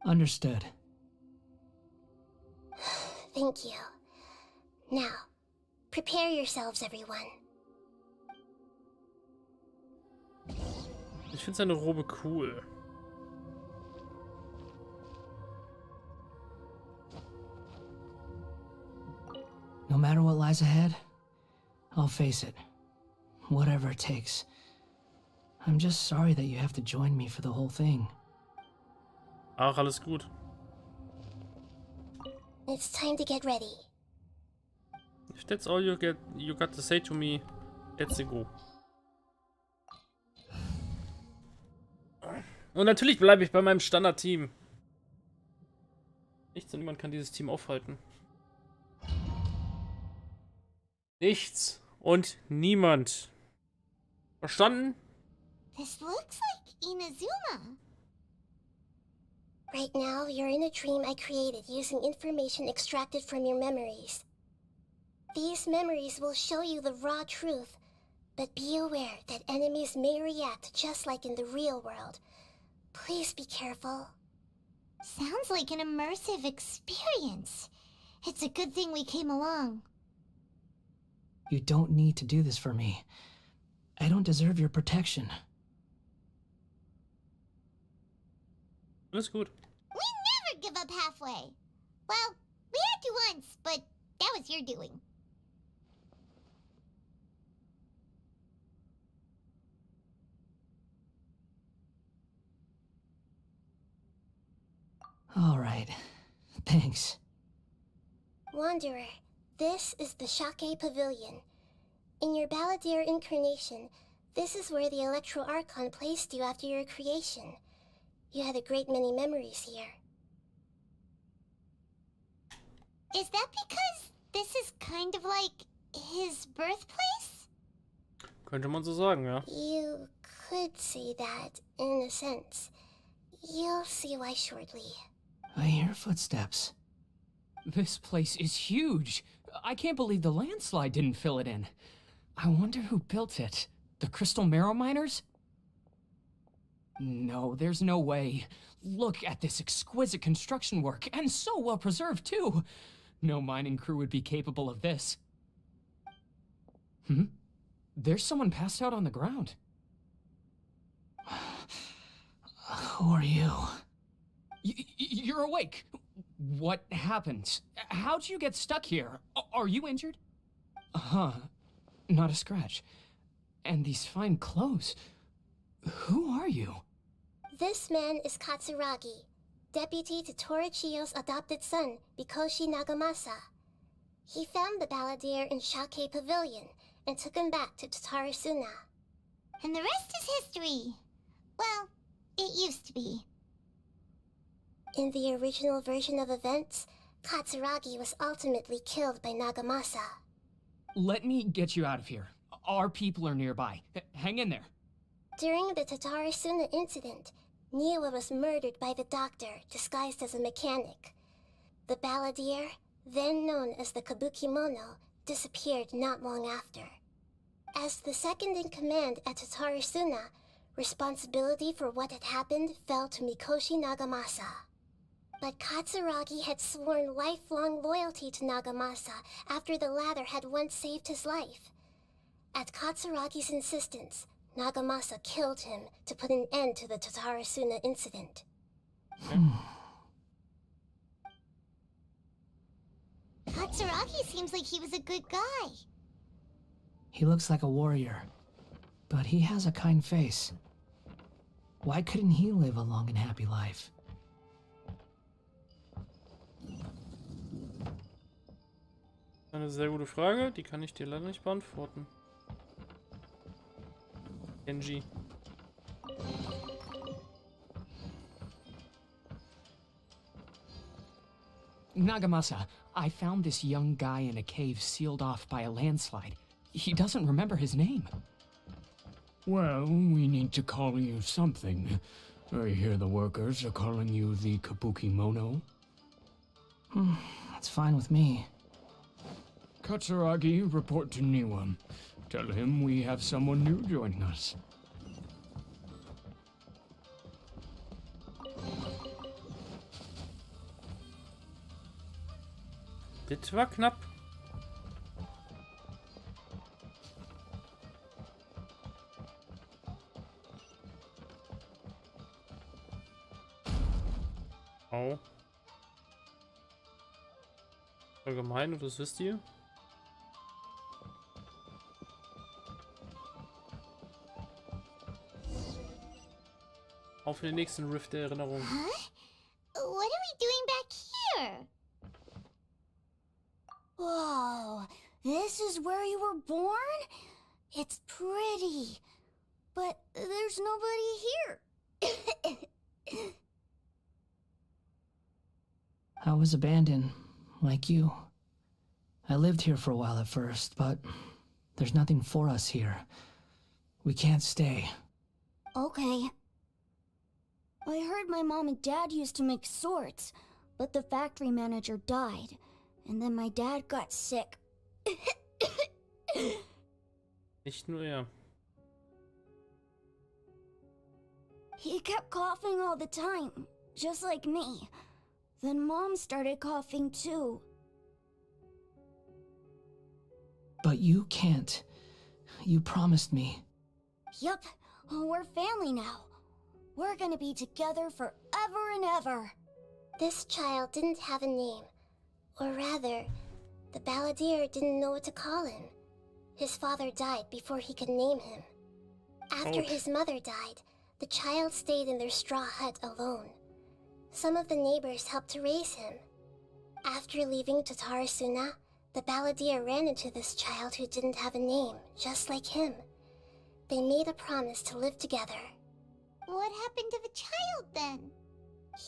Understood. Thank you. Now, prepare yourselves, everyone. Ich finde seine Robe cool. No matter what lies ahead, I'll face it. Whatever it takes. I'm just sorry that you have to join me for the whole thing. Ach, alles gut. It's time to get ready. If that's all you got to say to me, let's go. Und natürlich bleibe ich bei meinem Standardteam. Nichts und niemand kann dieses Team aufhalten. Nichts und niemand. Verstanden? This looks like Inazuma. Right now, you're in a dream I created using information extracted from your memories. These memories will show you the raw truth, but be aware that enemies may react just like in the real world. Please be careful. Sounds like an immersive experience. It's a good thing we came along. You don't need to do this for me. I don't deserve your protection. Alles gut. We never give up halfway. Well, we had to once, but that was your doing. All right. Thanks. Wanderer, this is the Shake Pavilion. In your Balladeer incarnation, this is where the Electro Archon placed you after your creation. You had a great many memories here. Is that because this is kind of like his birthplace? Könnte man so sagen, ja. You could say that, in a sense. You'll see why shortly. I hear footsteps. This place is huge. I can't believe the landslide didn't fill it in. I wonder who built it. The Crystal Marrow Miners? No, there's no way. Look at this exquisite construction work, and so well preserved, too. No mining crew would be capable of this. There's someone passed out on the ground. Who are you? You're awake. What happened? How'd you get stuck here? Are you injured? Huh. Not a scratch. And these fine clothes. Who are you? This man is Katsuragi, deputy to Torichiyo's adopted son, Mikoshi Nagamasa. He found the balladeer in Shake Pavilion and took him back to Tatarasuna. And the rest is history. Well, it used to be. In the original version of events, Katsuragi was ultimately killed by Nagamasa. Let me get you out of here. Our people are nearby. Hang in there. During the Tatarasuna incident, Niwa was murdered by the doctor disguised as a mechanic. The balladeer, then known as the Kabukimono, disappeared not long after. As the second in command at Tatarasuna, responsibility for what had happened fell to Mikoshi Nagamasa. But Katsuragi had sworn lifelong loyalty to Nagamasa after the latter had once saved his life. At Katsuragi's insistence, Nagamasa killed him to put an end to the Tatarasuna incident. Katsuragi seems like he was a good guy. He looks like a warrior, but he has a kind face. Why couldn't he live a long and happy life? Eine sehr gute Frage, die kann ich dir leider nicht beantworten. Genji. Nagamasa, I found this young guy in a cave sealed off by a landslide. He doesn't remember his name. Well, we need to call you something. I hear the workers are calling you the Kabukimono. That's fine with me. Katsuragi, report to Niwa. Tell him we have someone new joining us. Das war knapp. Au. Allgemein, das wisst ihr? Auf den nächsten Rift der Erinnerung. Huh? What are we doing back here? Whoa, this is where you were born? It's pretty, but there's nobody here. I was abandoned, like you. I lived here for a while at first, but there's nothing for us here. We can't stay. Okay. I heard my mom and dad used to make swords, but the factory manager died, and then my dad got sick. Nicht nur er. He kept coughing all the time, just like me. Then Mom started coughing too. But you can't. You promised me. Yup, we're family now. We're gonna be together forever and ever. This child didn't have a name. Or rather, the balladeer didn't know what to call him. His father died before he could name him. After his mother died, the child stayed in their straw hut alone. Some of the neighbors helped to raise him. After leaving Tatarasuna, the balladeer ran into this child who didn't have a name, just like him. They made a promise to live together. What happened to the child then?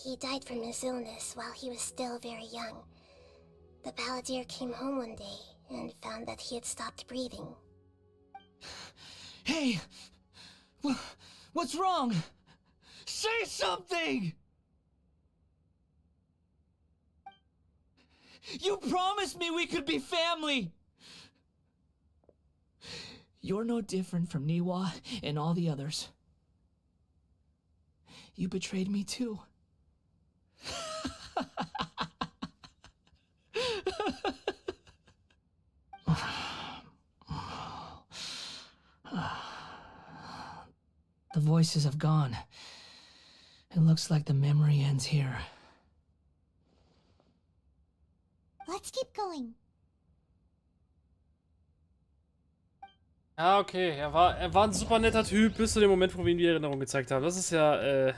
He died from his illness while he was still very young. The balladeer came home one day and found that he had stopped breathing. Hey! What's wrong? Say something! You promised me we could be family! You're no different from Niwa and all the others. You betrayed me too. The voices have gone. It looks like the memory ends here. Let's keep going. Ja, okay. Er war ein super netter Typ, bis zu dem Moment, wo wir ihm die Erinnerung gezeigt haben. Das ist ja,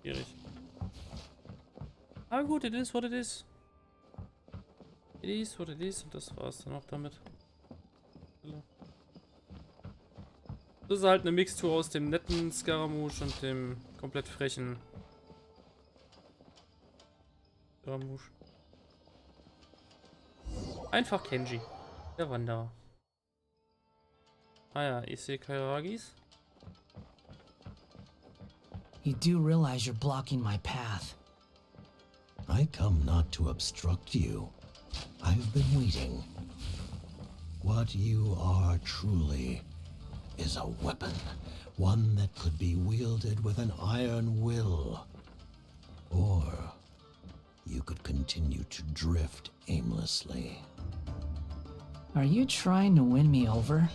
schwierig. Aber gut, it is what it is. It is what it is. Und das war's dann auch damit. Das ist halt eine Mixtur aus dem netten Scaramouche und dem komplett frechen Scaramouche. Einfach Kenji, der Wanderer. Ah ja, ich sehe Kairagis. You do realize you're blocking my path. I come not to obstruct you. I've been waiting. What you are truly is a weapon, one that could be wielded with an iron will. Or you could continue to drift aimlessly. Are you trying to win me over?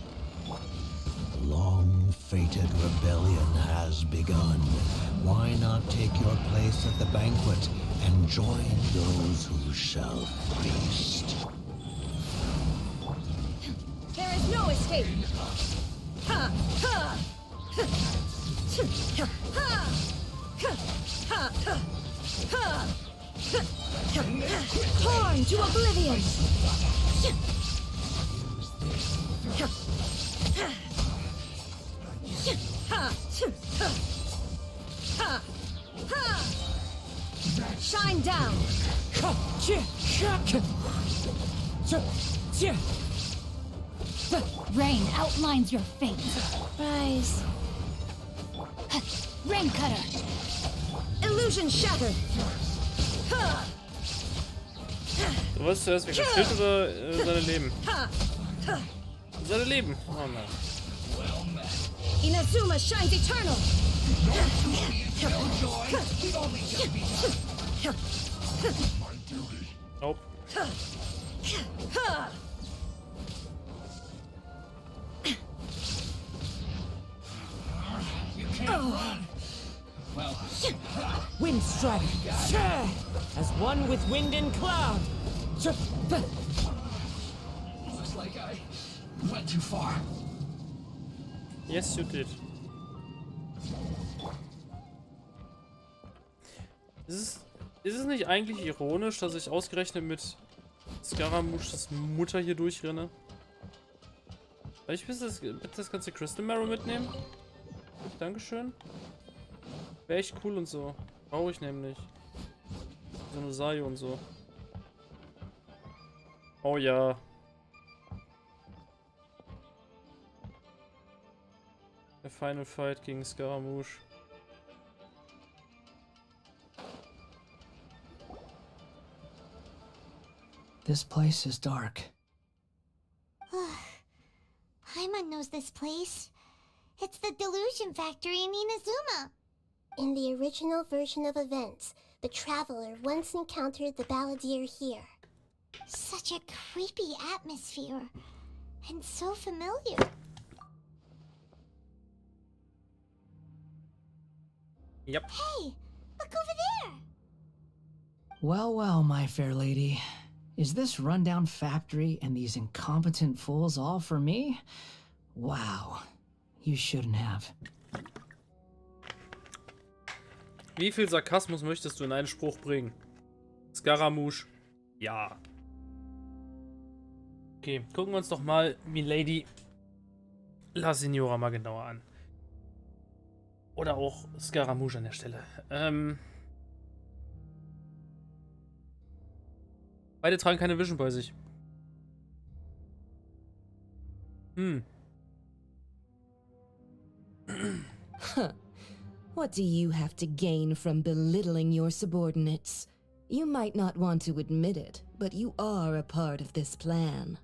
The long-fated rebellion has begun. Why not take your place at the banquet and join those who shall feast? There is no escape! Ha! Ha! Torn to oblivion! Shine down! Rain outlines your fate. Rise. Rain cutter. Illusion shattered. Du wolltest zuerst wegen Schild oder seine Leben? Seine Leben. Oh nein. Inazuma shines eternal. Nope. Wind strike. As one with wind and cloud. Looks like I went too far. Yes, you did. Ist es nicht eigentlich ironisch, dass ich ausgerechnet mit Scaramouches Mutter hier durchrenne? Vielleicht willst du das ganze Crystal Marrow mitnehmen? Dankeschön. Wäre echt cool und so. Brauche ich nämlich. So eine Sayo und so. Oh ja. Der Final Fight gegen Scaramouche. This place is dark. Paimon knows this place. It's the delusion factory in Inazuma. In the original version of events, the Traveler once encountered the Balladeer here. Such a creepy atmosphere. And so familiar. Yep. Hey, look over there. Well, well, my fair lady. Is this rundown factory and these incompetent fools all for me? Wow. You shouldn't have. Wie viel Sarkasmus möchtest du in einen Spruch bringen? Scaramouche. Ja. Okay, gucken wir uns doch mal Milady La Signora mal genauer an. Oder auch Scaramouche an der Stelle. Beide tragen keine Vision bei sich. What do you have to gain from belittling your subordinates? You might not want to admit it, but you are a part of this plan.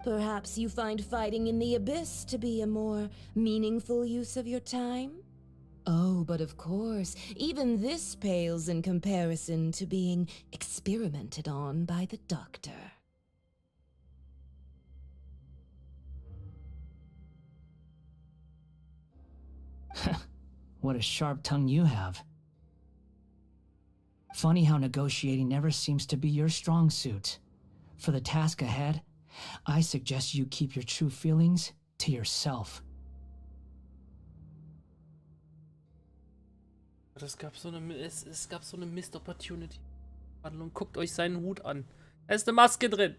Perhaps you find fighting in the abyss to be a more meaningful use of your time? Oh, but of course, even this pales in comparison to being experimented on by the doctor. What a sharp tongue you have. Funny how negotiating never seems to be your strong suit. For the task ahead, I suggest you keep your true feelings to yourself. Es gab so eine Missed Opportunity. Guckt euch seinen Hut an. Da ist eine Maske drin.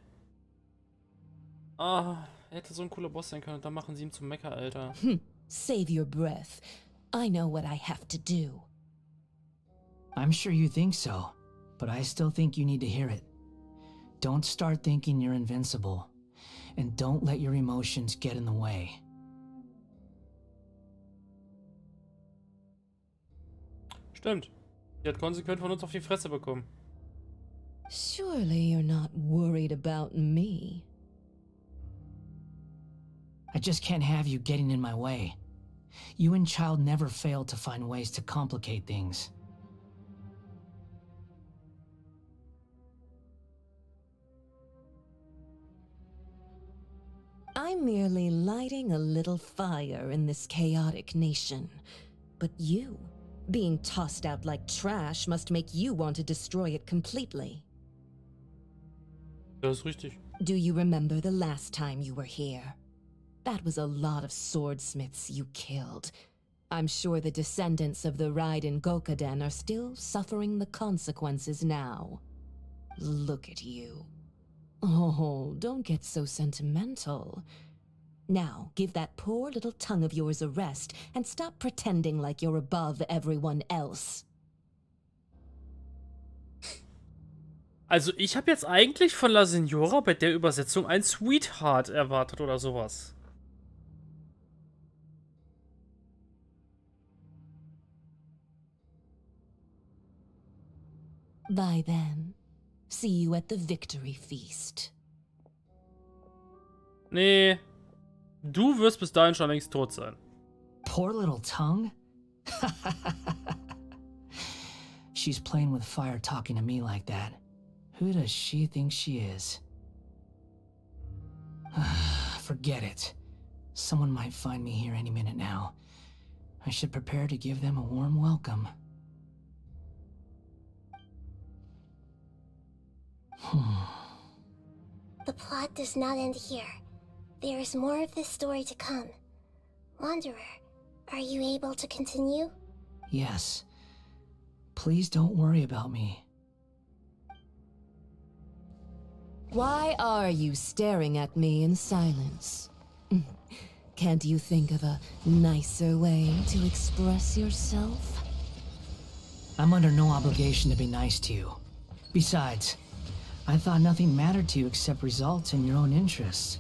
Ah, er hätte so ein cooler Boss sein können. Und dann machen sie ihn zum Mecker, Alter. Save your breath. I know what I have to do. I'm sure you think so, but I still think you need to hear it. Don't start thinking you're invincible, and don't let your emotions get in the way. Stimmt. Die hat konsequent von uns auf die Fresse bekommen. Surely you're not worried about me. I just can't have you getting in my way. You and Child never fail to find ways to complicate things. I'm merely lighting a little fire in this chaotic nation. But you, being tossed out like trash, must make you want to destroy it completely. Das ist richtig. Do you remember the last time you were here? That was a lot of swordsmiths you killed. I'm sure the descendants of the Raiden Gokaden are still suffering the consequences now. Look at you. Oh, don't get so sentimental. Now, give that poor little tongue of yours a rest and stop pretending like you're above everyone else. Also ich habe jetzt eigentlich von La Signora bei der Übersetzung ein Sweetheart erwartet oder sowas. Bye then. See you at the victory feast. Nee. Du wirst bis dahin schon längst tot sein. Poor little tongue? She's playing with fire talking to me like that. Who does she think she is? Forget it. Someone might find me here any minute now. I should prepare to give them a warm welcome. The plot does not end here. There is more of this story to come. Wanderer, are you able to continue? Yes. Please don't worry about me. Why are you staring at me in silence? Can't you think of a nicer way to express yourself? I'm under no obligation to be nice to you. Besides, I thought nothing mattered to you except results and your own interests.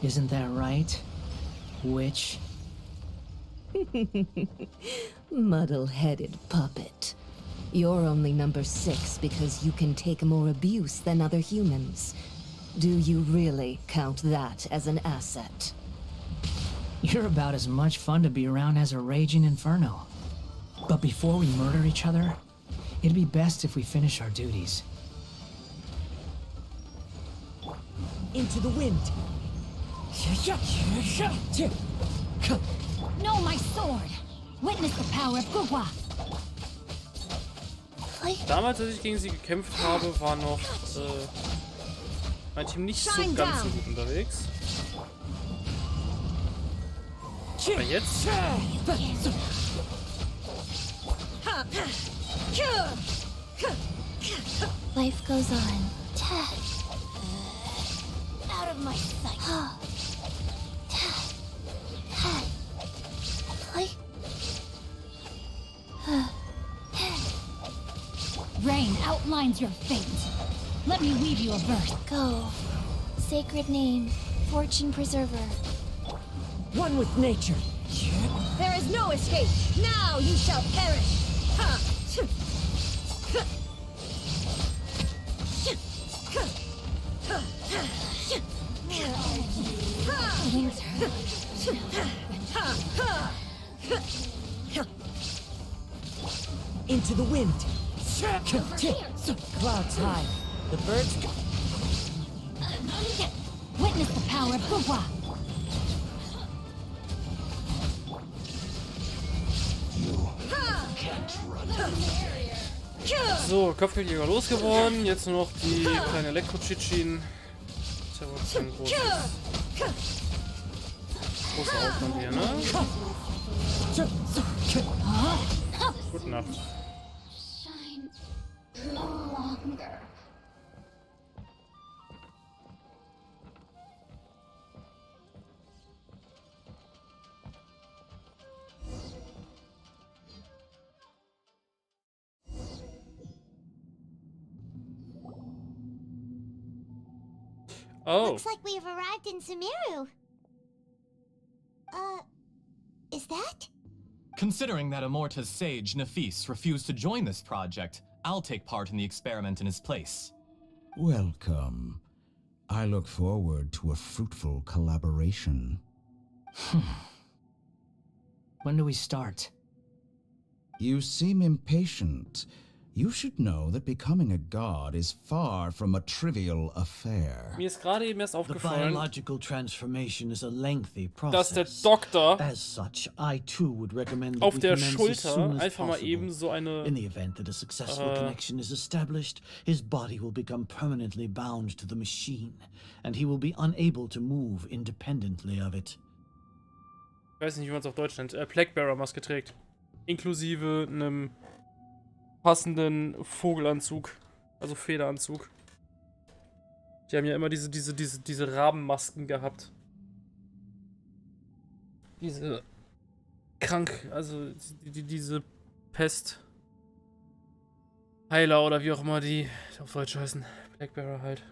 Isn't that right, witch? Muddle-headed puppet. You're only number 6 because you can take more abuse than other humans. Do you really count that as an asset? You're about as much fun to be around as a raging inferno. But before we murder each other, it'd be best if we finish our duties. Into the wind. No, my sword! Witness the power of Gugwa! Damals, als ich gegen sie gekämpft habe, war noch mein Team nicht so ganz so gut unterwegs. Aber jetzt? Life goes on. Out of my sight. Rain outlines your fate. Let me weave you a verse. Go. Sacred name. Fortune preserver. One with nature. There is no escape. Now you shall perish. Into the wind. Clouds high. The birds. Witness the power of Gugwa. You So, Kopfgeldjäger losgeworden. Jetzt nur noch die kleinen Elektro-Chichin. Ist ja wohl kein großer Aufwand hier, ne? Gute Nacht. Oh. Looks like we have arrived in Sumeru. Is that? Considering that Amorta's sage, Nafis, refused to join this project, I'll take part in the experiment in his place. Welcome. I look forward to a fruitful collaboration. When do we start? You seem impatient. You should know that becoming a god is far from a trivial affair. Mir ist gerade eben erst The aufgefallen, biological transformation is a lengthy dass der process. Doktor As such, I too would recommend that auf we der commence as soon Schulter as einfach mal possible. eben so eine In the event that a successful connection is established, his body will become permanently bound to the machine, and he will be unable to move independently of it. ich weiß nicht, wie man es auf Deutsch nennt, Plaguebearer-Maske trägt. Inklusive einem passenden Vogelanzug. Also Federanzug. Die haben ja immer diese Rabenmasken gehabt. Diese also diese Pest Heiler oder wie auch immer die auf Deutsch heißen. Plaguebearer halt.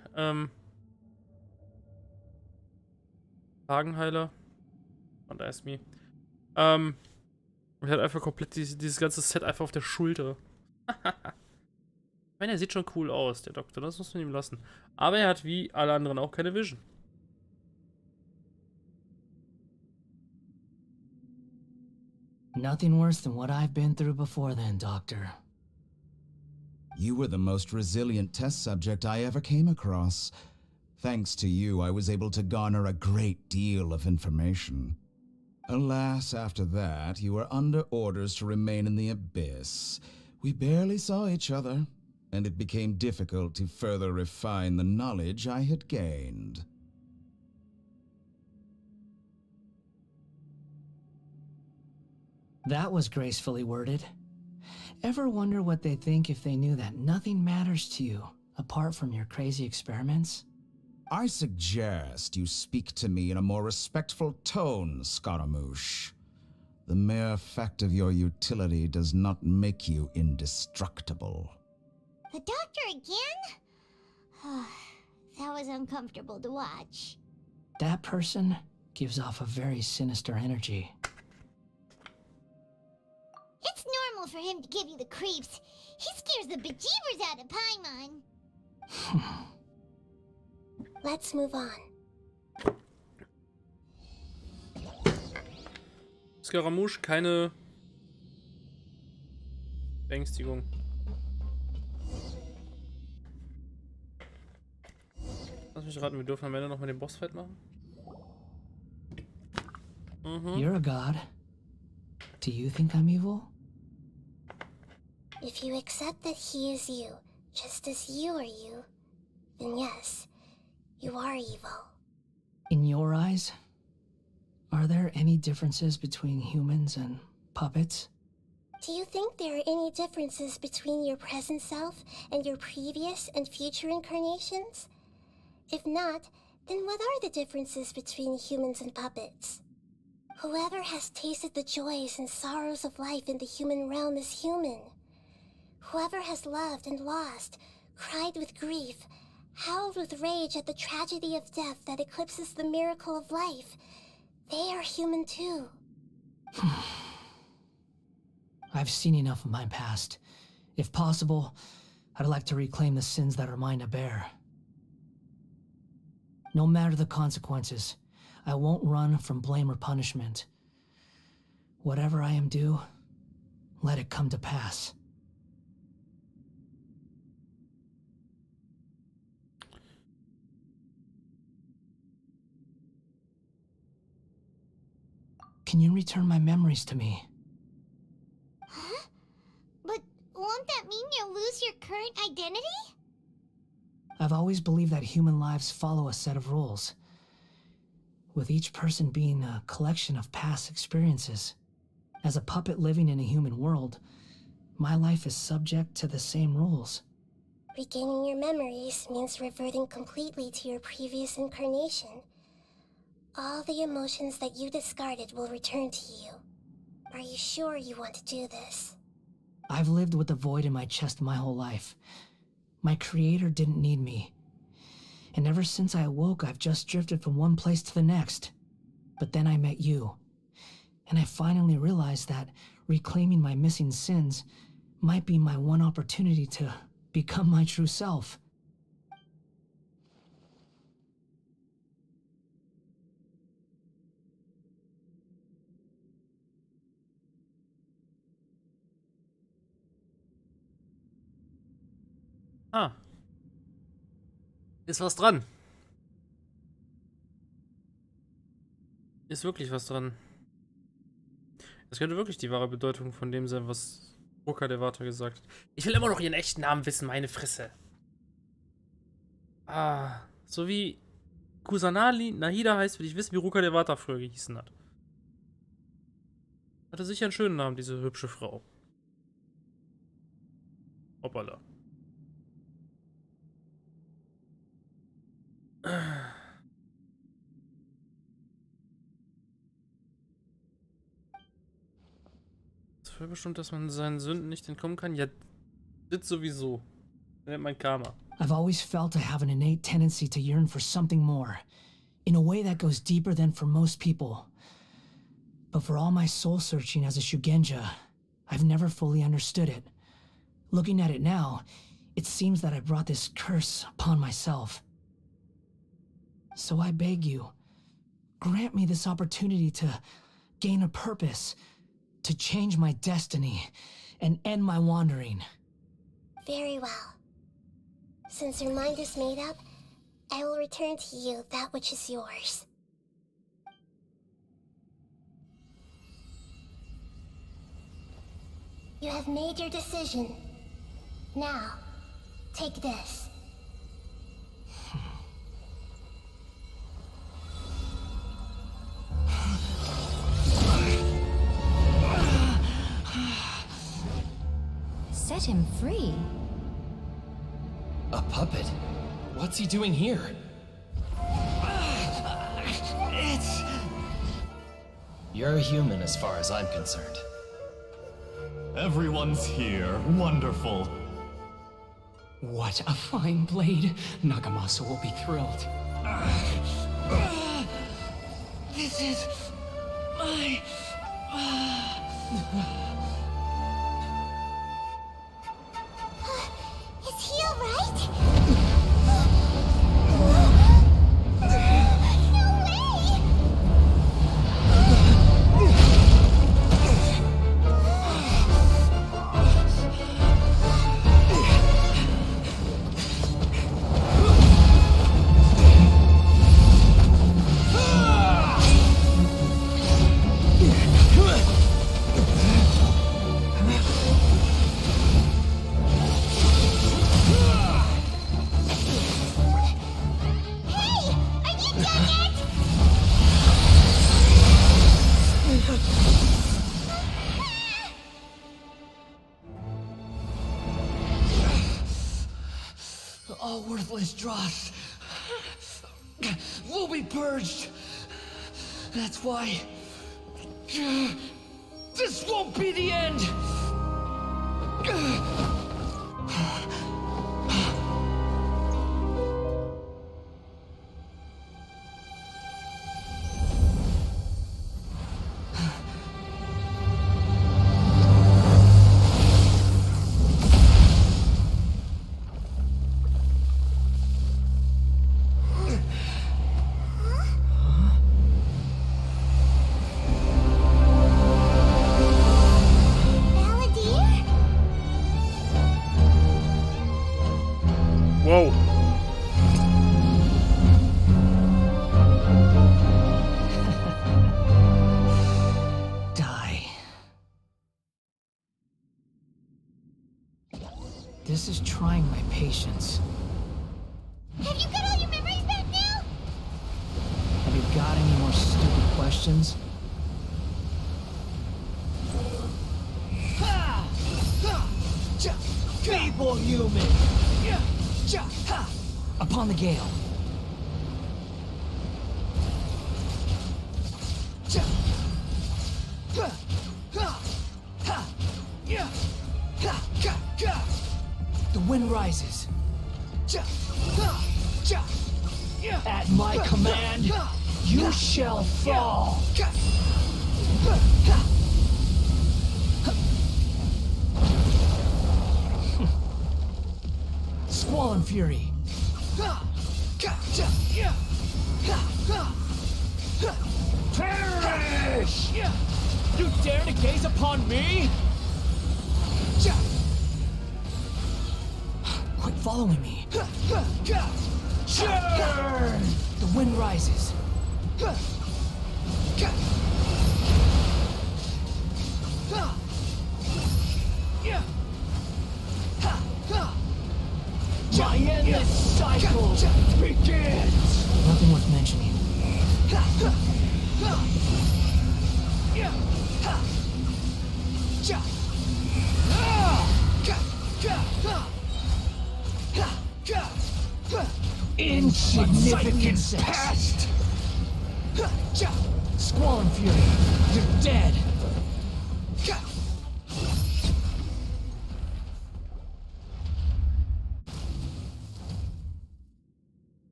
Wagenheiler. Und da ist mir. Und er hat einfach komplett dieses ganze Set einfach auf der Schulter. Ich meine, er sieht schon cool aus, der Doktor. Das muss man ihm lassen. Aber er hat wie alle anderen auch keine Vision. Nothing worse than what I've been through before then, Doctor. You were the most resilient test subject I ever came across. Thanks to you, I was able to garner a great deal of information. Alas, after that, you were under orders to remain in the abyss. We barely saw each other, and it became difficult to further refine the knowledge I had gained. That was gracefully worded. Ever wonder what they'd think if they knew that nothing matters to you, apart from your crazy experiments? I suggest you speak to me in a more respectful tone, Scaramouche. The mere fact of your utility does not make you indestructible. The doctor again? That was uncomfortable to watch. That person gives off a very sinister energy. It's normal for him to give you the creeps. He scares the bejeebers out of Paimon. Let's move on. Scaramouche, keine Beängstigung. Lass mich raten, wir dürfen am Ende noch mal den Bossfight machen. You're a god. Do you think I'm evil? If you accept that he is you, just as you are you, then yes, you are evil. In your eyes, are there any differences between humans and puppets? Do you think there are any differences between your present self and your previous and future incarnations? If not, then what are the differences between humans and puppets? Whoever has tasted the joys and sorrows of life in the human realm is human. Whoever has loved and lost, cried with grief, howled with rage at the tragedy of death that eclipses the miracle of life, they are human too. I've seen enough of my past. If possible, I'd like to reclaim the sins that are mine to bear. No matter the consequences, I won't run from blame or punishment. Whatever I am due, let it come to pass. Can you return my memories to me? Huh? But identity? I've always believed that human lives follow a set of rules, with each person being a collection of past experiences. As a puppet living in a human world, my life is subject to the same rules. Regaining your memories means reverting completely to your previous incarnation. All the emotions that you discarded will return to you. Are you sure you want to do this? I've lived with the void in my chest my whole life. My creator didn't need me. And ever since I awoke, I've just drifted from one place to the next. But then I met you. And I finally realized that reclaiming my missing sins might be my one opportunity to become my true self. Ah. Ist was dran. Ist wirklich was dran. Das könnte wirklich die wahre Bedeutung von dem sein, was Ruka der Vater gesagt hat. Ich will immer noch ihren echten Namen wissen, meine Fresse. Ah, so wie Kusanali Nahida heißt, will ich wissen, wie Ruka der Vater früher gehießen hat. Hatte sicher einen schönen Namen, diese hübsche Frau. Hoppala. Es ist voll bestimmt, dass man seinen Sünden nicht entkommen kann. Ja, das sowieso. Das nennt man Karma. I've always felt I have an innate tendency to yearn for something more, in a way that goes deeper than for most people. But for all my soul searching as a Shugenja, I've never fully understood it. Looking at it now, it seems that I brought this curse upon myself. So I beg you, grant me this opportunity to gain a purpose, to change my destiny, and end my wandering. Very well. Since your mind is made up, I will return to you that which is yours. You have made your decision. Now, take this. Set him free. A puppet? What's he doing here? You're a human as far as I'm concerned. Everyone's here. Wonderful. What a fine blade. Nagamasa will be thrilled. This is my... Is he alright? All worthless dross will be purged. That's why this won't be the end. This is trying my patience. Have you got all your memories back now? Have you got any more stupid questions? Feeble human! Upon the gale. The wind rises. At my command, you shall fall. Squall and fury. Perish! You dare to gaze upon me? Quit following me. Churn! The wind rises. My endless cycle begins! Nothing worth mentioning. Insignificant pest! Squall and fury, you're dead!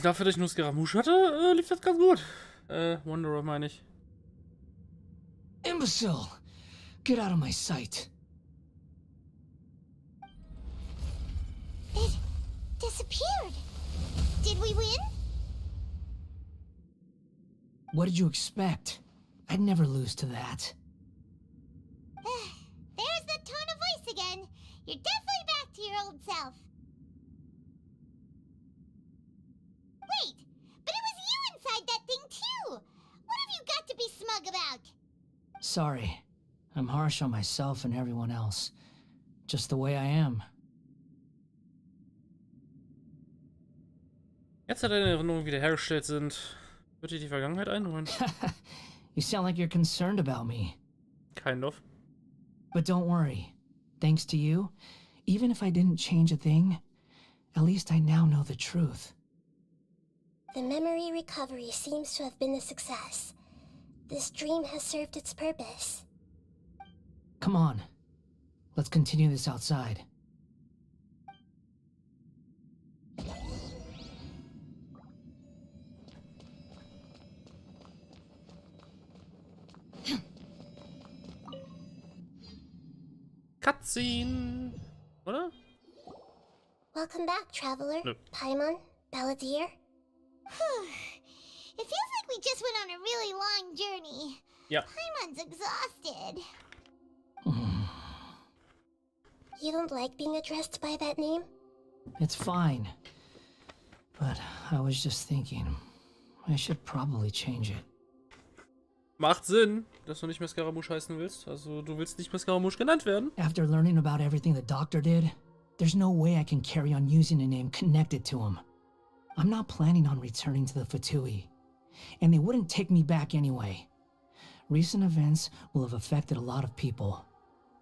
Dafür, dass ich nur Scaramouche hatte, lief das ganz gut. Wanderer meine ich. Imbecile! Get out of my sight. It disappeared. Did we win? What did you expect? I'd never lose to that. There's the tone of voice again. You're definitely back to your old self. Wait, but it was you inside that thing too! What have you got to be smug about? Sorry. I'm harsh on myself and everyone else. Just the way I am. Jetzt, da deine Erinnerungen wiederhergestellt sind, würde ich die Vergangenheit einholen. You sound like you're concerned about me. Kind of. But don't worry. Thanks to you, even if I didn't change a thing, at least I now know the truth. The memory recovery seems to have been a success. This dream has served its purpose. Come on. Let's continue this outside. Cutscene! Oder? Welcome back, traveler. No. Paimon, Balladeer. It feels like we just went on a really long journey. Yeah. Paimon's exhausted. You don't like being addressed by that name? It's fine. But I was just thinking, I should probably change it. Macht Sinn, dass du nicht mehr Scaramouche heißen willst. Also, du willst nicht mehr Scaramouche genannt werden. After learning about everything the doctor did, there's no way I can carry on using a name connected to him. I'm not planning on returning to the Fatui, and they wouldn't take me back anyway. Recent events will have affected a lot of people,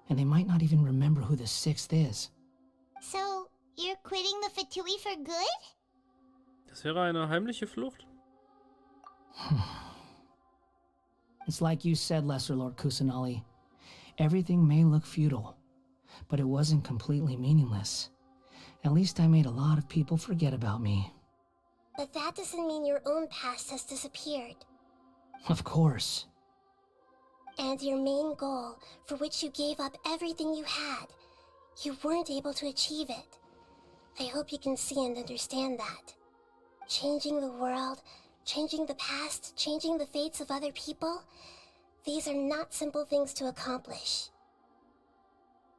and they might not even remember who the sixth is. So, you're quitting the Fatui for good? Das wäre eine heimliche Flucht. It's like you said, Lesser Lord Kusanali. Everything may look futile, but it wasn't completely meaningless. At least I made a lot of people forget about me. But that doesn't mean your own past has disappeared. Of course. And your main goal, for which you gave up everything you had, you weren't able to achieve it. I hope you can see and understand that. Changing the world, changing the past, changing the fates of other people, these are not simple things to accomplish.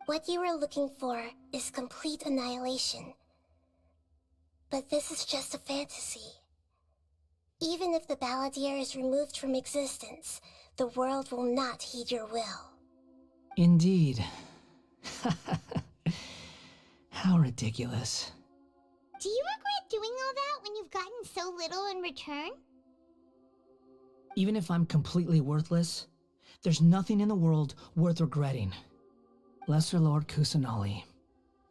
What you were looking for is complete annihilation. But this is just a fantasy. Even if the Balladeer is removed from existence, the world will not heed your will. Indeed. How ridiculous. Do you regret doing all that when you've gotten so little in return? Even if I'm completely worthless, there's nothing in the world worth regretting. Lesser Lord Kusanali,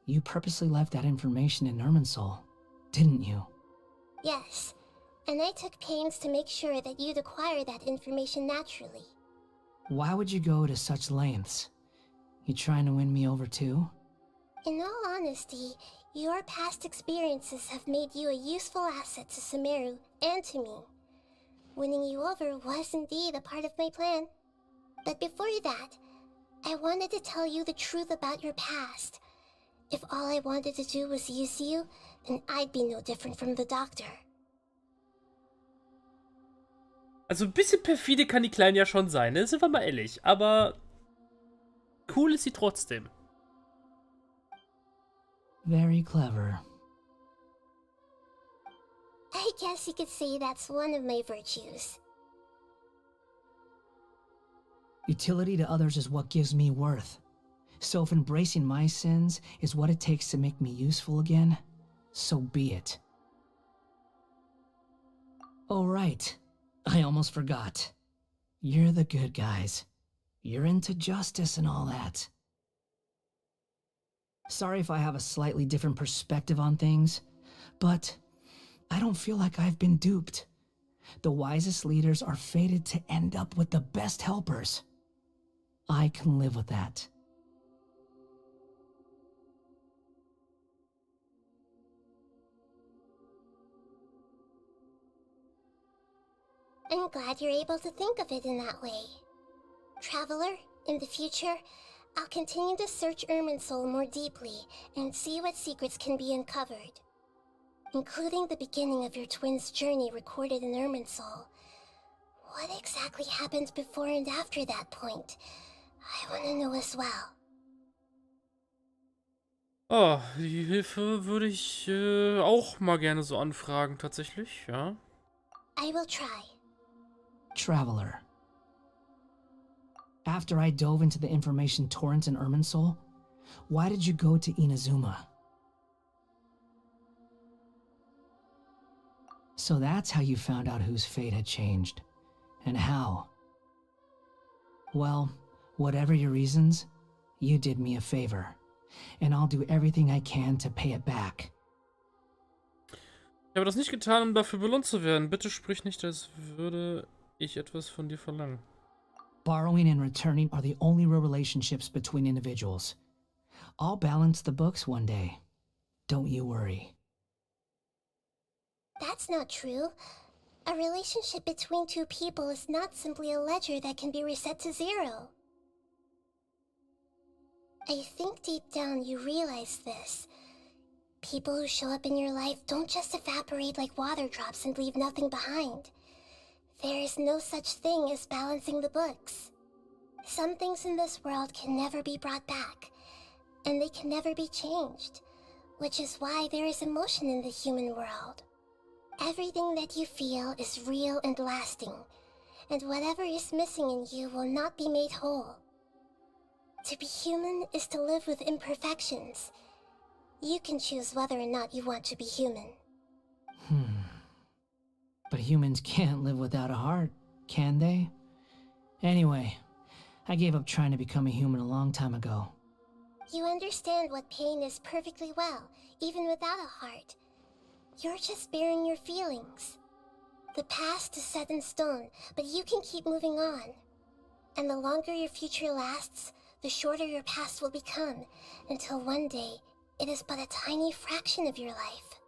you purposely left that information in Irminsul, didn't you? Yes, and I took pains to make sure that you'd acquire that information naturally. Why would you go to such lengths? You trying to win me over too? In all honesty, your past experiences have made you a useful asset to Sumeru and to me. Winning you over was indeed a part of my plan. But before that, I wanted to tell you the truth about your past. If all I wanted to do was use you, then I'd be no different from the Doctor. Also ein bisschen perfide kann die Kleine ja schon sein, ne? Sind wir mal ehrlich. Aber cool ist sie trotzdem. Very clever. I guess you could say that's one of my virtues. Utility to others is what gives me worth. So if embracing my sins is what it takes to make me useful again, so be it. Oh right, I almost forgot. You're the good guys. You're into justice and all that. Sorry if I have a slightly different perspective on things, but I don't feel like I've been duped. The wisest leaders are fated to end up with the best helpers. I can live with that. I'm glad you're able to think of it in that way. Traveler, in the future, I'll continue to search Irminsul more deeply and see what secrets can be uncovered. Including the beginning of your twins' journey recorded in Irminsul. What exactly happened before and after that point? I want to know as well. Oh, die Hilfe würde ich auch mal gerne so anfragen, tatsächlich, ja. I will try. Traveler. After I dove into the information torrent in Irminsul, why did you go to Inazuma? So that's how you found out whose fate had changed. And how. Well, whatever your reasons, you did me a favor. And I'll do everything I can to pay it back. Ich habe das nicht getan, um dafür belohnt zu werden. Bitte sprich nicht, als würde ich etwas von dir verlangen. Borrowing and returning are the only real relationships between individuals. I'll balance the books one day. Don't you worry. That's not true. A relationship between two people is not simply a ledger that can be reset to zero. I think deep down you realize this. People who show up in your life don't just evaporate like water drops and leave nothing behind. There is no such thing as balancing the books. Some things in this world can never be brought back, and they can never be changed, which is why there is emotion in the human world. Everything that you feel is real and lasting, and whatever is missing in you will not be made whole. To be human is to live with imperfections. You can choose whether or not you want to be human. But humans can't live without a heart, can they? Anyway, I gave up trying to become a human a long time ago. You understand what pain is perfectly well, even without a heart. You're just bearing your feelings. The past is set in stone, but you can keep moving on. And the longer your future lasts, the shorter your past will become, until one day, it is but a tiny fraction of your life.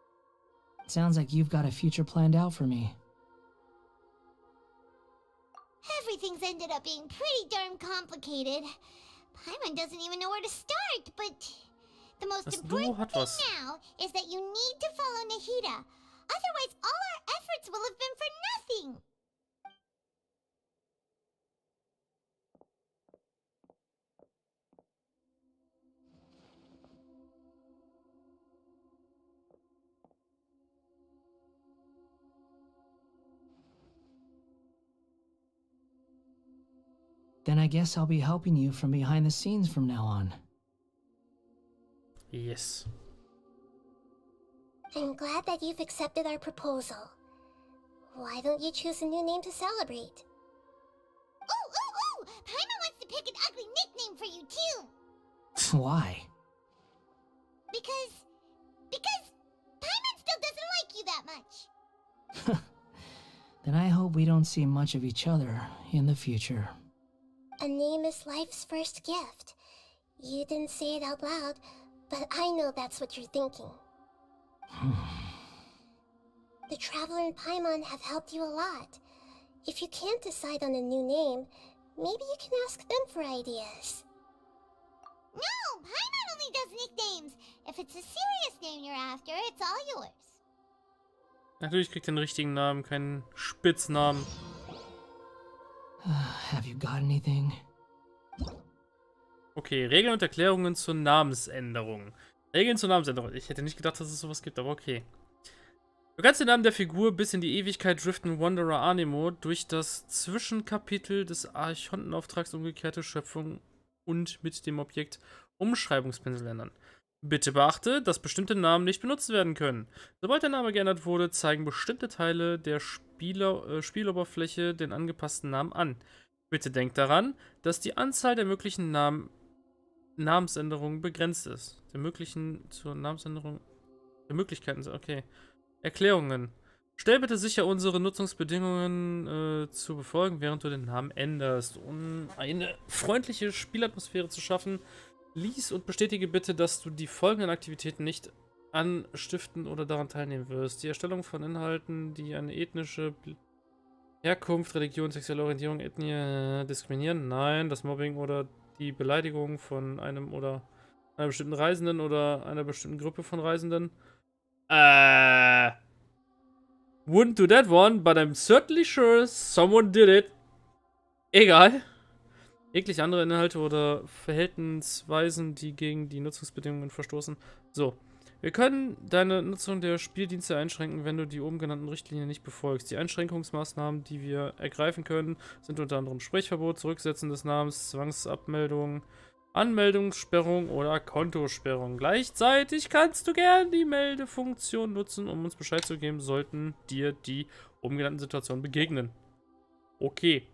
Sounds like you've got a future planned out for me. Everything's ended up being pretty darn complicated. Paimon doesn't even know where to start, but the most important thing now is that you need to follow Nahida. Otherwise, all our efforts will have been for nothing. Then I guess I'll be helping you from behind the scenes from now on. Yes. I'm glad that you've accepted our proposal. Why don't you choose a new name to celebrate? Ooh! Paimon wants to pick an ugly nickname for you, too! Why? Because Paimon still doesn't like you that much. Then I hope we don't see much of each other in the future. A name is life's first gift. You didn't say it out loud, but I know that's what you're thinking. The Traveler and Paimon have helped you a lot. If you can't decide on a new name, maybe you can ask them for ideas. No! Paimon only does nicknames! If it's a serious name you're after, it's all yours. Natürlich kriegt er den richtigen Namen, keinen Spitznamen. Have you got anything? Okay, Regeln und Erklärungen zur Namensänderung. Regeln zur Namensänderung. Ich hätte nicht gedacht, dass es sowas gibt, aber okay. Du kannst den Namen der Figur bis in die Ewigkeit driften, Wanderer Anemo, durch das Zwischenkapitel des Archontenauftrags umgekehrte Schöpfung und mit dem Objekt Umschreibungspinsel ändern. Bitte beachte, dass bestimmte Namen nicht benutzt werden können. Sobald der Name geändert wurde, zeigen bestimmte Teile der Spieloberfläche den angepassten Namen an. Bitte denkt daran, dass die Anzahl der möglichen Namensänderungen begrenzt ist. Der Möglichkeiten, okay. Erklärungen. Stell bitte sicher, unsere Nutzungsbedingungen zu befolgen, während du den Namen änderst. Um eine freundliche Spielatmosphäre zu schaffen, lies und bestätige bitte, dass du die folgenden Aktivitäten nicht anstiften oder daran teilnehmen wirst. Die Erstellung von Inhalten, die eine ethnische Herkunft, Religion, sexuelle Orientierung, Ethnie diskriminieren. Nein, das Mobbing oder die Beleidigung von einem oder einer bestimmten Reisenden oder einer bestimmten Gruppe von Reisenden. Wouldn't do that one, but I'm certainly sure someone did it. Egal. Jegliche andere Inhalte oder Verhaltensweisen, die gegen die Nutzungsbedingungen verstoßen. So. Wir können deine Nutzung der Spieldienste einschränken, wenn du die oben genannten Richtlinien nicht befolgst. Die Einschränkungsmaßnahmen, die wir ergreifen können, sind unter anderem Sprechverbot, Zurücksetzen des Namens, Zwangsabmeldung, Anmeldungssperrung oder Kontosperrung. Gleichzeitig kannst du gern die Meldefunktion nutzen, um uns Bescheid zu geben, sollten dir die oben genannten Situationen begegnen. Okay.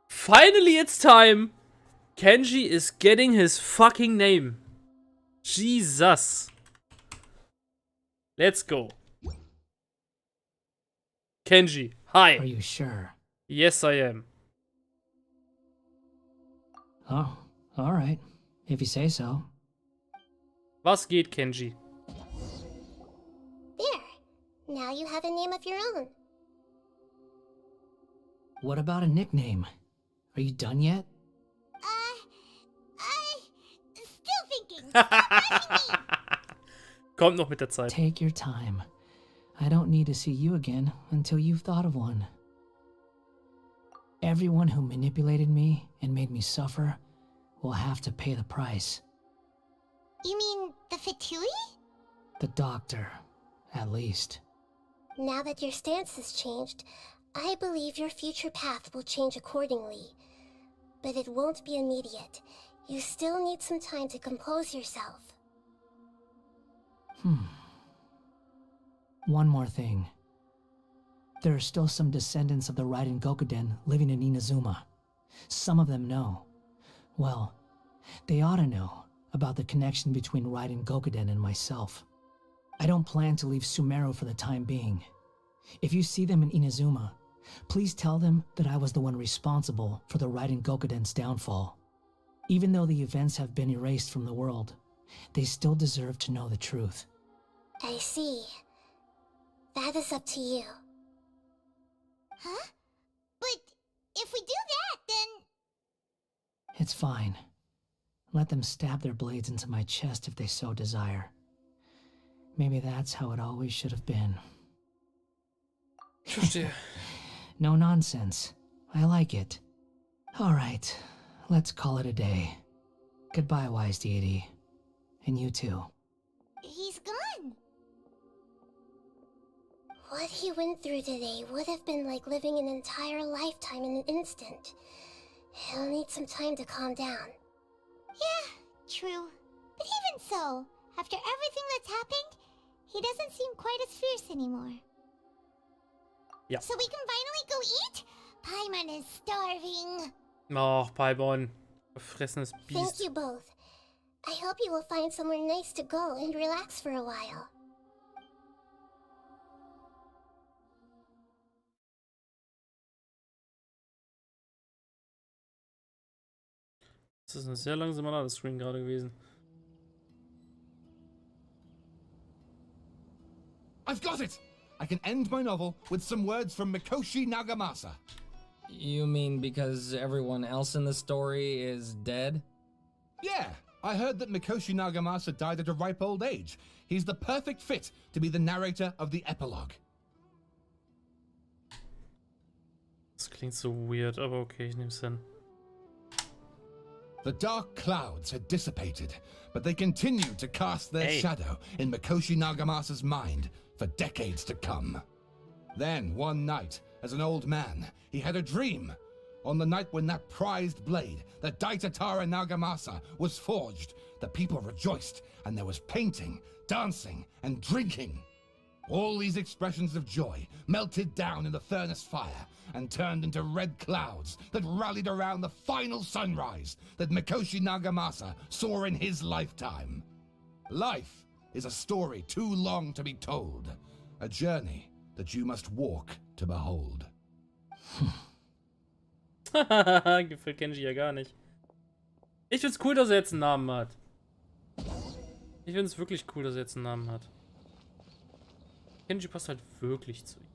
Finally it's time! Kenji is getting his fucking name. Jesus. Let's go. Kenji, hi. Are you sure? Yes, I am. Oh, alright. If you say so. Was geht, Kenji? There. Now you have a name of your own. What about a nickname? Are you done yet? Still thinking. Kommt noch mit der Zeit. Take your time. I don't need to see you again until you've thought of one. Everyone who manipulated me and made me suffer will have to pay the price. You mean the Fatui? The doctor, at least. Now that your stance has changed, I believe your future path will change accordingly. But it won't be immediate. You still need some time to compose yourself. One more thing. There are still some descendants of the Raiden Gokuden living in Inazuma. Some of them know. Well, they ought to know about the connection between Raiden Gokuden and myself. I don't plan to leave Sumeru for the time being. If you see them in Inazuma, please tell them that I was the one responsible for the Raiden Gokuden's downfall. Even though the events have been erased from the world, they still deserve to know the truth. I see. That is up to you. Huh? But if we do that, then... It's fine. Let them stab their blades into my chest if they so desire. Maybe that's how it always should have been. No nonsense. I like it. Alright, let's call it a day. Goodbye, wise deity. And you too. He's gone. What he went through today would have been like living an entire lifetime in an instant. He'll need some time to calm down. Yeah, true. But even so, after everything that's happened, he doesn't seem quite as fierce anymore. Ja. So we can finally go eat? Paimon is starving. Oh, Paimon. Verfressenes Biest. Thank you both. I hope you will find somewhere nice to go and relax for a while. Das ist ein sehr langsamer Ladescreen gerade gewesen. I've got it! I can end my novel with some words from Mikoshi Nagamasa. You mean because everyone else in the story is dead? Yeah, I heard that Mikoshi Nagamasa died at a ripe old age. He's the perfect fit to be the narrator of the epilogue. Das klingt so weird, aber okay, ich nehm's hin. The dark clouds had dissipated, but they continued to cast their shadow in Mikoshi Nagamasa's mind for decades to come. Then, one night, as an old man, he had a dream. On the night when that prized blade, the Daitatara Nagamasa, was forged, the people rejoiced, and there was painting, dancing, and drinking. All these expressions of joy melted down in the furnace fire and turned into red clouds that rallied around the final sunrise that Mikoshi Nagamasa saw in his lifetime. Life is a story too long to be told, a journey that you must walk to behold. Gefällt Genji ja gar nicht. Ich find's cool, dass er jetzt einen Namen hat. Ich find's wirklich cool, dass er jetzt einen Namen hat. Genji passt halt wirklich zu ihm.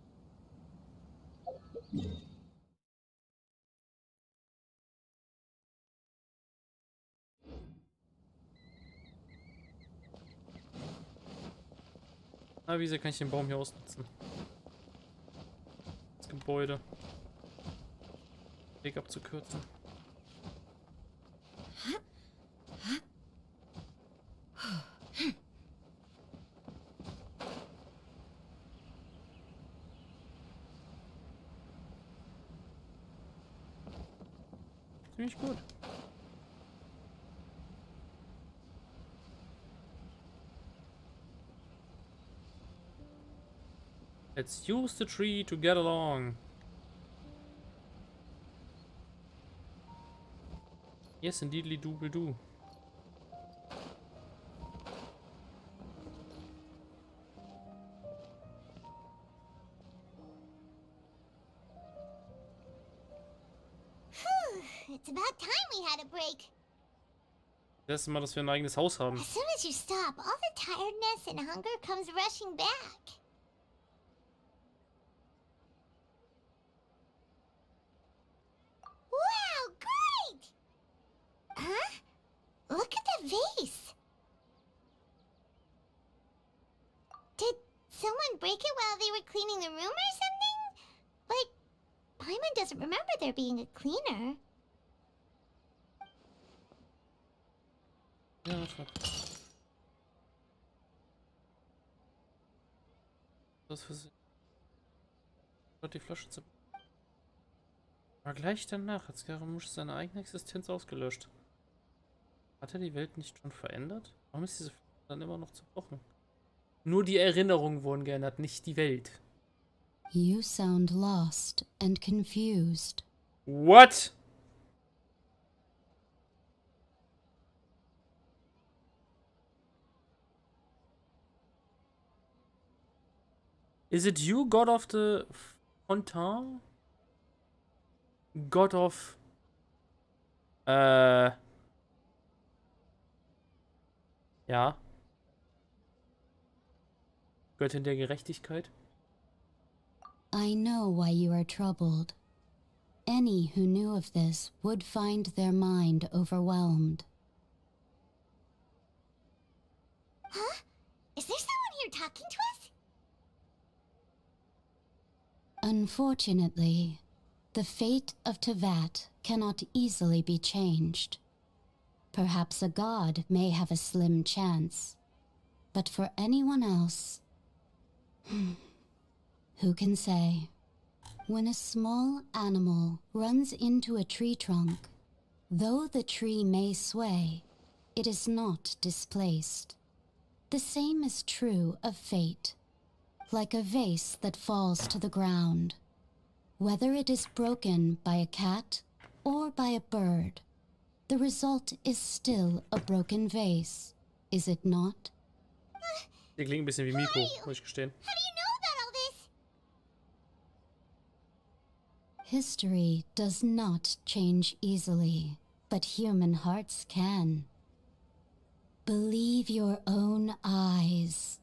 Na, wie sehr kann ich den Baum hier ausnutzen? Das Gebäude. Weg abzukürzen. Ziemlich gut. Let's use the tree to get along. Yes, indeedly do will do. It's about time we had a break. Das erste Mal, dass wir ein eigenes Haus haben. As soon as you stop, all the tiredness and hunger comes rushing back. Wow, great! Huh? Look at the vase. Did someone break it while they were cleaning the room or something? Like, Paimon doesn't remember there being a cleaner. Ja, fuck. Was für sie? Die Flasche zu. Aber gleich danach hat Scaramouche seine eigene Existenz ausgelöscht. Hat er die Welt nicht schon verändert? Warum ist diese Flasche dann immer noch zerbrochen? Nur die Erinnerungen wurden geändert, nicht die Welt. You sound lost and confused. What? Is it you, God of the Fontaine? God of... Ja. Göttin der Gerechtigkeit? I know why you are troubled. Any who knew of this would find their mind overwhelmed. Huh? Is there someone here talking to us? Unfortunately, the fate of Tevat cannot easily be changed. Perhaps a god may have a slim chance, but for anyone else, Who can say? When a small animal runs into a tree trunk, though the tree may sway, it is not displaced. The same is true of fate, like a vase that falls to the ground. Whether it is broken by a cat or by a bird, the result is still a broken vase, is it not? Die klingt ein bisschen wie Miko, muss ich gestehen. How do you know about all this? History does not change easily, but human hearts can. Believe your own eyes.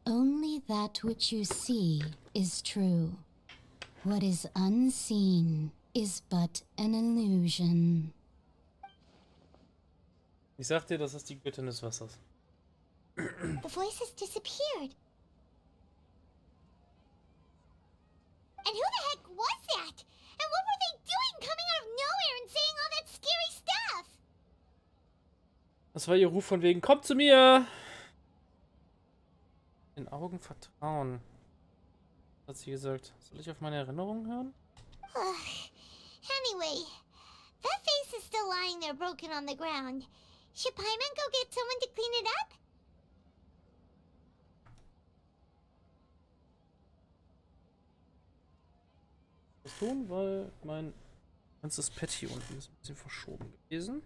Only that which you see is true. What is unseen is but an illusion. Ich sag dir, das ist die Göttin des Wassers. The voice has disappeared. And who the heck was that? And what were they doing coming out of nowhere and saying all that scary stuff? Das war ihr Ruf von wegen, kommt zu mir! Den Augen vertrauen. Hat sie gesagt. Soll ich auf meine Erinnerungen hören? Anyway, that face is still lying there broken on the ground. Should Paimon go get someone to clean it up? Das tun, weil mein ganzes Pad hier unten ist ein bisschen verschoben gewesen.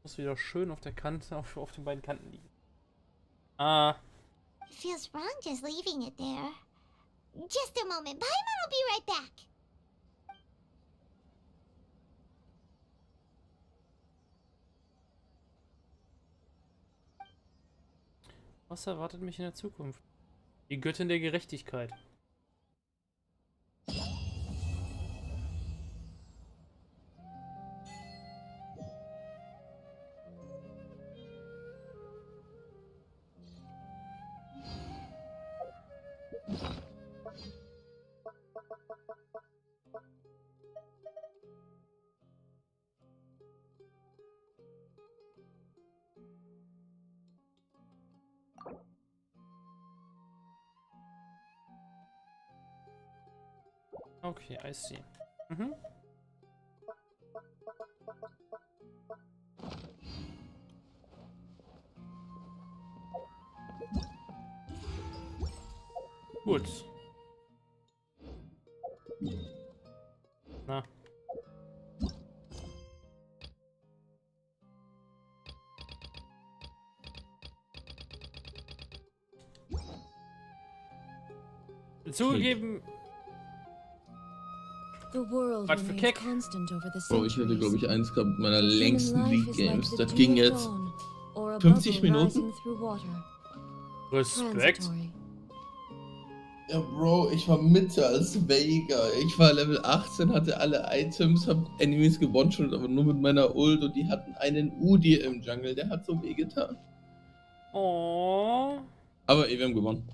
Muss wieder schön auf der Kante, auf den beiden Kanten liegen. Ah. It feels wrong just leaving it there. Just a moment. Paimon will be right back. Was erwartet mich in der Zukunft? Die Göttin der Gerechtigkeit. Okay, I see. Mhm. Gut. Na. Zugegeben. Was für Kick? Oh, ich hätte, glaube ich, eins gehabt mit meiner längsten League Games. Das ging jetzt 50 Minuten. Respekt. Ja, Bro, ich war Mitte als Veigar. Ich war Level 18, hatte alle Items, hab Enemies gewonshot, aber nur mit meiner Ult und die hatten einen Udyr im Jungle. Der hat so wehgetan. Oh. Aber wir haben gewonnen.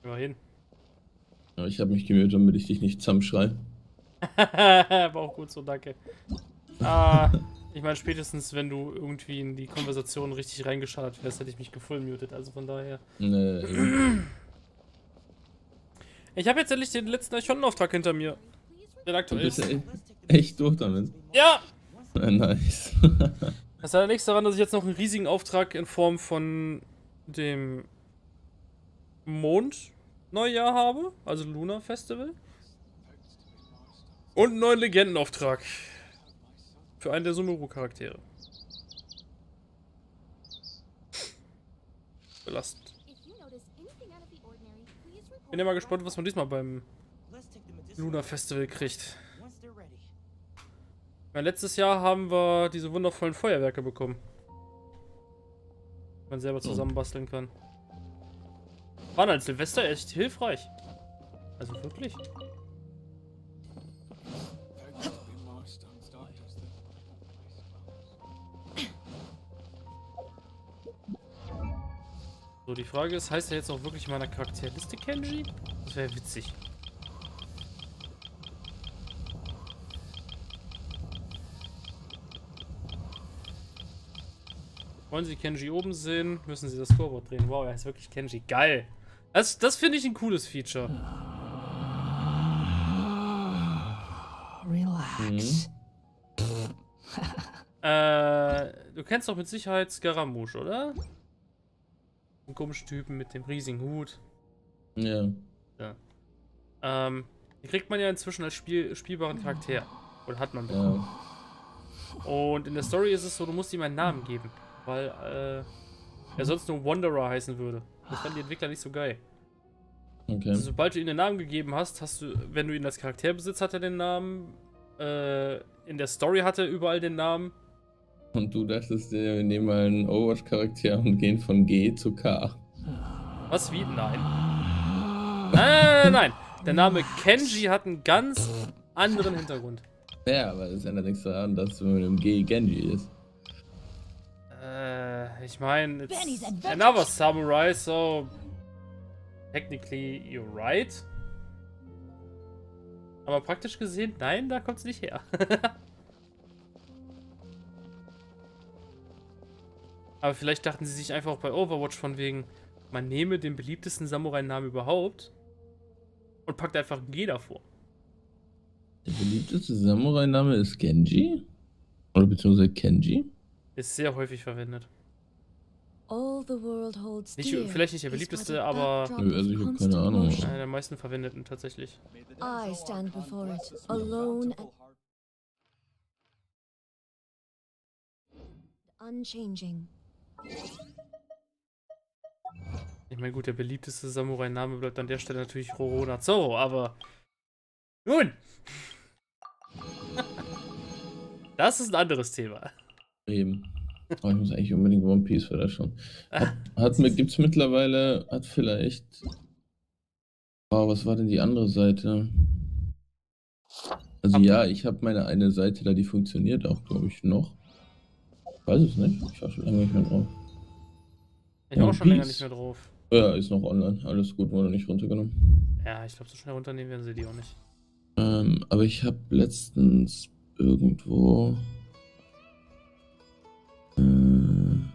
Immerhin. Ja, ich habe mich gemutet, damit ich dich nicht zusammenschreie. War auch gut so, danke. Ich meine, spätestens wenn du irgendwie in die Konversation richtig reingeschaltet wärst, hätte ich mich gefullmutet, also von daher. Ich habe jetzt endlich den letzten Eichhorn-Auftrag hinter mir. Der aktuell ist. Echt durch damit? Ja! Nice. Das hat nichts daran, dass ich jetzt noch einen riesigen Auftrag in Form von dem Mond-Neujahr habe, also Luna Festival. Und einen neuen Legendenauftrag. Für einen der Sumeru-Charaktere. Belastend. Bin ja mal gespannt, was man diesmal beim Luna Festival kriegt. Ja, letztes Jahr haben wir diese wundervollen Feuerwerke bekommen. Die man selber zusammenbasteln kann. Waren als Silvester echt hilfreich. Also wirklich. So, die Frage ist, heißt er jetzt auch wirklich in meiner Charakterliste Kenji? Das wäre witzig. Wollen Sie Kenji oben sehen, müssen Sie das Scoreboard drehen. Wow, er ist wirklich Kenji. Geil. Das finde ich ein cooles Feature. Relax. Du kennst doch mit Sicherheit Scaramouche, oder? Einen komischen Typen mit dem riesigen Hut. Ja. Den kriegt man ja inzwischen als spielbaren Charakter. Oder hat man bekommen. Ja. Und in der Story ist es so, du musst ihm einen Namen geben. Weil er sonst nur Wanderer heißen würde. Das fanden die Entwickler nicht so geil. Okay. Also, sobald du ihm den Namen gegeben hast, wenn du ihn als Charakter besitzt, hat er den Namen. In der Story hat er überall den Namen. Und du dachtest dir, wir nehmen mal einen Overwatch-Charakter und gehen von G zu K. Was, wie? Nein. Nein. Der Name Kenji hat einen ganz anderen Hintergrund. Ja, aber das ändert nichts daran, dass du mit dem G Genji ist. Ich meine, it's another samurai, so technically you're right. Aber praktisch gesehen, nein, da kommt's nicht her. Aber vielleicht dachten sie sich einfach auch bei Overwatch von wegen, man nehme den beliebtesten Samurai-Namen überhaupt und packt einfach G davor. Der beliebteste Samurai-Name ist Genji? Oder beziehungsweise Kenji? Ist sehr häufig verwendet. Nicht, vielleicht nicht der beliebteste, aber... Also ich habe keine Ahnung. Einer der meisten verwendeten tatsächlich. I stand before it, alone and unchanging. Ich meine, gut, der beliebteste Samurai-Name bleibt an der Stelle natürlich Rorona Zoro, aber... Nun! Das ist ein anderes Thema. Eben. Oh, ich muss eigentlich unbedingt One Piece für das schon. Gibt's mittlerweile, vielleicht... Oh, was war denn die andere Seite? Also ja, ich habe meine eine Seite da, die funktioniert auch, glaube ich, noch. Ich weiß es nicht, ich war schon lange nicht mehr drauf. Ich war auch schon länger nicht mehr drauf. Ja, ist noch online, alles gut, wurde nicht runtergenommen. Ja, ich glaube, so schnell runternehmen werden sie die auch nicht. Aber ich habe letztens irgendwo... in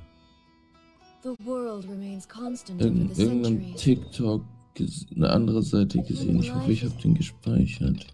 irgendeinem TikTok eine andere Seite gesehen. Ich hoffe, ich habe den gespeichert.